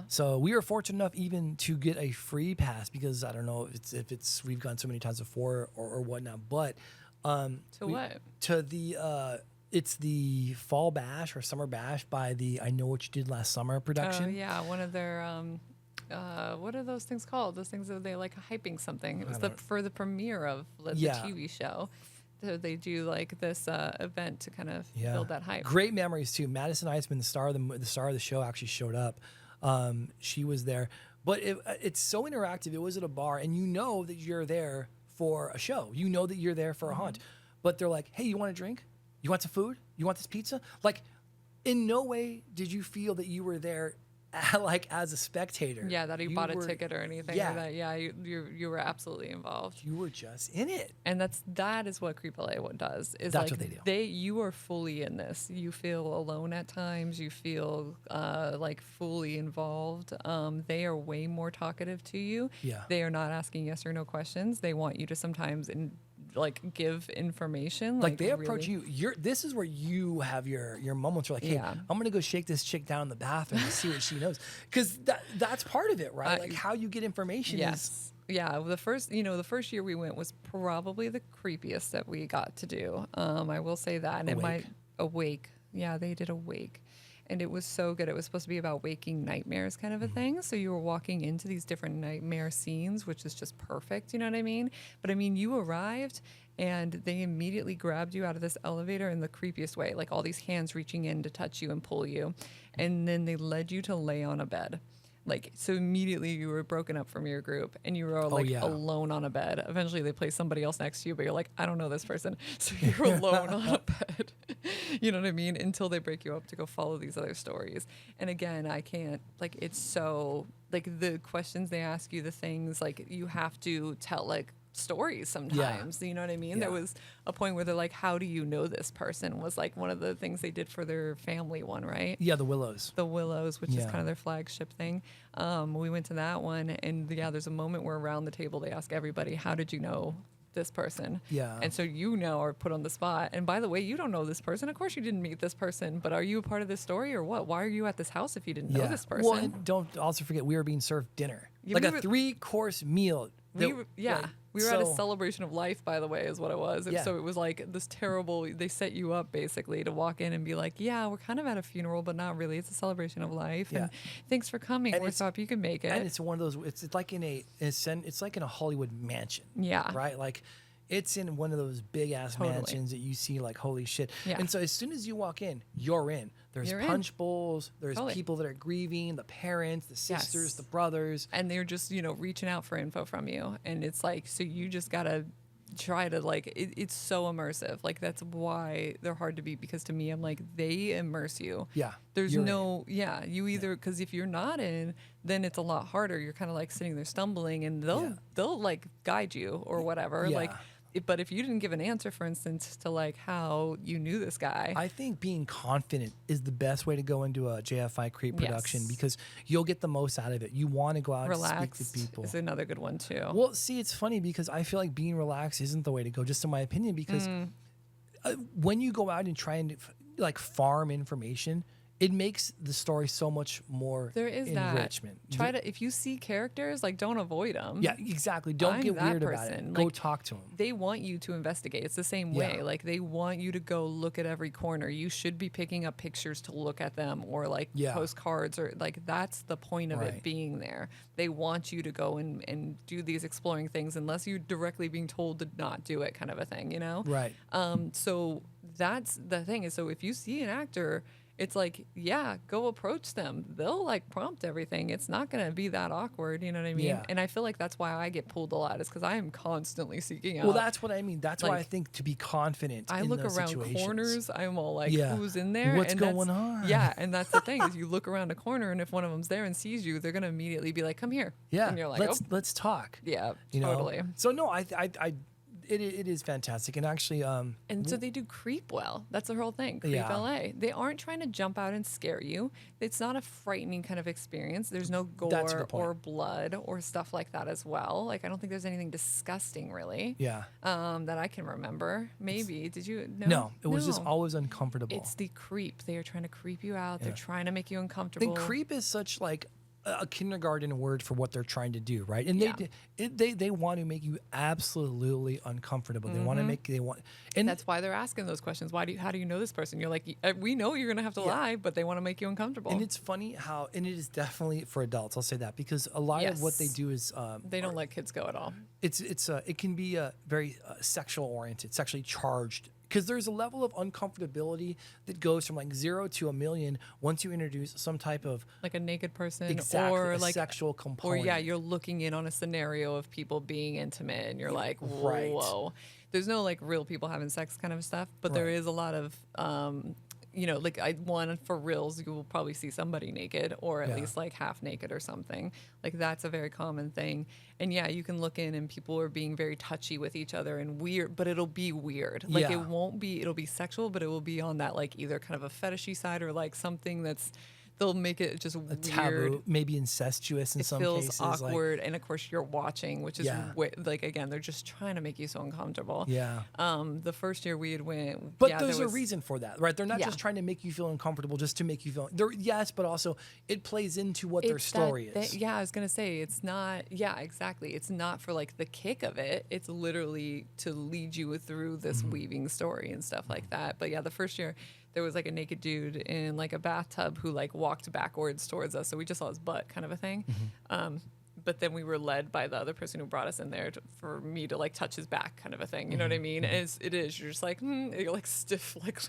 Speaker 2: So we were fortunate enough even to get a free pass because I don't know if it's we've gone so many times before or whatnot, but to the it's the fall bash or summer bash by the I Know What You Did Last Summer production.
Speaker 3: Oh yeah, one of their what are those things called? Those things that they like hyping something. It was for the premiere of the TV show. So they do like this event to kind of build that hype.
Speaker 2: Great memories too. Madison Iceman, the star of the show, actually showed up. She was there, but it's so interactive. It was at a bar, and you know that you're there for a show. You know that you're there for a haunt. But they're like, "Hey, you want a drink? You want some food? You want this pizza?" Like, in no way did you feel that you were there, like as a spectator.
Speaker 3: Yeah, that you bought a ticket or anything.
Speaker 2: Yeah.
Speaker 3: Or that, yeah, you were absolutely involved.
Speaker 2: You were just in it.
Speaker 3: And that is what Creep LA does. Is
Speaker 2: That's
Speaker 3: like
Speaker 2: what they do.
Speaker 3: You are fully in this. You feel alone at times. You feel like fully involved. They are way more talkative to you.
Speaker 2: Yeah.
Speaker 3: They are not asking yes or no questions. They want you to sometimes give information.
Speaker 2: Like they approach
Speaker 3: really.
Speaker 2: you. This is where you have your moments. You're like, "Hey,
Speaker 3: Yeah.
Speaker 2: I'm gonna go shake this chick down in the bathroom and see what she knows," because that's part of it, right? Like how you get information.
Speaker 3: Yes. Yeah, the first year we went was probably the creepiest that we got to do. I will say that. And Awake. Yeah, they did Awake. And it was so good. It was supposed to be about waking nightmares kind of a thing. So you were walking into these different nightmare scenes, which is just perfect. You know what I mean? But I mean, you arrived and they immediately grabbed you out of this elevator in the creepiest way, like all these hands reaching in to touch you and pull you. And then they led you to lay on a bed. Like, so immediately you were broken up from your group and you were like alone on a bed. Eventually they place somebody else next to you, but you're like, I don't know this person. So you're alone on a bed. You know what I mean? Until they break you up to go follow these other stories. And again, I can't, like, it's so, like, the questions they ask you, the things, like, you have to tell, like, stories sometimes. You know what I mean? There was a point where they're like, how do you know this person, was like one of the things they did for their family one, right?
Speaker 2: Yeah, the Willows,
Speaker 3: which is kind of their flagship thing. We went to that one, and there's a moment where around the table they ask everybody, how did you know this person? And so you now are put on the spot, and by the way, you don't know this person. Of course you didn't meet this person, but are you a part of this story or what? Why are you at this house if you didn't know this person?
Speaker 2: Well, and don't also forget, we were being served dinner, like a 3-course meal.
Speaker 3: We were at a celebration of life, by the way, is what it was. So it was like this terrible, they set you up basically to walk in and be like, yeah, we're kind of at a funeral, but not really. It's a celebration of life. And thanks for coming. We're so happy you can make it.
Speaker 2: And it's one of those, it's like in a Hollywood mansion. Yeah. Right? Like, it's in one of those big ass mansions that you see like, holy shit. And so as soon as you walk in, you're in. There's punch bowls. There's people that are grieving, the parents, the sisters, the brothers.
Speaker 3: And they're just, reaching out for info from you. And it's like, so you just got to try to like, it's so immersive. Like, that's why they're hard to beat, because to me, I'm like, they immerse you.
Speaker 2: Yeah.
Speaker 3: There's you either, because if you're not in, then it's a lot harder. You're kind of like sitting there stumbling, and they'll like guide you or whatever. Like, but if you didn't give an answer, for instance, to like how you knew this guy,
Speaker 2: I think being confident is the best way to go into a JFI Creep production, because you'll get the most out of it. You want to go out and speak to people.
Speaker 3: Is another good one too.
Speaker 2: Well, see, it's funny because I feel like being relaxed isn't the way to go, just in my opinion, because when you go out and try and like farm information, it makes the story so much more enrichment.
Speaker 3: Try to, if you see characters, like, don't avoid them.
Speaker 2: Yeah, exactly. Don't get weird about it. Go talk to them.
Speaker 3: They want you to investigate. It's the same way. Like, they want you to go look at every corner. You should be picking up pictures to look at them, or like postcards, or like, that's the point of it being there. They want you to go and do these exploring things, unless you're directly being told to not do it, kind of a thing,
Speaker 2: Right.
Speaker 3: So that's the thing, is, so if you see an actor, it's like, go approach them. They'll like prompt everything. It's not going to be that awkward. You know what I mean? Yeah. And I feel like that's why I get pulled a lot, is because I am constantly seeking out.
Speaker 2: Well, that's what I mean. That's why I think to be confident
Speaker 3: I
Speaker 2: in
Speaker 3: look
Speaker 2: those
Speaker 3: around
Speaker 2: situations.
Speaker 3: Corners. I'm all like, who's in there?
Speaker 2: What's going on?
Speaker 3: Yeah. And that's the thing, is you look around a corner, and if one of them's there and sees you, they're going to immediately be like, come here.
Speaker 2: Yeah.
Speaker 3: And you're like,
Speaker 2: let's talk.
Speaker 3: Yeah,
Speaker 2: totally. So no, it is fantastic, and actually,
Speaker 3: and so they do creep well. That's the whole thing. Creep LA. They aren't trying to jump out and scare you. It's not a frightening kind of experience. There's no gore or blood or stuff like that as well. Like, I don't think there's anything disgusting really.
Speaker 2: Yeah.
Speaker 3: That I can remember. Maybe did you?
Speaker 2: No, it was just always uncomfortable.
Speaker 3: It's the creep. They are trying to creep you out. They're trying to make you uncomfortable.
Speaker 2: And creep is such like a kindergarten word for what they're trying to do, right? And they want to make you absolutely uncomfortable. They want to make and
Speaker 3: that's why they're asking those questions. How do you know this person? You're like, we know you're gonna have to lie, but they want to make you uncomfortable.
Speaker 2: And it's funny how, and it is definitely for adults. I'll say that, because a lot of what they do is
Speaker 3: they don't let kids go at all.
Speaker 2: It can be very sexual oriented, sexually charged. Because there's a level of uncomfortability that goes from like 0 to 1,000,000 once you introduce some type of
Speaker 3: like a naked person,
Speaker 2: or
Speaker 3: like
Speaker 2: sexual component.
Speaker 3: Or you're looking in on a scenario of people being intimate, and you're like, whoa. There's no like real people having sex kind of stuff, but there is a lot of like for reals, you will probably see somebody naked, or at least like half naked or something. Like, that's a very common thing. And you can look in, and people are being very touchy with each other and weird, but it'll be weird. Like, it'll be sexual, but it will be on that like either kind of a fetishy side, or like something that's, they'll make it just weird.
Speaker 2: Taboo, maybe incestuous in some cases.
Speaker 3: It feels awkward, and of course you're watching, which is like, again, they're just trying to make you so uncomfortable.
Speaker 2: Yeah.
Speaker 3: The first year we had went,
Speaker 2: but there's a reason for that, right? They're not just trying to make you feel uncomfortable just to make you feel. But also it plays into what their story is.
Speaker 3: I was gonna say, it's not. Yeah, exactly. It's not for like the kick of it. It's literally to lead you through this weaving story and stuff like that. But the first year, there was like a naked dude in like a bathtub who like walked backwards towards us. So we just saw his butt, kind of a thing. But then we were led by the other person who brought us in there for me to like touch his back, kind of a thing. You know what I mean? And it is. You're just like, you're like stiff, like,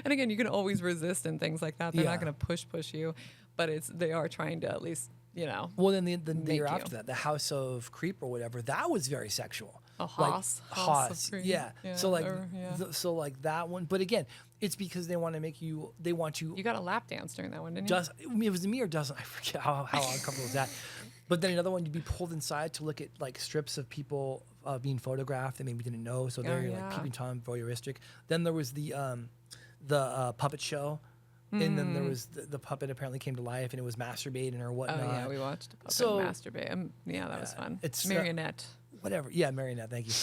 Speaker 3: and again, you can always resist and things like that. They're not going to push you, but they are trying to at least you know.
Speaker 2: Well, then the year
Speaker 3: Thank
Speaker 2: after
Speaker 3: you.
Speaker 2: that, the House of Creep or whatever, that was very sexual.
Speaker 3: Oh,
Speaker 2: Like,
Speaker 3: House of
Speaker 2: Hoss,
Speaker 3: Creep.
Speaker 2: yeah.
Speaker 3: Yeah,
Speaker 2: So like,
Speaker 3: or- yeah.
Speaker 2: so like that one. But again, it's because they want to make you. They want you.
Speaker 3: You got a lap dance during that one, didn't you?
Speaker 2: Just it was me or doesn't. I forget how uncomfortable was that. But then another one, you'd be pulled inside to look at like strips of people being photographed that maybe didn't know. So they're like
Speaker 3: yeah.
Speaker 2: peeping Tom, voyeuristic. Then there was the puppet show. And then there was the puppet apparently came to life and it was masturbating or
Speaker 3: Oh
Speaker 2: whatnot.
Speaker 3: yeah, we watched a puppet
Speaker 2: So-
Speaker 3: masturbate. Yeah, that was fun.
Speaker 2: it's,
Speaker 3: Marionette.
Speaker 2: Whatever. Yeah, marionette. Thank you.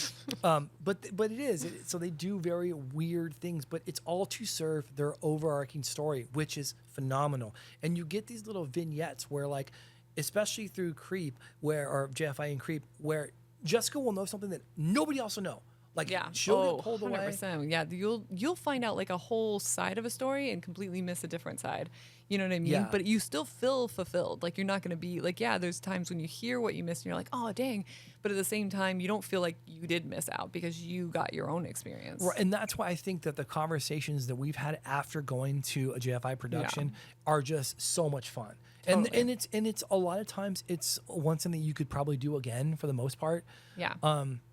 Speaker 2: But it is. So they do very weird things, but it's all to serve their overarching story, which is phenomenal. And you get these little vignettes where, like, especially through Creep, or JFI and Creep, where Jessica will know something that nobody else will know. Like,
Speaker 3: Yeah.
Speaker 2: she'll get pulled away.
Speaker 3: 100%. Yeah, you'll find out like a whole side of a story and completely miss a different side. You know what I mean?
Speaker 2: Yeah.
Speaker 3: But you still feel fulfilled. Like you're not going to be like, yeah, there's times when you hear what you missed and you're like, oh, dang. But at the same time, you don't feel like you did miss out because you got your own experience.
Speaker 2: Right, and that's why I think that the conversations that we've had after going to a JFI production are just so much fun.
Speaker 3: Totally.
Speaker 2: And it's a lot of times it's one thing that you could probably do again for the most part.
Speaker 3: Yeah.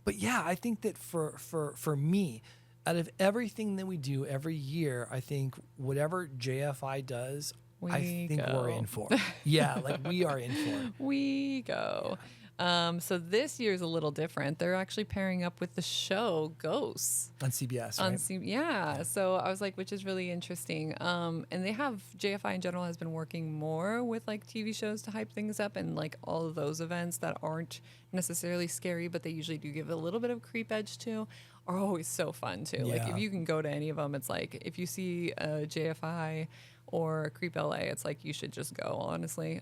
Speaker 2: But yeah, I think that for me, out of everything that we do every year, I think whatever JFI does, I think we're in for. Yeah, like we are in for.
Speaker 3: We go. So this year's a little different. They're actually pairing up with the show Ghosts.
Speaker 2: On CBS,
Speaker 3: On
Speaker 2: right?
Speaker 3: yeah, so I was like, which is really interesting. And they have JFI in general has been working more with like TV shows to hype things up, and like all of those events that aren't necessarily scary, but they usually do give a little bit of creep edge to, are always so fun too. Like
Speaker 2: Yeah.
Speaker 3: if you can go to any of them, it's like if you see a JFI or Creep LA, it's like you should just go, honestly.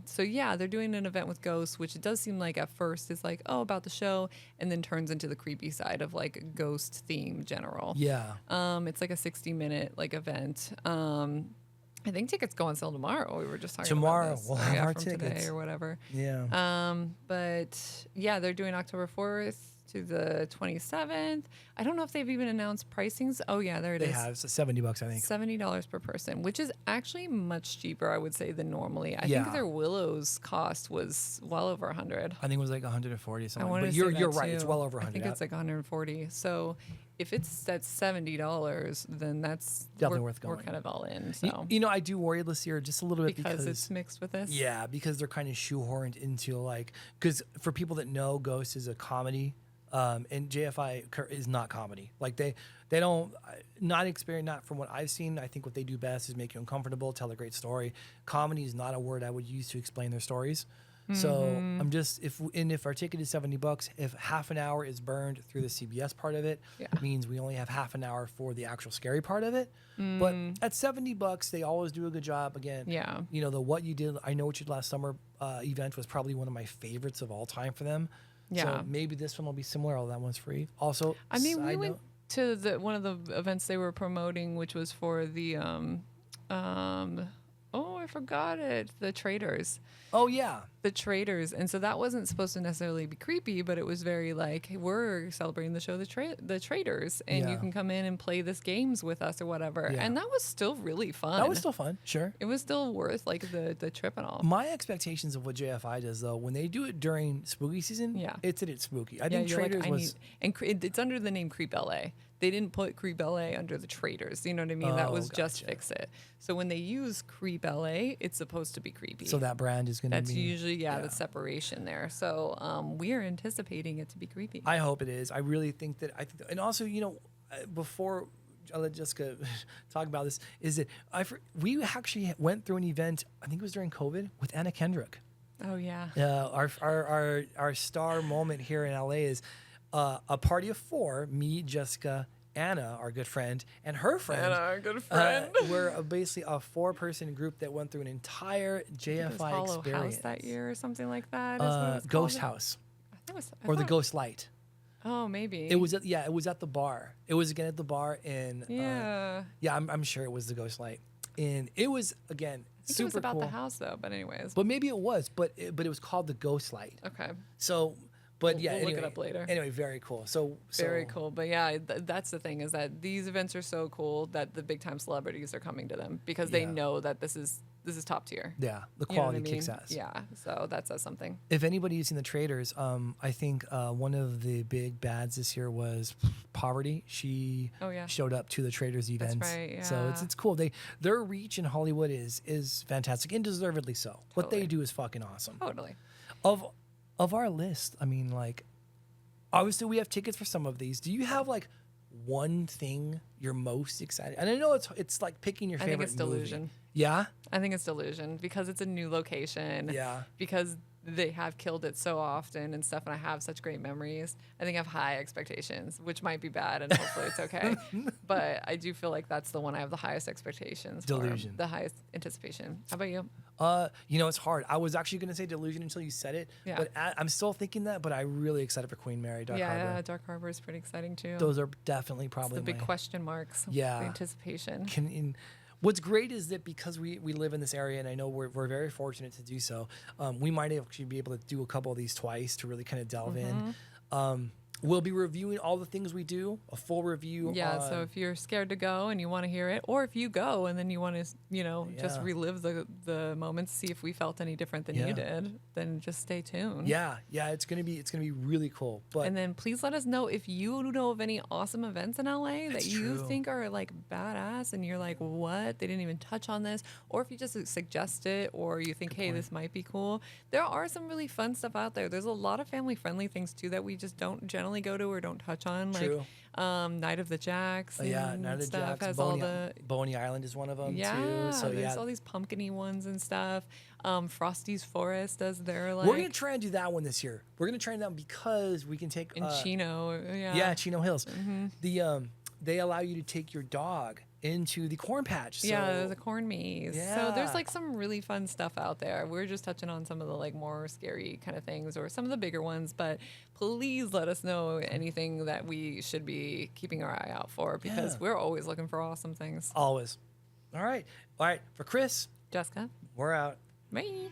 Speaker 3: So yeah, they're doing an event with ghosts, which it does seem like at first is like, oh, about the show, and then turns into the creepy side of like ghost theme general.
Speaker 2: Yeah.
Speaker 3: It's like a 60-minute like event. I think tickets go on sale tomorrow. We were just talking
Speaker 2: Tomorrow,
Speaker 3: about this.
Speaker 2: we'll have our
Speaker 3: from
Speaker 2: tickets.
Speaker 3: today or whatever.
Speaker 2: Yeah.
Speaker 3: But yeah, they're doing October 4th to the 27th. I don't know if they've even announced pricings. Oh yeah, there it
Speaker 2: They
Speaker 3: is.
Speaker 2: have it's $70, I think.
Speaker 3: $70 per person, which is actually much cheaper, I would say, than normally. I
Speaker 2: Yeah.
Speaker 3: think their Willow's cost was well over 100.
Speaker 2: I think it was like 140 or
Speaker 3: I
Speaker 2: something.
Speaker 3: wanted
Speaker 2: But
Speaker 3: to
Speaker 2: you're
Speaker 3: say that
Speaker 2: right. It's
Speaker 3: too.
Speaker 2: well over
Speaker 3: I
Speaker 2: 100.
Speaker 3: think it's like 140. So if it's at $70, then that's
Speaker 2: Definitely
Speaker 3: we're,
Speaker 2: worth
Speaker 3: We're
Speaker 2: going.
Speaker 3: kind of all in.
Speaker 2: You-
Speaker 3: So
Speaker 2: You know, I do worry this year just a little bit
Speaker 3: because it's mixed with this.
Speaker 2: yeah, because they're kind of shoehorned into like, because for people that know, Ghost is a comedy, and JFI is not comedy. Like they don't not from what I've seen. I think what they do best is make you uncomfortable, tell a great story. Comedy is not a word I would use to explain their stories. So I'm just if our ticket is $70, if half an hour is burned through the CBS part of it,
Speaker 3: Yeah.
Speaker 2: means we only have half an hour for the actual scary part of it. But at $70, they always do a good job. Again,
Speaker 3: Yeah.
Speaker 2: you know, the What You Did, I Know What You Did Last Summer event was probably one of my favorites of all time for them.
Speaker 3: Yeah.
Speaker 2: So maybe this one will be similar, although that one's free. Also,
Speaker 3: I mean, we
Speaker 2: side
Speaker 3: went
Speaker 2: note-
Speaker 3: to one of the events they were promoting, which was for the oh, I forgot it. The Traders.
Speaker 2: Oh yeah,
Speaker 3: The Traders. And so that wasn't supposed to necessarily be creepy, but it was very like, hey, we're celebrating the show, the Traders, and you
Speaker 2: Yeah.
Speaker 3: can come in and play this games with us or whatever.
Speaker 2: Yeah.
Speaker 3: And that was still really fun.
Speaker 2: that was still fun. Sure.
Speaker 3: It was still worth like the trip and all.
Speaker 2: My expectations of what JFI does, though, when they do it during spooky season,
Speaker 3: Yeah.
Speaker 2: it's at its spooky. I
Speaker 3: Yeah,
Speaker 2: think
Speaker 3: you're like,
Speaker 2: Traders
Speaker 3: I
Speaker 2: was.
Speaker 3: need, and it's under the name Creep LA. They didn't put Creep LA under the Traders. You know what I mean? That
Speaker 2: Oh,
Speaker 3: was just
Speaker 2: gotcha.
Speaker 3: Fix It. So when they use Creep LA, it's supposed to be creepy.
Speaker 2: So that brand is going to be.
Speaker 3: That's usually the separation there. So we are anticipating it to be creepy.
Speaker 2: I hope it is. I really think that. And also, you know, before I'll let Jessica talk about this, is that we actually went through an event. I think it was during COVID with Anna Kendrick.
Speaker 3: Oh yeah.
Speaker 2: Our star moment here in LA is a party of four: me, Jessica, Anna, our good friend, and her friend.
Speaker 3: Anna, our good friend.
Speaker 2: We're basically a 4-person group that went through an entire
Speaker 3: It was
Speaker 2: JFI
Speaker 3: Hollow
Speaker 2: experience.
Speaker 3: House that year or something like that. Is what it's
Speaker 2: Ghost
Speaker 3: called.
Speaker 2: House
Speaker 3: I think it was, I
Speaker 2: or the
Speaker 3: thought-
Speaker 2: Ghost Light.
Speaker 3: Oh, maybe.
Speaker 2: It was at the bar. It was again at the bar in
Speaker 3: Yeah.
Speaker 2: I'm sure it was the Ghost Light. And it was again
Speaker 3: I think
Speaker 2: super
Speaker 3: it was about
Speaker 2: cool.
Speaker 3: the house though. But anyways.
Speaker 2: But maybe it was, but it was called the Ghost Light.
Speaker 3: Okay.
Speaker 2: So, But yeah,
Speaker 3: we'll
Speaker 2: anyway,
Speaker 3: look it up later.
Speaker 2: Anyway, very cool. So
Speaker 3: Very cool. But yeah, that's the thing, is that these events are so cool that the big time celebrities are coming to them because they know that this is top tier.
Speaker 2: Yeah, the
Speaker 3: You know what
Speaker 2: quality
Speaker 3: I mean?
Speaker 2: kicks ass.
Speaker 3: Yeah, so that says something.
Speaker 2: If anybody has seen the Traders, I think one of the big bads this year was Poverty. She showed up to the Traders events.
Speaker 3: That's right, yeah.
Speaker 2: So it's cool. Their reach in Hollywood is fantastic and deservedly so. What they do is fucking awesome.
Speaker 3: Totally.
Speaker 2: Of our list, I mean, like, obviously we have tickets for some of these. Do you have like one thing you're most excited? And I know it's like picking your favorite
Speaker 3: I think it's Delusion.
Speaker 2: movie. Yeah?
Speaker 3: I think it's Delusion because it's a new location.
Speaker 2: Yeah.
Speaker 3: Because they have killed it so often and stuff, and I have such great memories. I think I have high expectations, which might be bad, and hopefully it's okay. But I do feel like that's the one I have the highest expectations
Speaker 2: Delusion.
Speaker 3: for, the highest anticipation. How about you?
Speaker 2: You know, it's hard. I was actually going to say Delusion until you said it.
Speaker 3: Yeah.
Speaker 2: But I'm still thinking that, but I'm really excited for Queen Mary, Dark Harbor.
Speaker 3: Yeah, Dark Harbor is pretty exciting too.
Speaker 2: Those are definitely probably
Speaker 3: the big question marks.
Speaker 2: Yeah.
Speaker 3: The anticipation.
Speaker 2: What's great is that because we live in this area, and I know we're very fortunate to do so, we might actually be able to do a couple of these twice to really kind of delve in. We'll be reviewing all the things we do, a full review.
Speaker 3: Yeah, so if you're scared to go and you want to hear it, or if you go and then you want to, just relive the moments, see if we felt any different than you did, then just stay tuned.
Speaker 2: Yeah, it's gonna be really cool.
Speaker 3: And then please let us know if you know of any awesome events in LA that you think are like badass, and you're like, what? They didn't even touch on this, or if you just suggest it, or you think, hey, this might be cool. There are some really fun stuff out there. There's a lot of family-friendly things too that we just don't generally go to or don't touch on.
Speaker 2: True.
Speaker 3: Like Night of the Jacks.
Speaker 2: Yeah, Night of the Jacks.
Speaker 3: Has
Speaker 2: Boney Island is one of them
Speaker 3: too.
Speaker 2: So
Speaker 3: there's all these pumpkin-y ones and stuff. Frosty's Forest does their like.
Speaker 2: We're gonna try and do that one this year. We're gonna try and do that because we can take
Speaker 3: in Chino.
Speaker 2: Yeah, Chino Hills. They allow you to take your dog into the corn patch. So.
Speaker 3: Yeah, there's a corn maze.
Speaker 2: Yeah.
Speaker 3: So there's like some really fun stuff out there. We're just touching on some of the like more scary kind of things or some of the bigger ones, but please let us know anything that we should be keeping our eye out for because we're always looking for awesome things.
Speaker 2: Always. All right. For Chris,
Speaker 3: Jessica,
Speaker 2: we're out.
Speaker 3: bye.